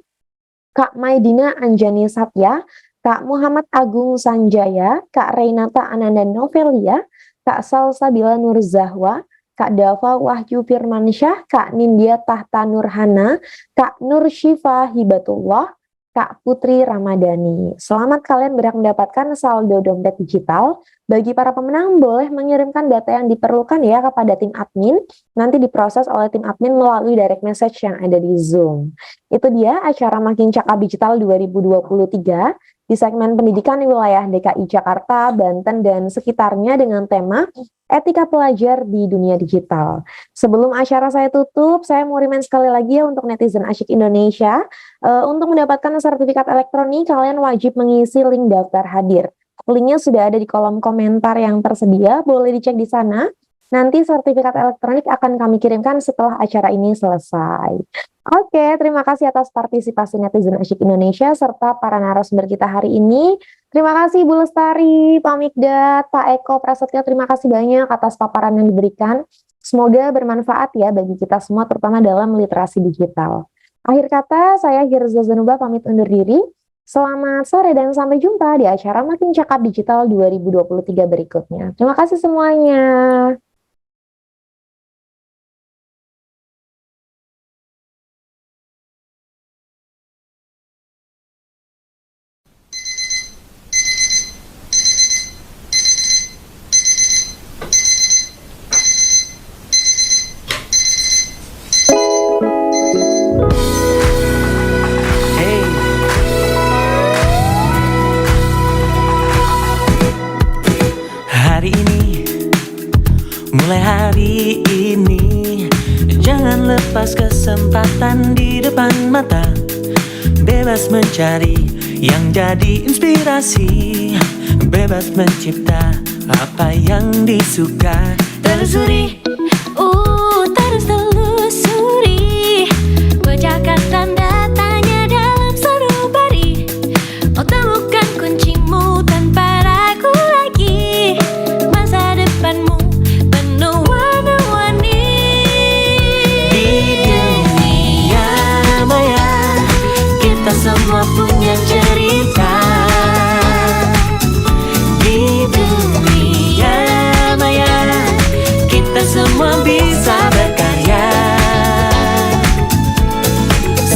kak Maidina Anjani Satya, kak Muhammad Agung Sanjaya, kak Renata Ananda Novelia, kak Salsabila Nur Zahwa, kak Dava Wahyu Firmansyah, kak Nindya Tahta Nurhana, kak Nur Syifa Hibatullah, Kak Putri Ramadhani. Selamat kalian berhak mendapatkan saldo dompet digital. Bagi para pemenang boleh mengirimkan data yang diperlukan ya kepada tim admin. Nanti diproses oleh tim admin melalui direct message yang ada di Zoom. Itu dia acara Makin Cakap Digital 2023 di segmen pendidikan di wilayah DKI Jakarta, Banten, dan sekitarnya dengan tema etika pelajar di dunia digital. Sebelum acara saya tutup, saya mau remind sekali lagi ya untuk netizen asyik Indonesia, untuk mendapatkan sertifikat elektronik, kalian wajib mengisi link daftar hadir. Linknya sudah ada di kolom komentar yang tersedia, boleh dicek di sana. Nanti sertifikat elektronik akan kami kirimkan setelah acara ini selesai. Oke, terima kasih atas partisipasi netizen asyik Indonesia serta para narasumber kita hari ini. Terima kasih Bu Lestari, Pak Mikdad, Pak Eko Prasetyo, terima kasih banyak atas paparan yang diberikan. Semoga bermanfaat ya bagi kita semua, terutama dalam literasi digital. Akhir kata, saya Hirza Zanuba pamit undur diri. Selamat sore dan sampai jumpa di acara Makin Cakap Digital 2023 berikutnya. Terima kasih semuanya. Hey. Hari ini, mulai hari ini, jangan lepas kesempatan di depan mata. Bebas mencari yang jadi inspirasi, bebas mencipta apa yang disuka. Telusuri, terus telusuri, bacakan tanda tanya dalam sanubari. Oh, temukan kuncimu tanpa ragu lagi. Masa depanmu penuh warna-warni. Di dunia maya, kita semua punya cerita. Di dunia maya, kita semua bisa berkarya.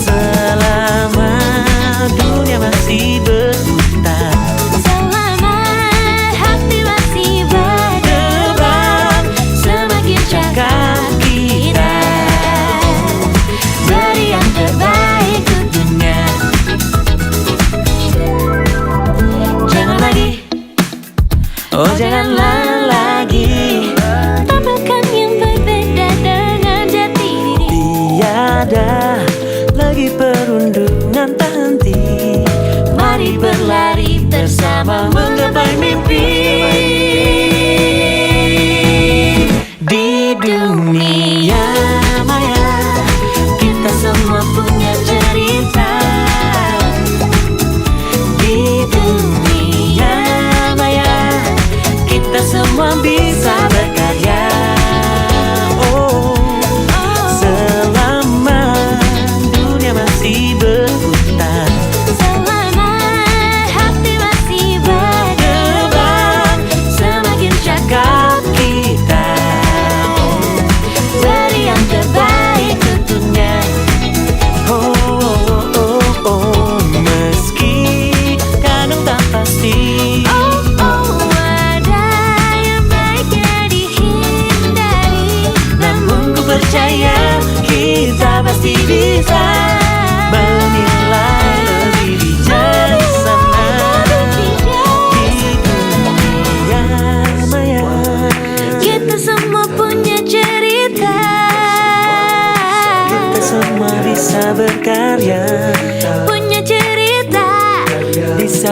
Selama dunia masih berputar, Selama hati masih berdebar, semakin cakap kita beri yang terbaik untuknya. jangan lagi, oh janganlah lagi. Tampilkan yang berbeda dengan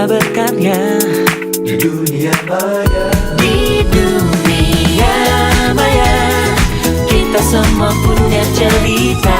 kita berkarya di dunia maya. Di dunia maya kita semua punya cerita.